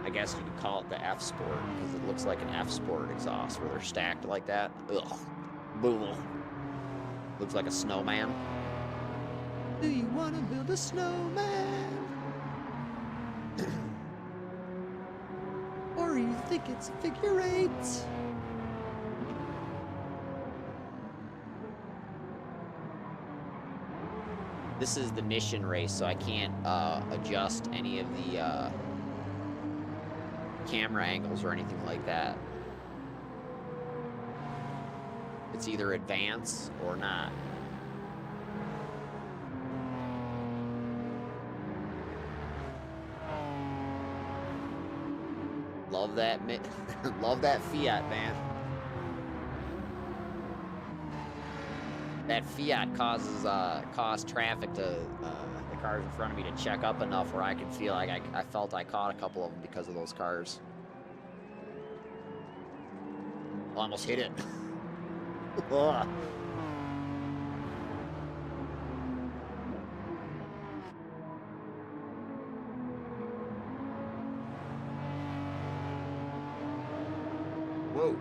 I guess you could call it the F Sport, because it looks like an F Sport exhaust where they're stacked like that. Ugh. Boo. Looks like a snowman. Do you want to build a snowman? Or you think it's a figure 8? This is the mission race, so I can't adjust any of the camera angles or anything like that. It's either advance or not. Love that, love that Fiat, man. That Fiat caused traffic to the cars in front of me to check up enough where I could feel like I felt I caught a couple of them because of those cars. Almost hit it. Ugh. Whoa.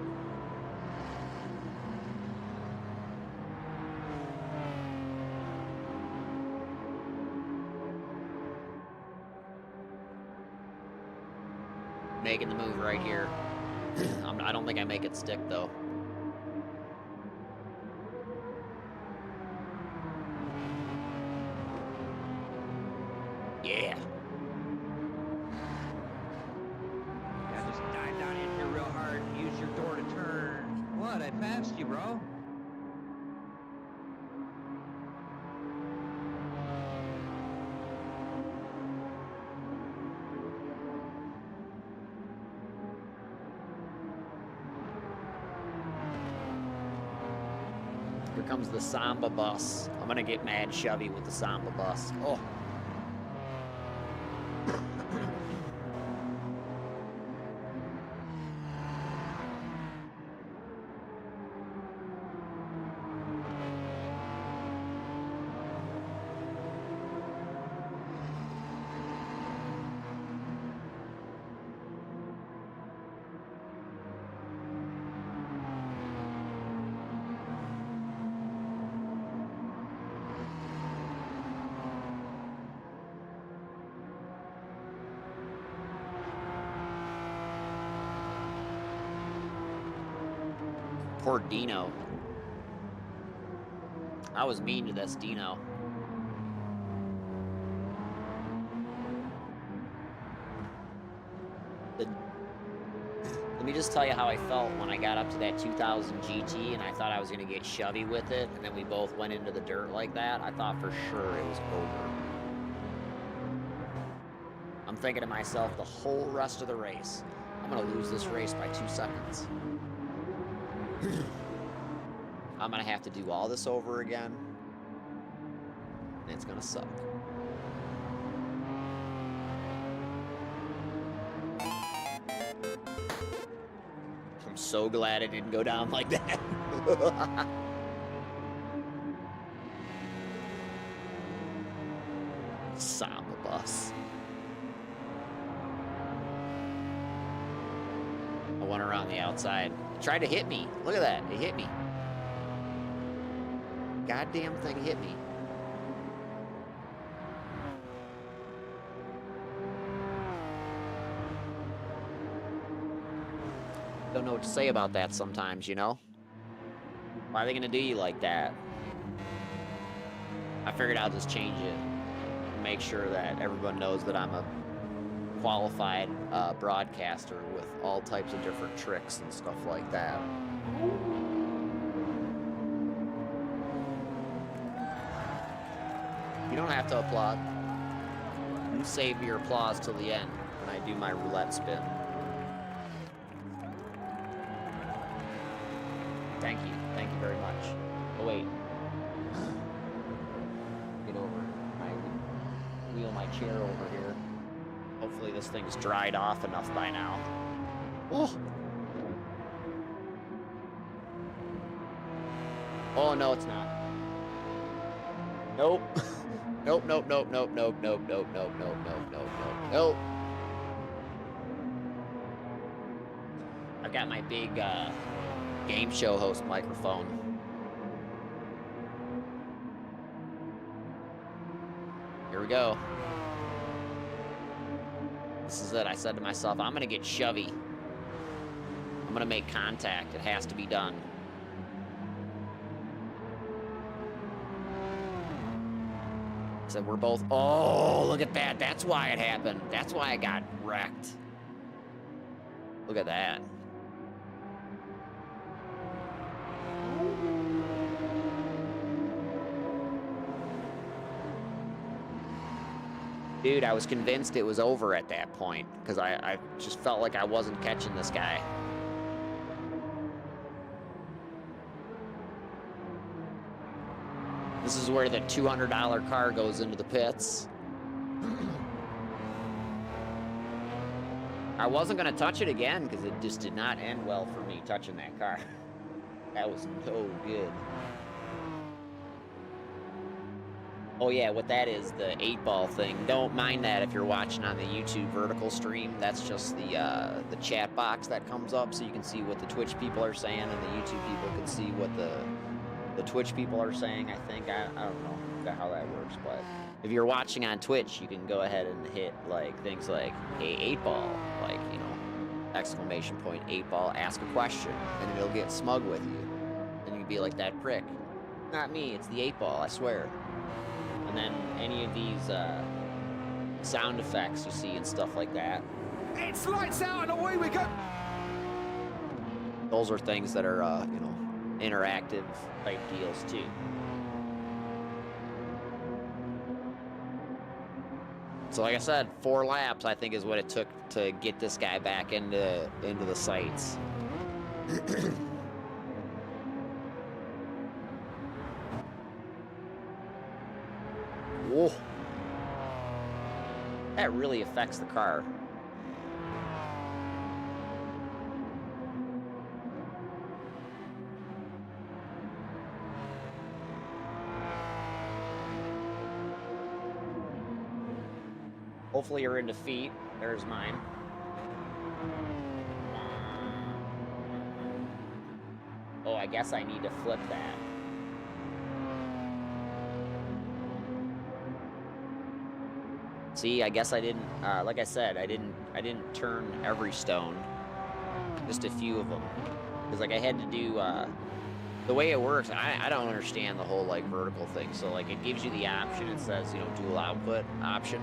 making the move right here. I don't think I make it stick, though. Yeah. Yeah, just dive down in here real hard and use your door to turn. What? I passed you, bro. Here comes the Samba bus. I'm gonna get mad Chevy with the Samba bus. Oh. Poor Dino. I was mean to this Dino. Let me just tell you how I felt when I got up to that 2000 GT and I thought I was going to get Chevy with it, and then we both went into the dirt like that. I thought for sure it was over. I'm thinking to myself the whole rest of the race, I'm going to lose this race by 2 seconds. I'm gonna have to do all this over again, and it's gonna suck. I'm so glad it didn't go down like that. Samba bus. I went around the outside. It tried to hit me. Look at that. It hit me. Goddamn thing hit me. Don't know what to say about that sometimes, you know? Why are they gonna do you like that? I figured I'll just change it. Make sure that everyone knows that I'm a qualified broadcaster with all types of different tricks and stuff like that. You don't have to applaud. You save your applause till the end when I do my roulette spin. Thank you. Thank you very much. Oh, wait. Get over. I wheel my chair over here. Hopefully this thing's dried off enough by now. Oh! Oh, no, it's not. Nope. Nope, nope, nope, nope, nope, nope, nope, nope, nope, nope, nope, nope, nope. I've got my big game show host microphone. Here we go. This is it. I said to myself, I'm gonna get Chevy. I'm gonna make contact. It has to be done. So we're both, oh, look at that. That's why it happened. That's why I got wrecked. Look at that. Dude, I was convinced it was over at that point because I just felt like I wasn't catching this guy. This is where the $200 car goes into the pits. I wasn't going to touch it again because it just did not end well for me touching that car. That was no good. Oh yeah, what that is, the 8-ball thing. Don't mind that if you're watching on the YouTube vertical stream. That's just the chat box that comes up so you can see what the Twitch people are saying and the YouTube people can see what the Twitch people are saying, I think. I don't know how that works, but if you're watching on Twitch, you can go ahead and hit like things like, hey, 8-ball, like, you know, exclamation point 8 ball, ask a question, and it'll get smug with you. And you'd be like, that prick. Not me, it's the 8 ball, I swear. And then any of these sound effects you see and stuff like that. It's lights out and away we go. Those are things that are, you know, interactive type deals too. So like I said, 4 laps I think is what it took to get this guy back into the sights. Whoa. That really affects the car. Hopefully you're in defeat. There's mine. Oh, I guess I need to flip that. See, I guess I didn't, like I said, I didn't turn every stone, just a few of them. Because, like, I had to do, the way it works, I don't understand the whole, like, vertical thing. So, like, it gives you the option, it says, you know, dual output option,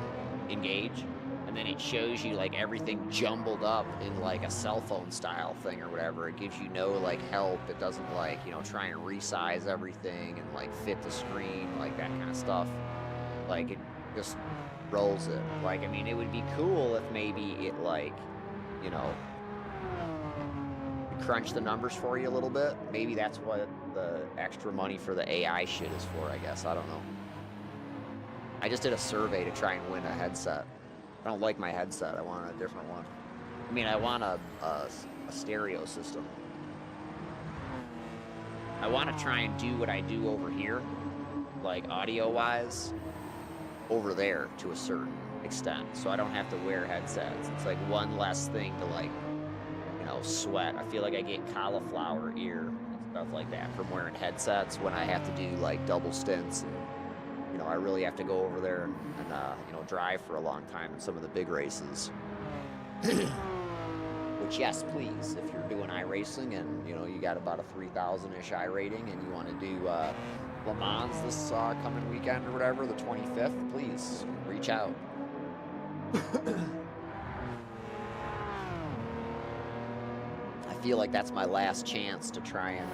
engage, and then it shows you, like, everything jumbled up in, like, a cell phone style thing or whatever. It gives you no, like, help. It doesn't, like, you know, try and resize everything and, like, fit the screen, like, that kind of stuff. Like, it just rolls it. Like, I mean, it would be cool if maybe it, like, you know, crunch the numbers for you a little bit. Maybe that's what the extra money for the AI shit is for, I guess. I don't know. I just did a survey to try and win a headset. I don't like my headset. I want a different one. I mean, I want a stereo system. I want to try and do what I do over here, like audio-wise, over there to a certain extent, so I don't have to wear headsets. It's like one less thing to, like, you know, sweat. I feel like I get cauliflower ear and stuff like that from wearing headsets when I have to do, like, double stints, and, you know, I really have to go over there and you know, drive for a long time in some of the big races. Which, yes, please, if you're doing iRacing and, you know, you got about a 3,000-ish I rating and you want to do Le Mans this coming weekend or whatever, the 25th, please reach out. I feel like that's my last chance to try and,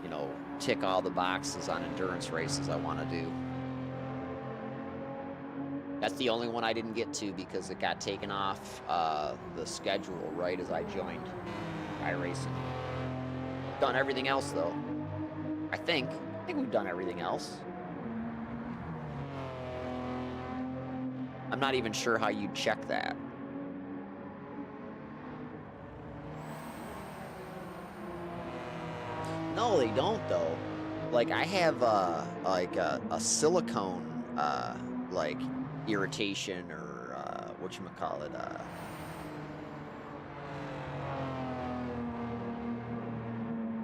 you know, tick all the boxes on endurance races I want to do. That's the only one I didn't get to because it got taken off the schedule right as I joined iRacing. Done everything else, though. I think we've done everything else. I'm not even sure how you check that. No, they don't, though. Like, I have like a silicone like irritation or whatchamacallit,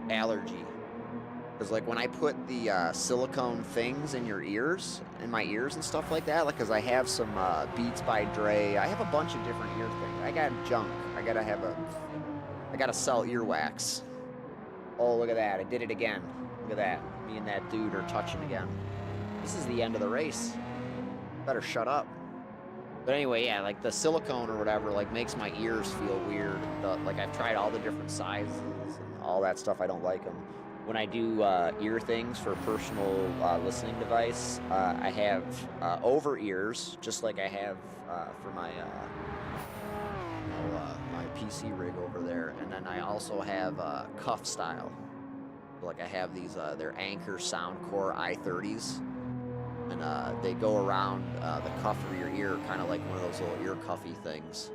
allergy. Because, like, when I put the silicone things in your ears, in my ears and stuff like that, like, because I have some Beats by Dre, I have a bunch of different ear things. I got junk. I gotta sell earwax. Oh, look at that. I did it again. Look at that. Me and that dude are touching again. This is the end of the race. Better shut up. But anyway, yeah, like the silicone or whatever, like, makes my ears feel weird. Like, I've tried all the different sizes and all that stuff. I don't like them. When I do ear things for a personal listening device, I have over ears, just like I have for my my PC rig over there, and then I also have cuff style. Like, I have these they're Anchor Soundcore i30s, and they go around the cuff of your ear, kind of like one of those little ear cuffy things.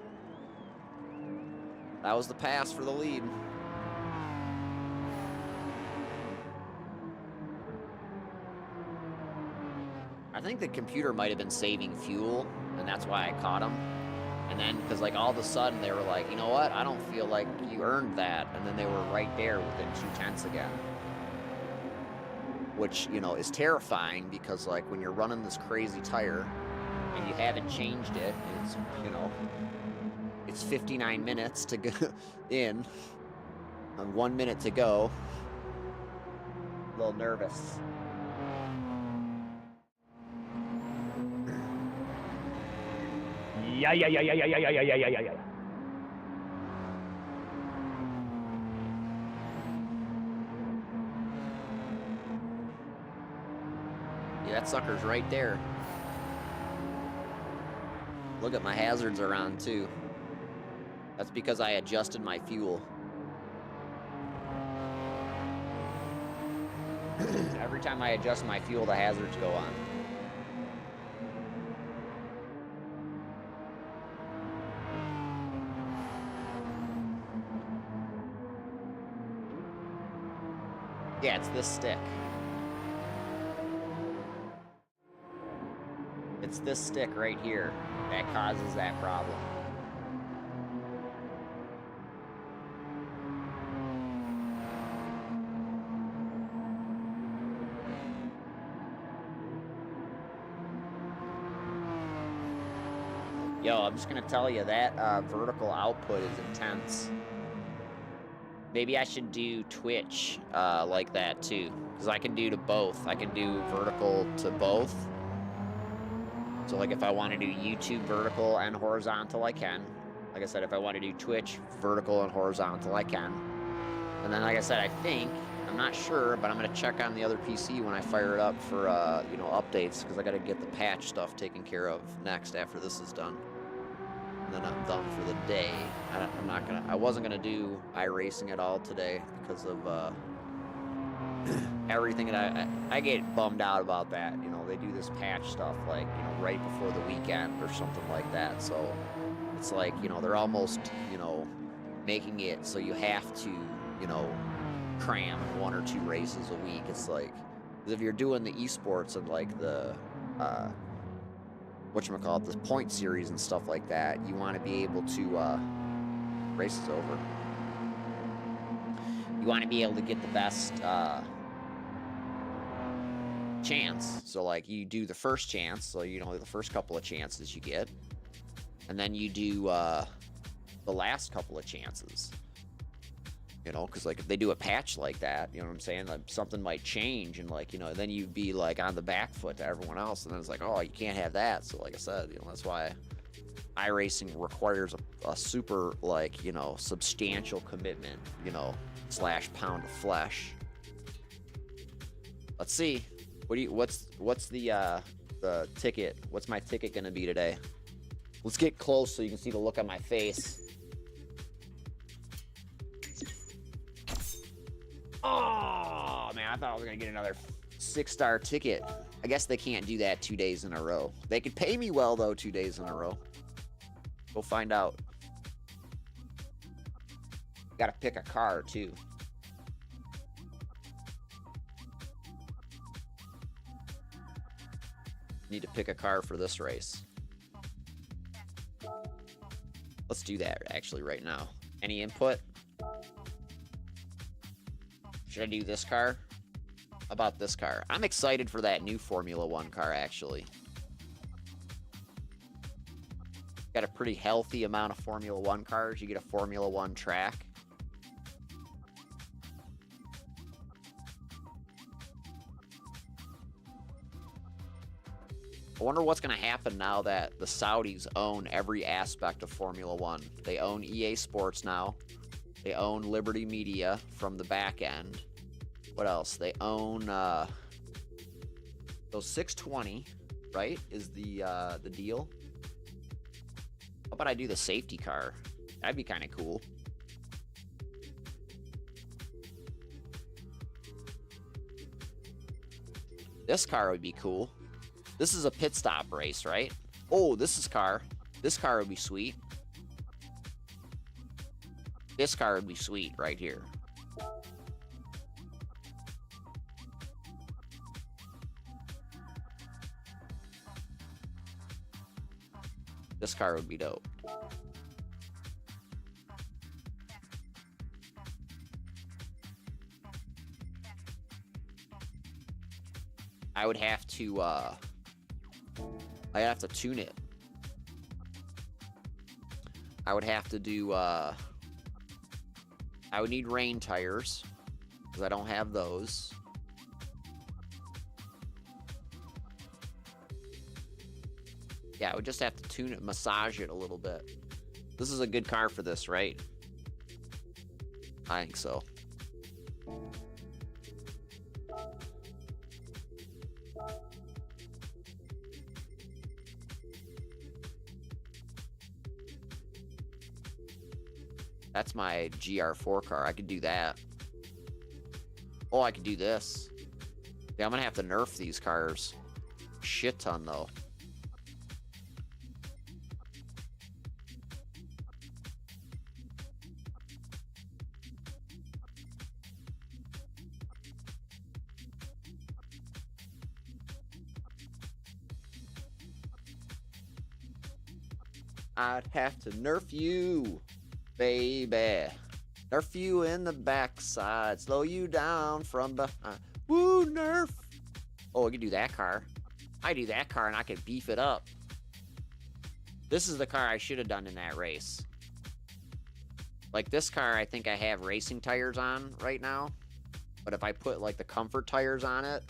That was the pass for the lead. I think the computer might have been saving fuel, and that's why I caught him. And then, because, like, all of a sudden they were like, you know what, I don't feel like you earned that. And then they were right there within 2/10 again. Which, you know, is terrifying because, like, when you're running this crazy tire and you haven't changed it, it's, you know, It's 59 minutes to go in. 1 minute to go. A little nervous. Yeah. Yeah, that sucker's right there. Look at my hazards are on too. That's because I adjusted my fuel. Every time I adjust my fuel, the hazards go on. Yeah, it's this stick. It's this stick right here that causes that problem. Yo, I'm just gonna tell you that vertical output is intense. Maybe I should do Twitch like that too, because I can do to both. I can do vertical to both. So like if I want to do YouTube vertical and horizontal, I can. Like I said, if I want to do Twitch vertical and horizontal, I can. And then like I said, I think, I'm not sure, but I'm gonna check on the other PC when I fire it up for you know, updates, because I gotta get the patch stuff taken care of next after this is done. And then I'm done for the day. I wasn't gonna do iRacing at all today because of everything that I get bummed out about that. You know, they do this patch stuff like, you know, right before the weekend or something like that. So it's like, you know, they're almost, you know, making it so you have to, you know, cram 1 or 2 races a week. It's like, 'cause if you're doing the esports and like the whatchamacallit, the point series and stuff like that, you want to be able to race is over. You want to be able to get the best chance. So like you do the first chance, so you know the first couple of chances you get, and then you do the last couple of chances. You know, because like if they do a patch like that, you know what I'm saying, like something might change, and like, you know, then you'd be like on the back foot to everyone else, and then it's like, oh, you can't have that. So like I said, you know, that's why iRacing requires a super, like, you know, substantial commitment, you know, / pound of flesh. Let's see. What's the ticket? What's my ticket gonna be today? Let's get close so you can see the look on my face. Oh man, I thought I was gonna get another 6-star ticket. I guess they can't do that 2 days in a row. They could pay me well though 2 days in a row. Go find out. Gotta pick a car too. Need to pick a car for this race. Let's do that actually right now. Any input? Should I do this car? How about this car? I'm excited for that new Formula 1 car, actually. Got a pretty healthy amount of Formula 1 cars. You get a Formula 1 track. I wonder what's going to happen now that the Saudis own every aspect of Formula 1. They own EA Sports now. They own Liberty Media from the back end. What else? They own those 620, right? Is the deal? How about I do the safety car? That'd be kind of cool. This car would be cool. This is a pit stop race, right? Oh, this car would be sweet. This car would be sweet right here. This car would be dope. I would have to tune it. I would have to do, I would need rain tires, because I don't have those. Yeah, I would just have to tune it, massage it a little bit. This is a good car for this, right? I think so. That's my GR4 car. I could do that. Oh, I could do this. Yeah, I'm gonna have to nerf these cars. Shit ton, though. I'd have to nerf you, baby. Nerf you in the backside. Slow you down from behind. Woo, nerf. Oh, I could do that car. I do that car and I could beef it up. This is the car I should have done in that race. Like this car, I think I have racing tires on right now. But if I put like the comfort tires on it,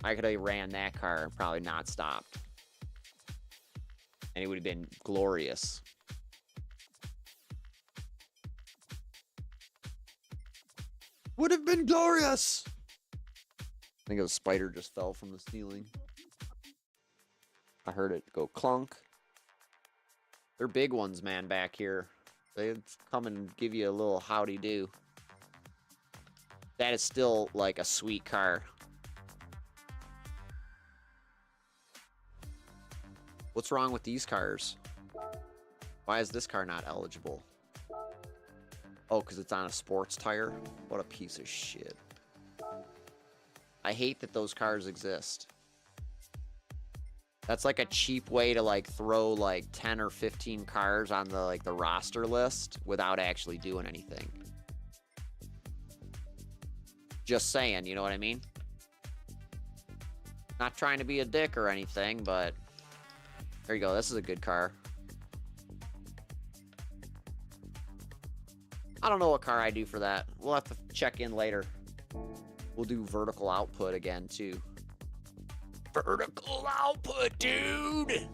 I could have ran that car and probably not stopped. And it would have been glorious. Would have been glorious! I think a spider just fell from the ceiling. I heard it go clunk. They're big ones, man, back here. They come and give you a little howdy-do. That is still, like, a sweet car. What's wrong with these cars? Why is this car not eligible? Oh, because it's on a sports tire? What a piece of shit. I hate that those cars exist. That's like a cheap way to like throw like 10 or 15 cars on the like the roster list without actually doing anything. Just saying, you know what I mean? Not trying to be a dick or anything, but there you go. This is a good car. I don't know what car I do for that. We'll have to check in later. We'll do vertical output again, too. Vertical output, dude!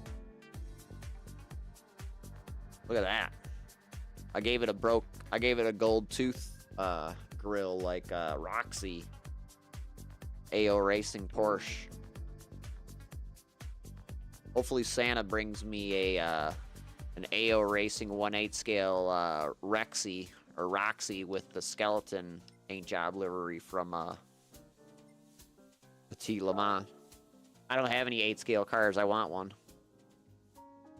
Look at that. I gave it a gold tooth grill like Roxy. AO Racing Porsche. Hopefully Santa brings me an AO Racing 1/8 scale Rexy or Roxy with the skeleton paint job livery from Petit Le Mans. I don't have any 8 scale cars. I want one.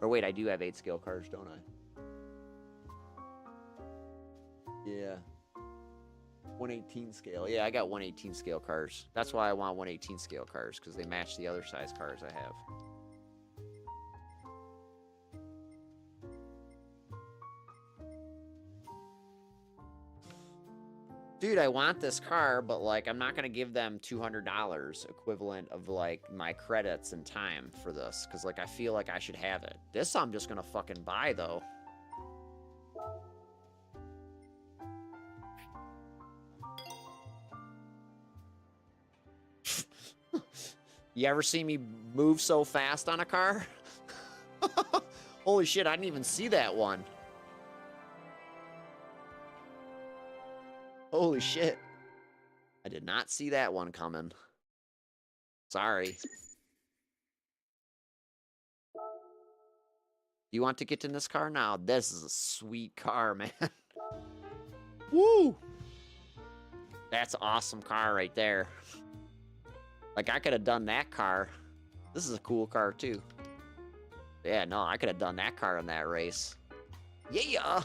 Or wait, I do have 8 scale cars, don't I? Yeah. 118 scale. Yeah, I got 118 scale cars. That's why I want 118 scale cars, because they match the other size cars I have. Dude, I want this car, but like I'm not gonna give them $200 equivalent of like my credits and time for this, because like I feel like I should have it. This I'm just gonna fucking buy though. You ever see me move so fast on a car? Holy shit, I didn't even see that one. Holy shit. I did not see that one coming. Sorry. You want to get in this car now? This is a sweet car, man. Woo! That's an awesome car right there. Like, I could have done that car. This is a cool car, too. Yeah, no, I could have done that car in that race. Yeah!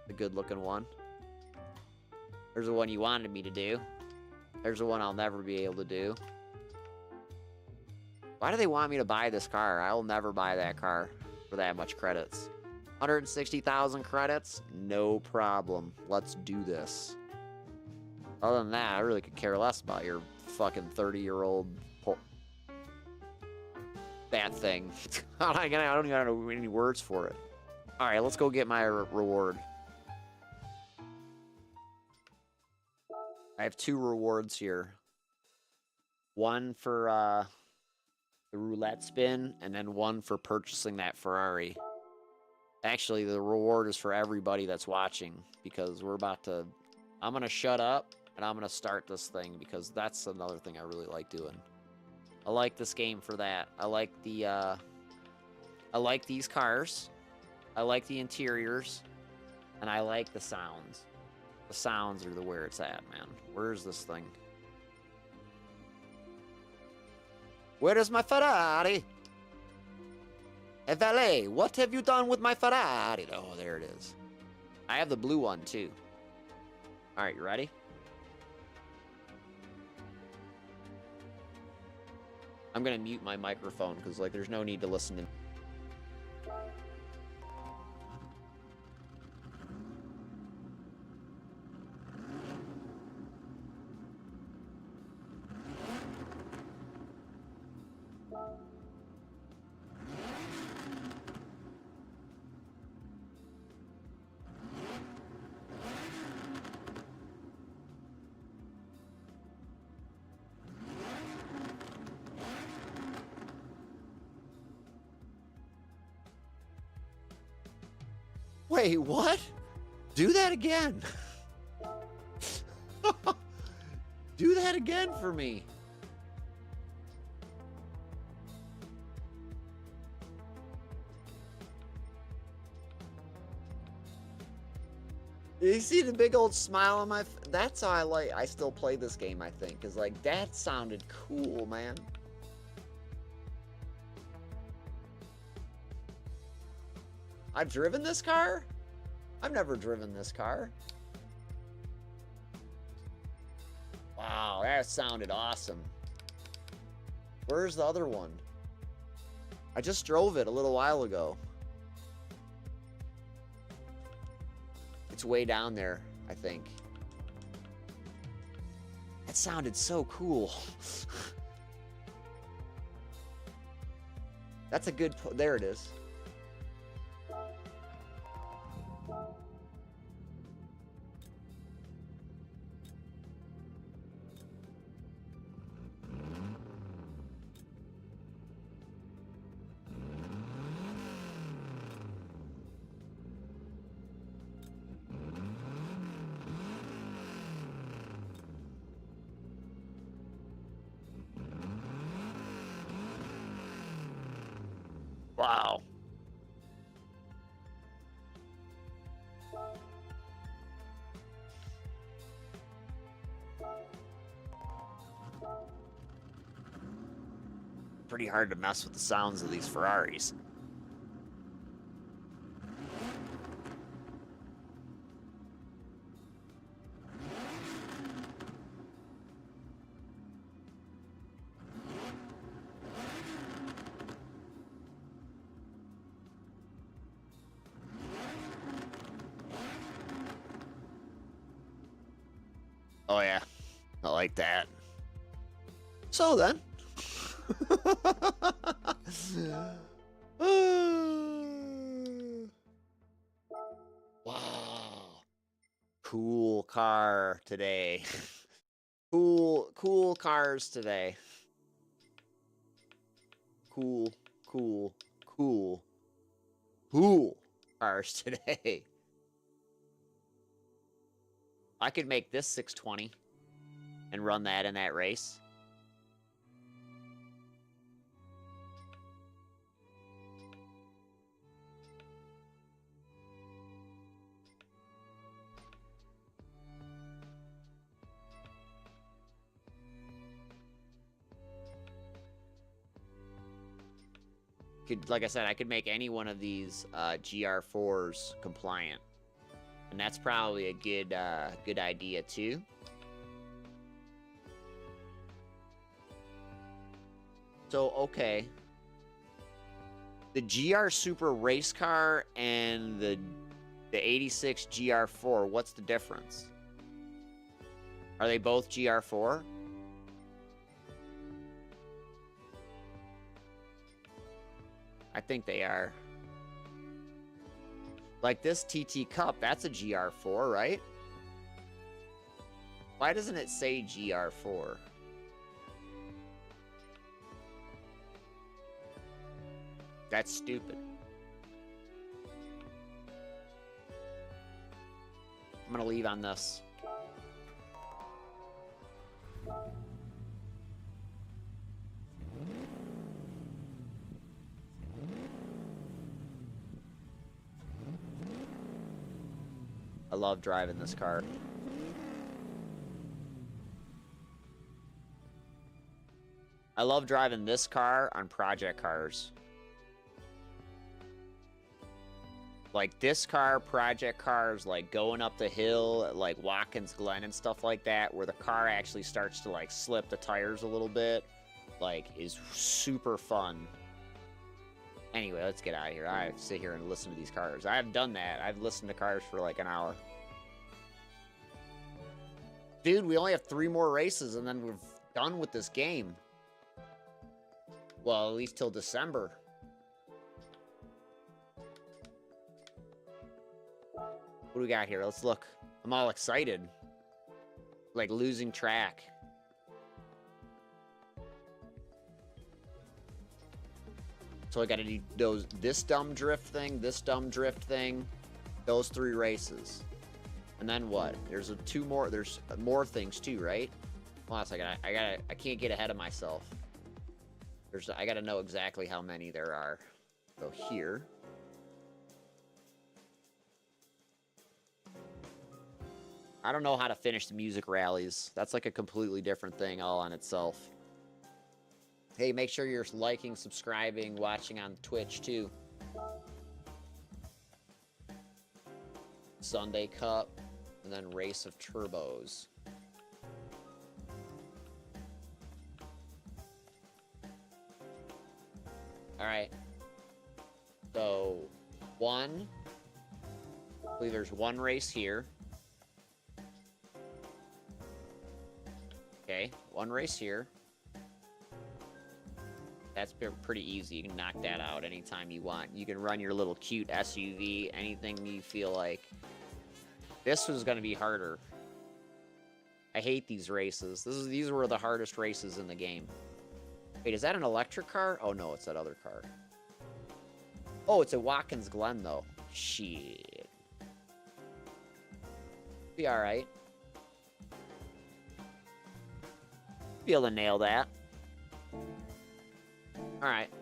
The good-looking one. There's the one you wanted me to do. There's the one I'll never be able to do. Why do they want me to buy this car? I will never buy that car for that much credits. 160,000 credits? No problem. Let's do this. Other than that, I really could care less about your fucking 30-year-old that thing. I don't even know any words for it. All right, let's go get my reward. I have 2 rewards here. One for the roulette spin, and then one for purchasing that Ferrari. Actually, the reward is for everybody that's watching, because we're about to... I'm going to shut up, and I'm going to start this thing, because that's another thing I really like doing. I like this game for that. I like the... I like these cars. I like the interiors. And I like the sounds. The sounds are where it's at, man. Where's this thing? Where is my Ferrari? Hey, valet, what have you done with my Ferrari? Oh, there it is. I have the blue one, too. All right, you ready? I'm going to mute my microphone because, like, there's no need to listen to me. Wait, what? Do that again. Do that again for me. You see the big old smile on my that's how I still play this game, I think. Cause like that sounded cool, man. I've driven this car? I've never driven this car. Wow, that sounded awesome. Where's the other one? I just drove it a little while ago. It's way down there, I think. That sounded so cool. That's a good... There it is. Wow. Pretty hard to mess with the sounds of these Ferraris. Oh yeah, I like that. So then. Wow. Cool car today. Cool cars today. Cool cars today. I could make this 620 and run that in that race. Like I said, I could make any one of these GR4s compliant. And that's probably a good idea too. So, okay. The GR Super race car and the 86 GR4, what's the difference? Are they both GR4? I think they are. Like this TT Cup, that's a GR4, right? Why doesn't it say GR4? That's stupid. I'm gonna leave on this. I love driving this car. I love driving this car on project cars. Like this car, project cars, like going up the hill at like Watkins Glen and stuff like that, where the car actually starts to like slip the tires a little bit, like is super fun. Anyway, let's get out of here. I have to sit here and listen to these cars. I have done that. I've listened to cars for like an hour. Dude, we only have 3 more races and then we're done with this game. Well, at least till December. What do we got here? Let's look. I'm all excited. Like losing track. So I gotta do this dumb drift thing, those 3 races. And then what? There's there's more things too, right? Hold on a second. I can't get ahead of myself. I gotta know exactly how many there are. So here. I don't know how to finish the music rallies. That's like a completely different thing all on itself. Hey, make sure you're liking, subscribing, watching on Twitch too. Sunday Cup, and then Race of Turbos. Alright. So, I believe there's 1 race here. Okay, 1 race here. That's pretty easy. You can knock that out anytime you want. You can run your little cute SUV, anything you feel like. This was going to be harder. I hate these races. These were the hardest races in the game. Wait, is that an electric car? Oh, no, it's that other car. Oh, it's a Watkins Glen, though. Shit. Be alright. Be able to nail that. Alright.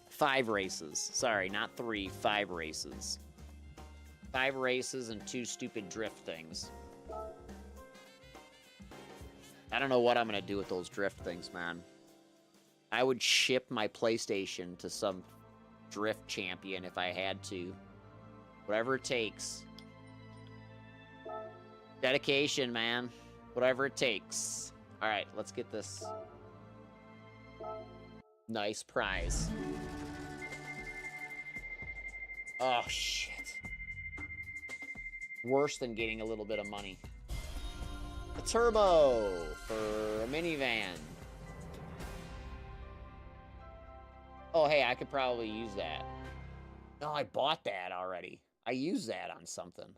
5 races. Sorry, not 3. 5 races. 5 races and 2 stupid drift things. I don't know what I'm gonna do with those drift things, man. I would ship my PlayStation to some drift champion if I had to. Whatever it takes. Dedication, man. Whatever it takes. Alright, let's get this nice prize. Oh, shit. Worse than getting a little bit of money. A turbo for a minivan. Oh, hey, I could probably use that. No, I bought that already. I used that on something.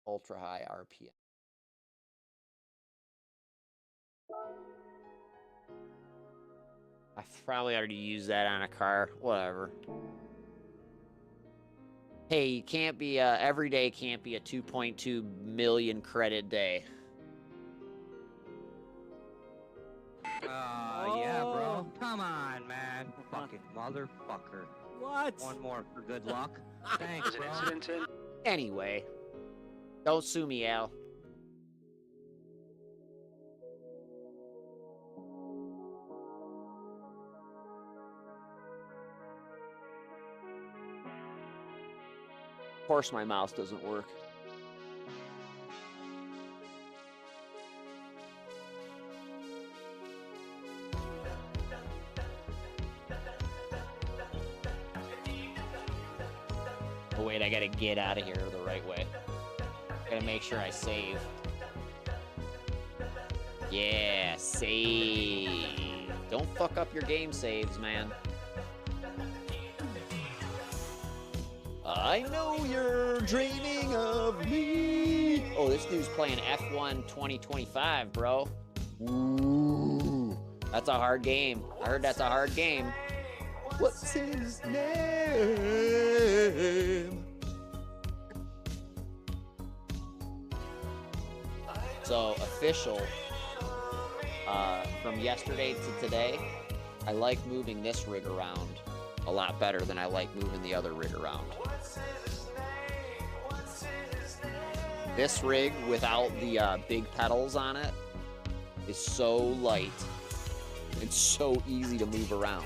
Ultra high RPM. I've probably already used that on a car. Whatever. Hey, you can't be every day can't be a 2.2 million credit day. Yeah, bro. Come on, man. Fucking motherfucker. What? 1 more for good luck. Thanks, bro. Anyway, don't sue me, Al. Of course my mouse doesn't work. Oh wait, I gotta get out of here the right way. Gotta make sure I save. Yeah, saved. Don't fuck up your game saves, man. I know you're dreaming of me. Oh, this dude's playing F1 2025, bro. Ooh, that's a hard game. I heard that's a hard game. What's his name? So, official, from yesterday to today, I like moving this rig around a lot better than I like moving the other rig around. This rig without the big pedals on it is so light. It's so easy to move around.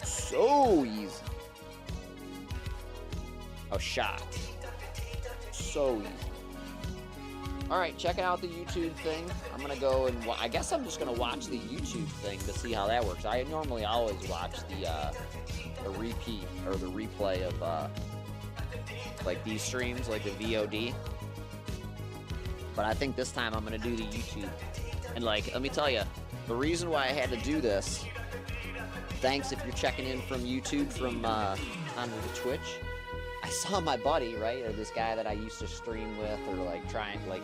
So easy. A shot. So easy. Alright, checking out the YouTube thing. I'm gonna go and I guess I'm just gonna watch the YouTube thing to see how that works. I normally always watch the repeat or the replay of like these streams, like the VOD. But I think this time I'm gonna do the YouTube. And like, let me tell you, the reason why I had to do this, thanks if you're checking in from YouTube from onto the Twitch. I saw my buddy, right, or this guy that I used to stream with, or like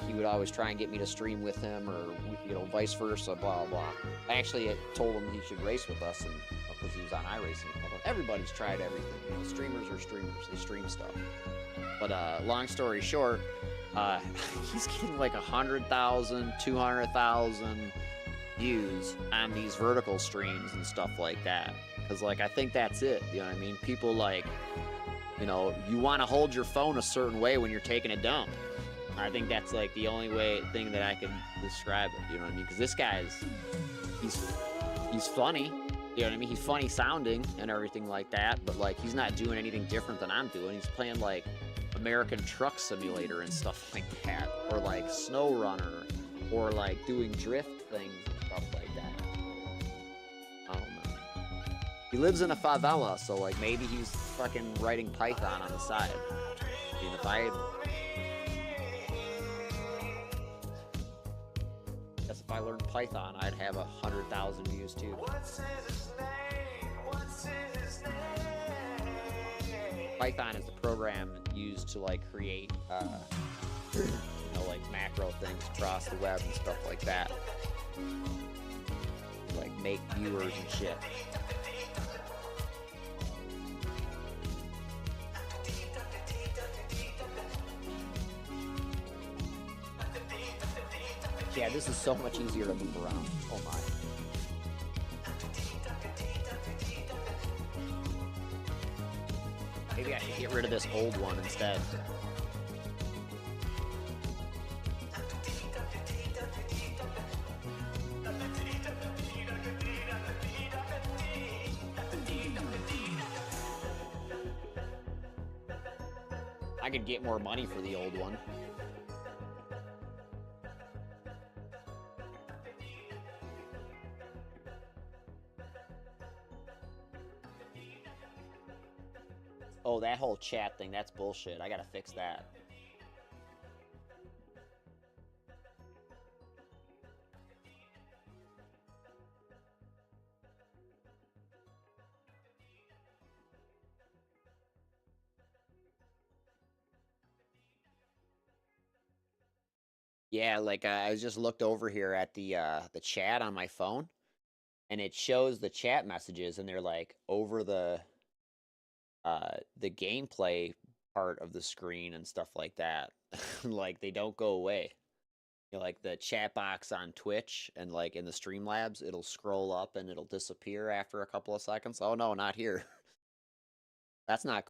he would always try and get me to stream with him, or you know, vice versa, blah blah. I actually told him he should race with us, and because he was on iRacing. Everybody's tried everything. You know, streamers are streamers; they stream stuff. But long story short, he's getting like 100,000, 200,000 views on these vertical streams and stuff like that. Because like I think that's it. You know what I mean? People like. You know, you want to hold your phone a certain way when you're taking a dump. I think that's like the only thing that I can describe it. You know what I mean? Because this guy's, he's funny. You know what I mean? He's funny sounding and everything like that. But like, he's not doing anything different than I'm doing. He's playing like American Truck Simulator and stuff like that, or like Snow Runner, or like doing drift things and stuff like that. I don't know. He lives in a favela, so like maybe he's fucking writing Python on the side. I mean, if I guess if I learned Python, I'd have 100,000 views too. Python is the program used to like create, you know, like macro things across the web and stuff like that. Like make viewers and shit. Yeah, this is so much easier to move around. Oh my. Maybe I should get rid of this old one instead. I could get more money for the old one. Oh, that whole chat thing, that's bullshit. I gotta fix that. Yeah, like I just looked over here at the chat on my phone, and it shows the chat messages, and they're like over the gameplay part of the screen and stuff like that. Like they don't go away. You know, like the chat box on Twitch and like in the Streamlabs, it'll scroll up and it'll disappear after a couple of seconds. Oh no, not here. That's not